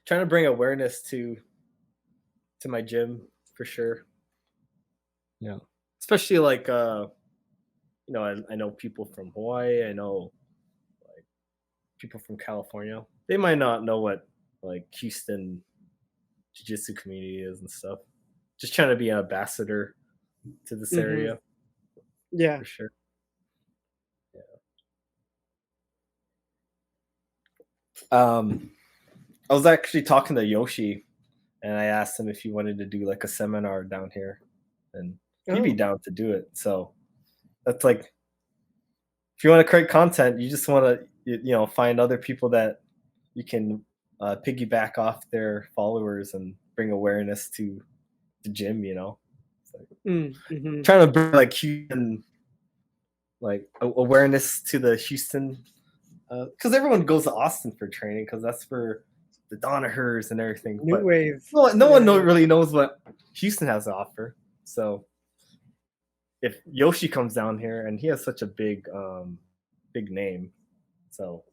Speaker 2: Trying to bring awareness to my gym for sure. Yeah. Especially like you know, I know people from Hawaii, I know like people from California. They might not know what like Houston jiu-jitsu community is and stuff. Just trying to be an ambassador to this area.
Speaker 1: Yeah.
Speaker 2: For sure. Yeah. I was actually talking to Yoshi and I asked him if he wanted to do like a seminar down here, and he'd be down to do it. So that's like, if you want to create content, you just want to, you know, find other people that you can piggyback off their followers and bring awareness to the gym, you know. Like, trying to bring like Houston, like awareness to the Houston, because everyone goes to Austin for training because that's where the Donahers and everything.
Speaker 1: New
Speaker 2: but
Speaker 1: wave.
Speaker 2: no one really knows what Houston has to offer. So if Yoshi comes down here and he has such a big name, so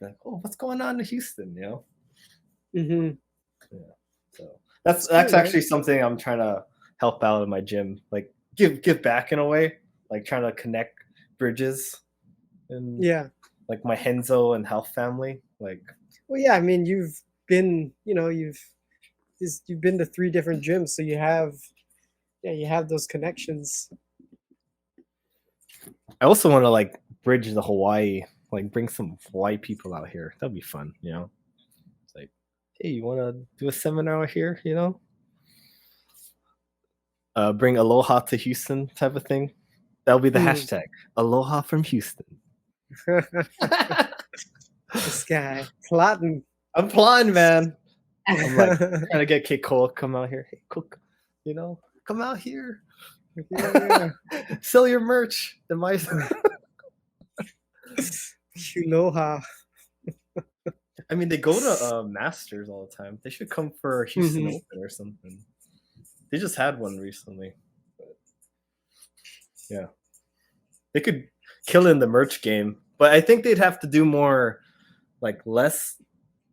Speaker 2: like, oh, what's going on in Houston, you know? Yeah. So that's actually something I'm trying to help out in my gym, like give back in a way, like trying to connect bridges and like my Henzo and Health family. Like,
Speaker 1: well, yeah, I mean, you've been, you know, you've been to 3 different gyms, so you have those connections.
Speaker 2: I also want to like bridge the Hawaii, like bring some Hawaii people out here. That'd be fun, you know. It's like, hey, you want to do a seminar here, you know? Bring aloha to Houston type of thing. That'll be the
Speaker 1: Hmm.
Speaker 2: hashtag. Aloha from Houston.
Speaker 1: This guy plotting.
Speaker 2: I'm plotting, man. I'm like trying to get K. Cole come out here. Hey, Cook, come out here.
Speaker 1: Yeah.
Speaker 2: Sell your merch. In my
Speaker 1: Aloha.
Speaker 2: I mean, they go to Masters all the time. They should come for Houston
Speaker 1: Mhm.
Speaker 2: Open or something. They just had one recently. But yeah, they could kill in the merch game, but I think they'd have to do more, like less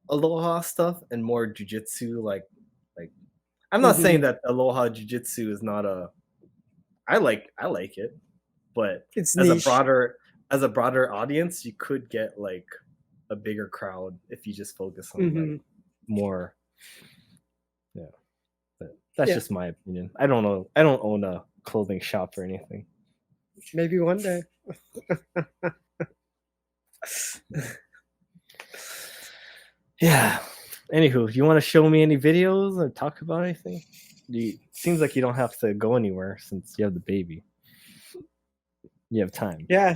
Speaker 2: Aloha stuff and more jujitsu. Like I'm not saying that Aloha jujitsu is not a. I like it, but
Speaker 1: It's
Speaker 2: as a
Speaker 1: niche.
Speaker 2: broader audience, you could get like a bigger crowd if you just focus on like more. Yeah, but that's
Speaker 1: Yeah.
Speaker 2: just my opinion. I don't know. I don't own a clothing shop or anything.
Speaker 1: Maybe one day.
Speaker 2: Yeah. Anywho, you want to show me any videos or talk about anything? Seems like you don't have to go anywhere since you have the baby. You have time.
Speaker 1: Yeah.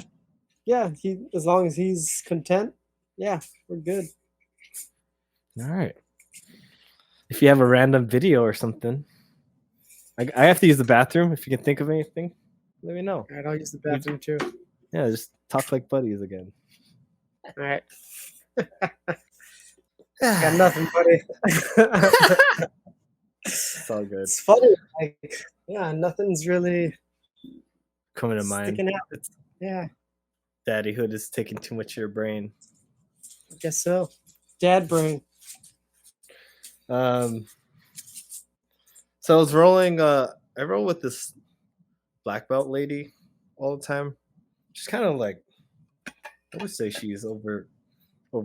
Speaker 1: Yeah. As long as he's content, yeah, we're good.
Speaker 2: All right. If you have a random video or something, I have to use the bathroom. If you can think of anything, let me know.
Speaker 1: All right, I'll use the bathroom too.
Speaker 2: Yeah, just talk like buddies again.
Speaker 1: All right. Got nothing, buddy.
Speaker 2: It's all good.
Speaker 1: It's funny. Like, yeah, nothing's really
Speaker 2: Coming to mind.
Speaker 1: sticking out. Yeah,
Speaker 2: Daddyhood is taking too much of your brain.
Speaker 1: I guess so. Dad brain.
Speaker 2: So I was rolling. I roll with this black belt lady all the time. She's kind of like, I would say she's over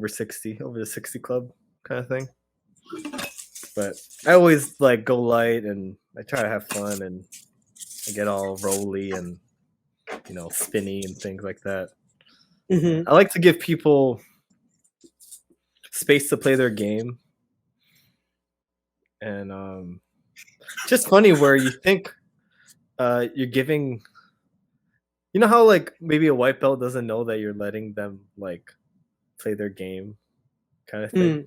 Speaker 2: 60, over the 60 club kind of thing. But I always like go light and I try to have fun and I get all rolly and spinny and things like that.
Speaker 1: Mm-hmm.
Speaker 2: I like to give people space to play their game. And just funny where you think you're giving, how like maybe a white belt doesn't know that you're letting them like play their game kind of thing.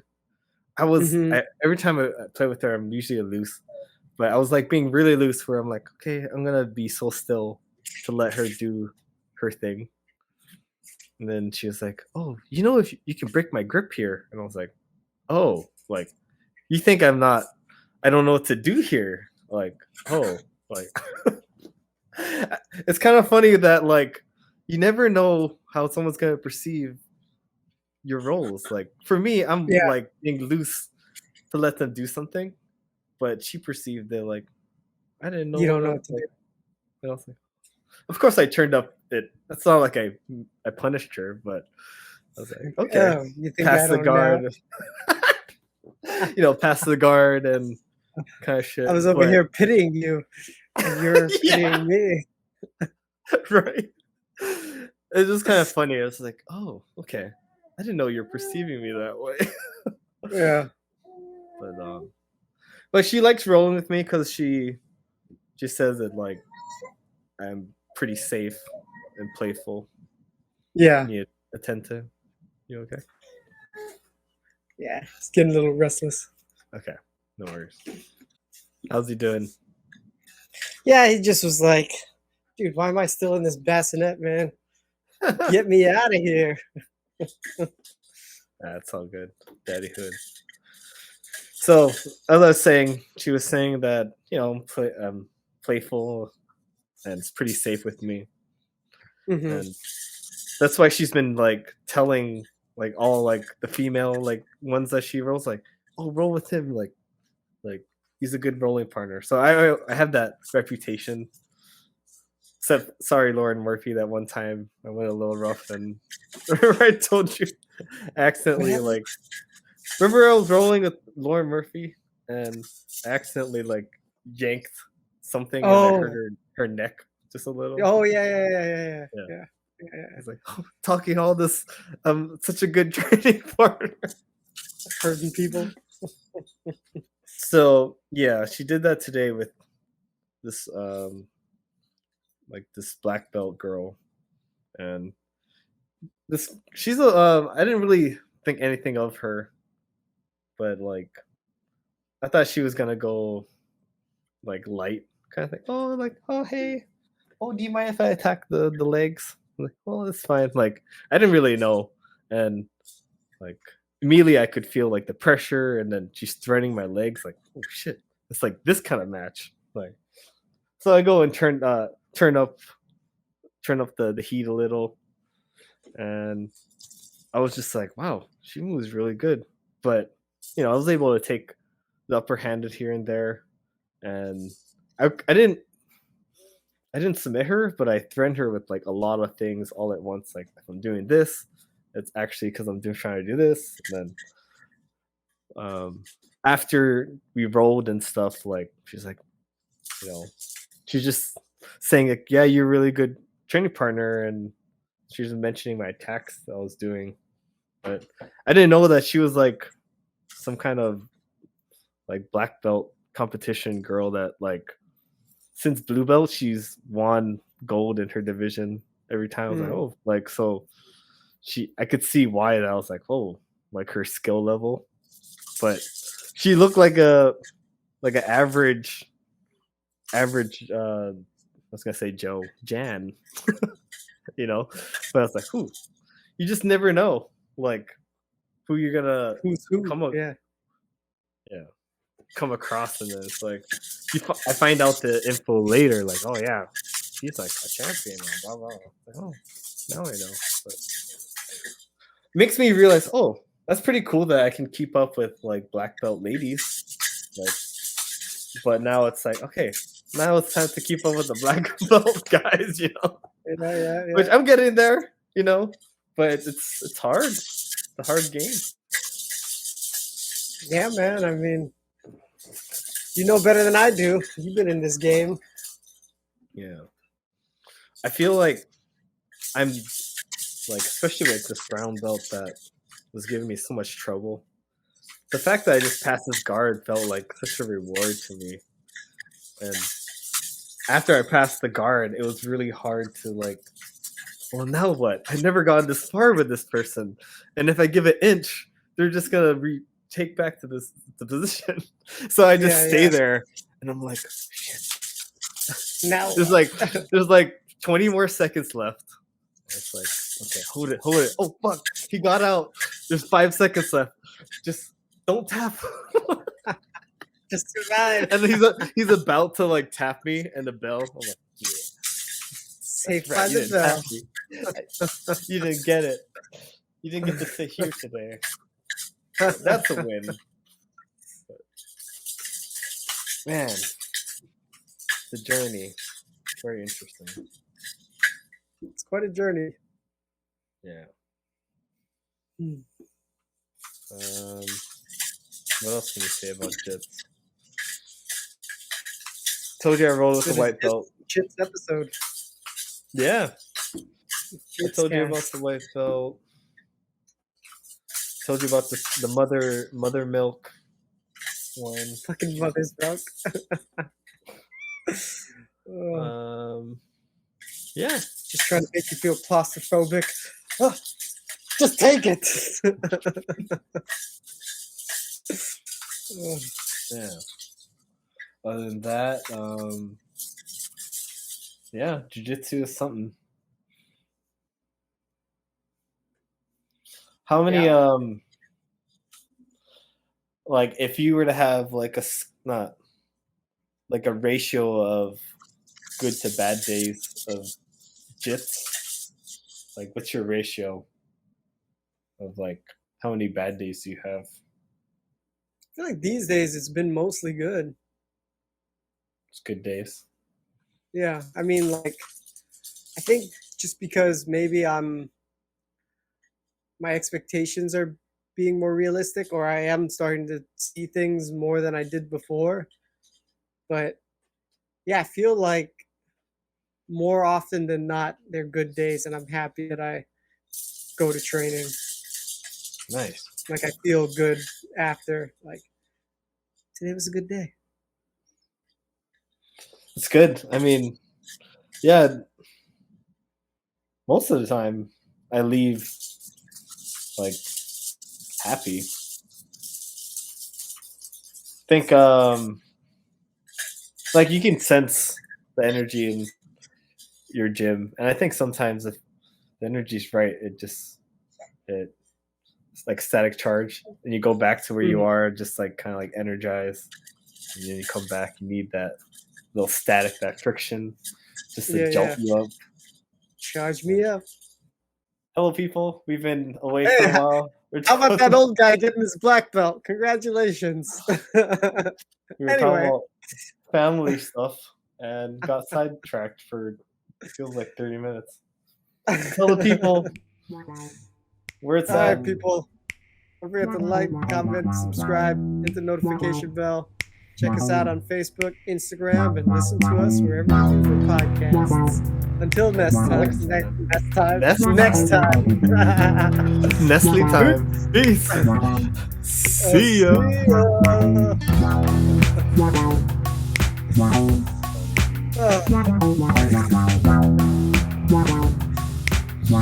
Speaker 2: Every time I play with her, I'm usually loose, but I was like being really loose where I'm like, okay, I'm gonna be so still to let her do her thing. And then she was like, oh, if you can break my grip here. And I was like, oh, like you think I don't know what to do here. Like, oh, like it's kind of funny that like you never know how someone's gonna perceive your roles. Like for me, I'm like being loose to let them do something, but she perceived that like I didn't know.
Speaker 1: You don't know what to do.
Speaker 2: I was like, of course, I turned up it. That's not like I punished her, but I was like, okay,
Speaker 1: Oh, you think
Speaker 2: pass
Speaker 1: I
Speaker 2: the
Speaker 1: don't
Speaker 2: guard. Pass the guard and kind of shit.
Speaker 1: I was over here pitying you, and you're pitying me.
Speaker 2: Right. It's just kind of funny. It's like, oh, okay. I didn't know you're perceiving me that way.
Speaker 1: Yeah.
Speaker 2: But she likes rolling with me because she just says that like I'm pretty safe and playful.
Speaker 1: Yeah.
Speaker 2: You attentive. You okay?
Speaker 1: Yeah. It's getting a little restless.
Speaker 2: Okay. No worries. How's he doing?
Speaker 1: Yeah, he just was like, dude, why am I still in this bassinet, man? Get me out of here.
Speaker 2: That's all good. Daddyhood. So, as I was saying, she was saying that, playful and it's pretty safe with me.
Speaker 1: Mm-hmm.
Speaker 2: And that's why she's been like telling like all like the female like ones that she rolls like, oh, roll with him, like he's a good rolling partner. So I have that reputation. Except, sorry, Lauren Murphy, that one time I went a little rough and I told you accidentally like. Remember I was rolling with Lauren Murphy and I accidentally like yanked something and I hurt her neck just a little.
Speaker 1: Oh yeah.
Speaker 2: I was like, oh, talking all this, such a good training partner.
Speaker 1: Hurting people.
Speaker 2: So yeah, she did that today with this like this black belt girl, and she's a I didn't really think anything of her, but like I thought she was gonna go like light kind of thing. Oh, like, oh hey, oh, do you mind if I attack the legs? I'm like, well, it's fine. Like I didn't really know, and like immediately I could feel like the pressure, and then she's threading my legs. Like, oh shit, it's like this kind of match. Like, so I go and turn up the heat a little, and I was just like, wow, she moves really good. But I was able to take the upper handed here and there, and I didn't submit her, but I threatened her with like a lot of things all at once. Like if I'm doing this, it's actually because I'm trying to do this. And then after we rolled and stuff, like she's like, she's just saying like, yeah, you're a really good training partner, and she was mentioning my attacks that I was doing. But I didn't know that she was like some kind of like black belt competition girl that like since blue belt she's won gold in her division every time. I was like, oh, like so I could see why that. I was like, oh, like her skill level. But she looked like an average I was gonna say Jan. But I was like, who? You just never know like who you're gonna come across, and then it's like I find out the info later, like, oh yeah, he's like a champion, blah blah. Like, oh, now I know. But it makes me realize, oh, that's pretty cool that I can keep up with like black belt ladies, like. But now it's like, okay, now it's time to keep up with the black belt guys,
Speaker 1: Yeah.
Speaker 2: Which I'm getting there, but it's hard. It's a hard game.
Speaker 1: Yeah, man. I mean, you know better than I do. You've been in this game.
Speaker 2: Yeah. I feel like I'm like, especially with this brown belt that was giving me so much trouble. The fact that I just passed this guard felt like such a reward to me. And after I passed the guard, it was really hard to like, well, now what? I've never gotten this far with this person. And if I give an inch, they're just going to take back to the position. So I just stay there, and I'm like, shit.
Speaker 1: Now
Speaker 2: there's like 20 more seconds left. It's like, okay, hold it. Oh fuck, he got out. There's 5 seconds left. Just don't tap.
Speaker 1: Just survive.
Speaker 2: And then he's about to like tap me, and the bell. I'm like, yeah.
Speaker 1: Safe by the bell.
Speaker 2: You didn't get it. You didn't get to sit here today. That's a win. But, man, the journey. Very interesting.
Speaker 1: It's quite a journey.
Speaker 2: Yeah. What else can you say about Jits? Told you I rolled with the white belt.
Speaker 1: Chips episode.
Speaker 2: Yeah. I told you about the white belt. Told you about the mother milk one.
Speaker 1: Fucking mother's milk.
Speaker 2: Yeah.
Speaker 1: Just trying to make you feel claustrophobic. Oh, just take it.
Speaker 2: Yeah. Other than that, yeah, jiu-jitsu is something. How many like if you were to have like a ratio of good to bad days of jits, like what's your ratio of like how many bad days do you have?
Speaker 1: I feel like these days it's been mostly good.
Speaker 2: It's good days.
Speaker 1: Yeah, I mean, like, I think just because maybe my expectations are being more realistic, or I am starting to see things more than I did before. But yeah, I feel like more often than not, they're good days, and I'm happy that I go to training.
Speaker 2: Nice.
Speaker 1: Like I feel good after. Like today was a good day.
Speaker 2: It's good. I mean, Yeah, most of the time I leave like happy. Think like you can sense the energy in your gym, and I think sometimes if the energy's right, it's like static charge, and you go back to where you are, just like kind of like energized, and then you come back. You need that little static, that friction, just to jolt you up.
Speaker 1: Charge me up.
Speaker 2: Hello, people. We've been away
Speaker 1: Hey,
Speaker 2: for a while.
Speaker 1: How about that old guy getting his black belt? Congratulations.
Speaker 2: We were
Speaker 1: Anyway.
Speaker 2: talking about family stuff and got sidetracked for feels like 30 minutes. Tell the people where it's
Speaker 1: All
Speaker 2: at.
Speaker 1: right, people. Don't forget to like, comment, subscribe, hit the notification bell. Check us out on Facebook, Instagram, and listen to us wherever you do for podcasts. Until next time. Next time.
Speaker 2: Nestle time. Peace. See ya.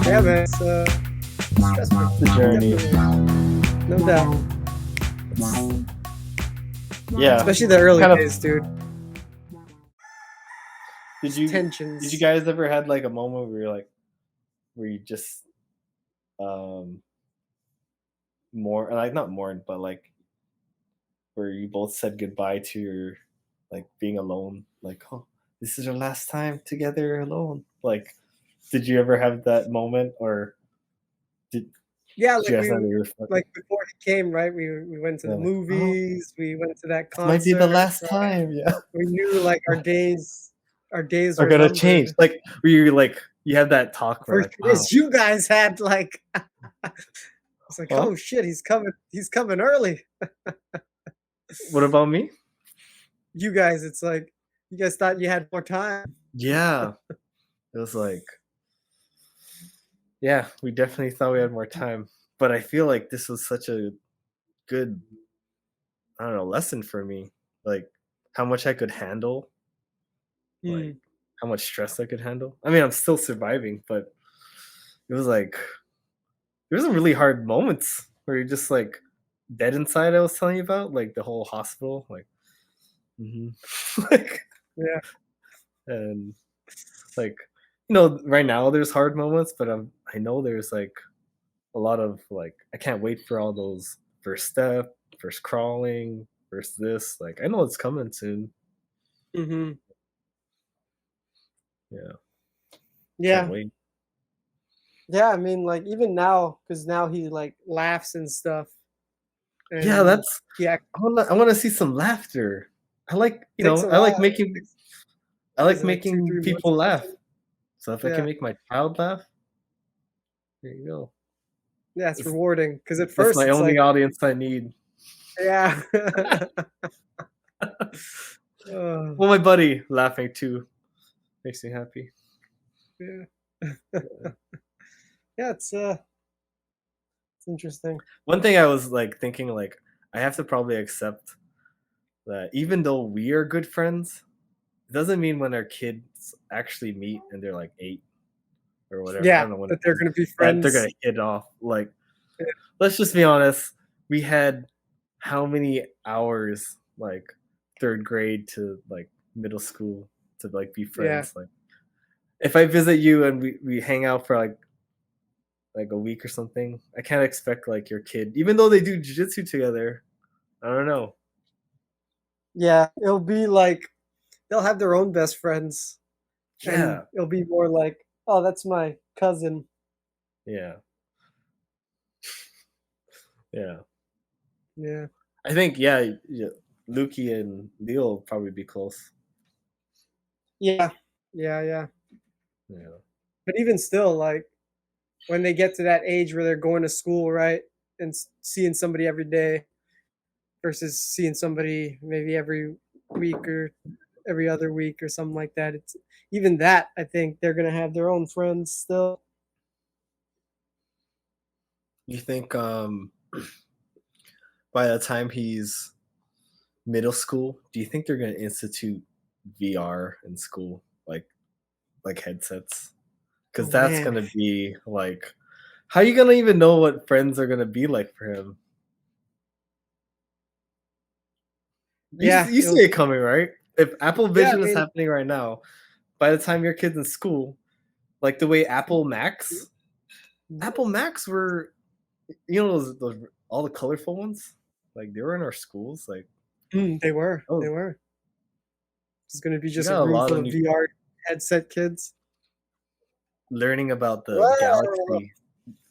Speaker 1: Yeah, man. It's stressful.
Speaker 2: The journey.
Speaker 1: Definitely. No doubt.
Speaker 2: Yeah.
Speaker 1: Especially the early days, dude.
Speaker 2: Did you
Speaker 1: Tensions.
Speaker 2: Did you guys ever had like a moment where you're like, where you just not mourned, but like where you both said goodbye to your like being alone, like, oh, this is our last time together alone. Like, did you ever have that moment, or did
Speaker 1: Yeah,
Speaker 2: you guys
Speaker 1: like before he came, right? We went to the movies. We went to that concert.
Speaker 2: Might be the last time. Yeah,
Speaker 1: we knew like our days
Speaker 2: are
Speaker 1: were
Speaker 2: gonna
Speaker 1: numbered.
Speaker 2: change. Like, were you like you had that talk where like, wow.
Speaker 1: You guys had like, it's like, oh shit, he's coming early.
Speaker 2: What about me?
Speaker 1: You guys, it's like you guys thought you had more time.
Speaker 2: Yeah, it was like, yeah, we definitely thought we had more time, but I feel like this was such a good, I don't know, lesson for me. Like how much I could handle, like how much stress I could handle. I mean, I'm still surviving, but it was like there was some really hard moments where you're just like dead inside. I was telling you about, like the whole hospital, like, like
Speaker 1: yeah,
Speaker 2: and like, you know, right now there's hard moments, but I know there's like a lot of like I can't wait for all those first step, first crawling, first this. Like I know it's coming soon. Yeah. Can't wait.
Speaker 1: Yeah, I mean, like even now, because now he like laughs and stuff. And
Speaker 2: yeah, that's I want to see some laughter. I like, you know, I like making people laugh. So if I can make my child laugh, there you go.
Speaker 1: Yeah, it's rewarding because at first
Speaker 2: that's my only audience I need.
Speaker 1: Yeah.
Speaker 2: Well, my buddy laughing too makes me happy.
Speaker 1: Yeah. Yeah, it's interesting.
Speaker 2: One thing I was like thinking, like I have to probably accept that even though we are good friends, it doesn't mean when our kids actually meet and they're like 8 or whatever.
Speaker 1: Yeah,
Speaker 2: I don't know when
Speaker 1: that they're gonna be friends.
Speaker 2: They're gonna hit off. Like, let's just be honest. We had how many hours, like 3rd grade to like middle school, to like be friends. Like, if I visit you and we hang out for like a week or something, I can't expect like your kid, even though they do jiu-jitsu together. I don't know.
Speaker 1: Yeah, it'll be like they'll have their own best friends.
Speaker 2: Yeah,
Speaker 1: and it'll be more like, oh, that's my cousin.
Speaker 2: Yeah. Yeah.
Speaker 1: Yeah.
Speaker 2: I think Lukey and Leo will probably be close.
Speaker 1: Yeah. But even still, like when they get to that age where they're going to school, right, and seeing somebody every day versus seeing somebody maybe every week or every other week or something like that, it's even that I think they're gonna have their own friends still.
Speaker 2: You think by the time he's middle school, do you think they're going to institute VR in school, like like headsets, because
Speaker 1: Oh,
Speaker 2: that's
Speaker 1: man.
Speaker 2: gonna be like, how you gonna even know what friends are gonna be like for him?
Speaker 1: Yeah,
Speaker 2: You see it coming, right? If Apple
Speaker 1: Yeah, I
Speaker 2: Vision is
Speaker 1: mean-
Speaker 2: happening right now, by the time your kid's in school, like the way Apple Macs were, you know, those all the colorful ones, like they were in our schools. Like
Speaker 1: They were.
Speaker 2: Oh.
Speaker 1: They were. It's going to be just
Speaker 2: got
Speaker 1: a
Speaker 2: a
Speaker 1: room
Speaker 2: lot
Speaker 1: full
Speaker 2: of
Speaker 1: of
Speaker 2: new-
Speaker 1: VR headset kids.
Speaker 2: learning about the
Speaker 1: Whoa.
Speaker 2: galaxy,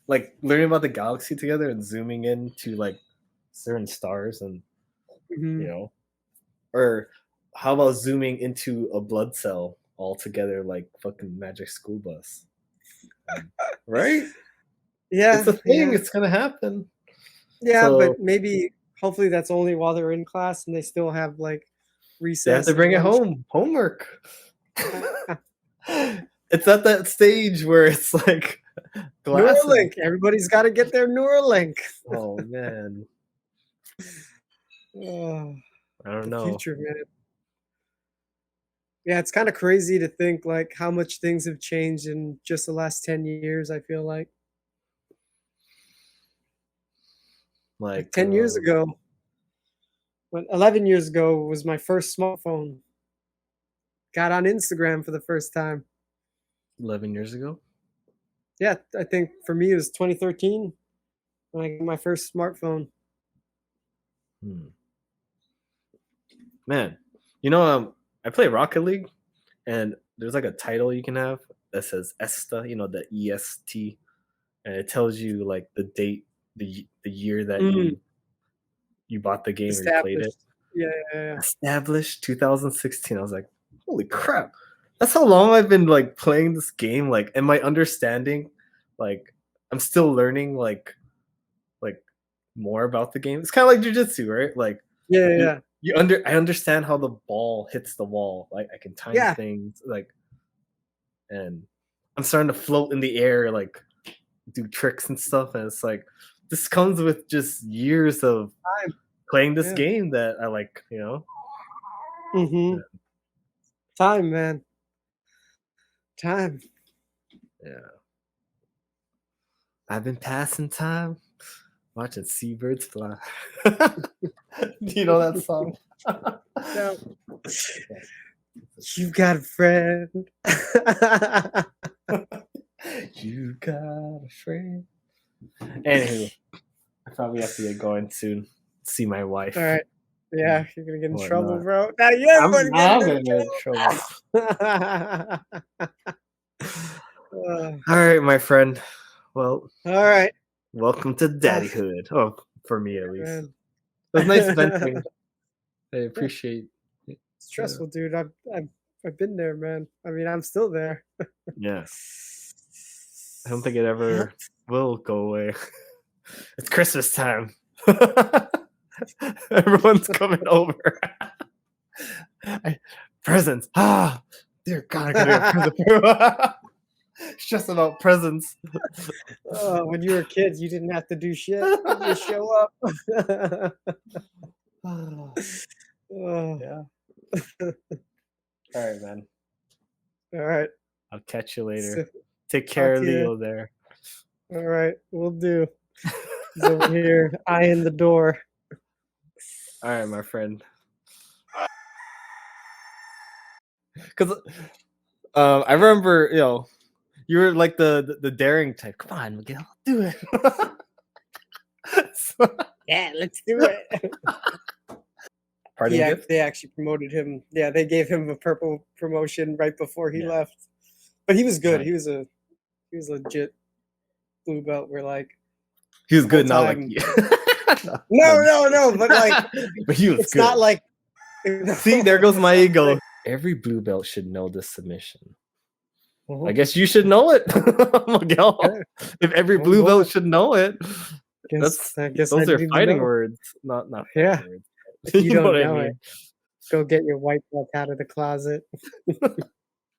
Speaker 2: like learning about the galaxy together and zooming in to like certain stars, and
Speaker 1: Mhm.
Speaker 2: you know, or how about zooming into a blood cell all together like fucking Magic School Bus? Right?
Speaker 1: Yeah.
Speaker 2: It's a thing.
Speaker 1: Yeah,
Speaker 2: It's gonna happen.
Speaker 1: yeah,
Speaker 2: So
Speaker 1: but maybe, hopefully, that's only while they're in class and they still have like recess.
Speaker 2: they have to
Speaker 1: and
Speaker 2: bring it
Speaker 1: lunch.
Speaker 2: home. Homework. It's at that stage where it's like glasses.
Speaker 1: Neuralink. Everybody's got to get their Neuralink.
Speaker 2: Oh man,
Speaker 1: Oh,
Speaker 2: I don't
Speaker 1: the
Speaker 2: know.
Speaker 1: future, man. Yeah, it's kind of crazy to think like how much things have changed in just the last 10 years, I feel like.
Speaker 2: Like
Speaker 1: 10 years ago, 11 years ago was my first smartphone. Got on Instagram for the first time.
Speaker 2: 11 years ago.
Speaker 1: Yeah, I think for me it was 2013 when I got my first smartphone.
Speaker 2: Man, you know, I play Rocket League, and there's like a title you can have that says ESTA, you know, the EST, and it tells you like the date, the year that you bought the game or you played it.
Speaker 1: Established. Yeah.
Speaker 2: Established 2016. I was like, holy crap. That's how long I've been like playing this game. Like, and my understanding, like, I'm still learning like more about the game. It's kind of like Jiu Jitsu, right? Like,
Speaker 1: Yeah.
Speaker 2: I understand how the ball hits the wall. Like, I can time
Speaker 1: Yeah.
Speaker 2: things, like, and I'm starting to float in the air, like, do tricks and stuff. And it's like, this comes with just years of
Speaker 1: Time.
Speaker 2: playing this
Speaker 1: Yeah.
Speaker 2: game that I like, you know.
Speaker 1: Mm-hmm. Time, man. Time.
Speaker 2: Yeah. I've been passing time watching seabirds fly. Do you know that song?
Speaker 1: No. You got a friend.
Speaker 2: You got a friend. Anywho, I probably have to get going soon. See my wife.
Speaker 1: All right. Yeah, you're gonna get in
Speaker 2: Whatnot.
Speaker 1: trouble, bro. Now you're
Speaker 2: I'm
Speaker 1: gonna
Speaker 2: get in trouble.
Speaker 1: All
Speaker 2: All right, my friend. Well,
Speaker 1: right.
Speaker 2: welcome to daddyhood. Oh, for me at least.
Speaker 1: Man.
Speaker 2: It was nice venting. I appreciate it.
Speaker 1: It's stressful, dude. I've been there, man. I mean, I'm still there.
Speaker 2: Yeah. I don't think it ever will go away. It's Christmas time. Everyone's coming over. Presents. Dear God, I gotta get a present. It's just about presents.
Speaker 1: When you were a kid, you didn't have to do shit. You just show up.
Speaker 2: Yeah. All right, man.
Speaker 1: All right.
Speaker 2: I'll catch you later.
Speaker 1: So-
Speaker 2: Take care,
Speaker 1: talk to ya.
Speaker 2: Leo. There.
Speaker 1: All right. We'll do. He's over here eyeing the door.
Speaker 2: All right, my friend. Because I remember, you know, you were like the daring type. Come on, Miguel, do it.
Speaker 1: Yeah, let's do it.
Speaker 2: Parting
Speaker 1: Yeah,
Speaker 2: gift?
Speaker 1: they actually promoted him. Yeah, they gave him a purple promotion right before he
Speaker 2: Yeah.
Speaker 1: left. But he was good.
Speaker 2: Right.
Speaker 1: He was legit blue belt. We're like,
Speaker 2: He was
Speaker 1: the
Speaker 2: good,
Speaker 1: whole
Speaker 2: not like
Speaker 1: time-
Speaker 2: you.
Speaker 1: no, but like,
Speaker 2: but he was
Speaker 1: it's
Speaker 2: good.
Speaker 1: not like.
Speaker 2: See, there goes my
Speaker 1: It's
Speaker 2: ego.
Speaker 1: not
Speaker 2: Every blue belt should know this submission.
Speaker 1: like-
Speaker 2: I guess you should know it, Miguel. If every blue
Speaker 1: well,
Speaker 2: belt should know it,
Speaker 1: I guess
Speaker 2: those
Speaker 1: I
Speaker 2: are
Speaker 1: need to
Speaker 2: fighting
Speaker 1: know.
Speaker 2: words, not
Speaker 1: Yeah.
Speaker 2: fighting words.
Speaker 1: If you
Speaker 2: know
Speaker 1: don't
Speaker 2: what I
Speaker 1: know
Speaker 2: mean.
Speaker 1: it, go get your white belt out of the closet.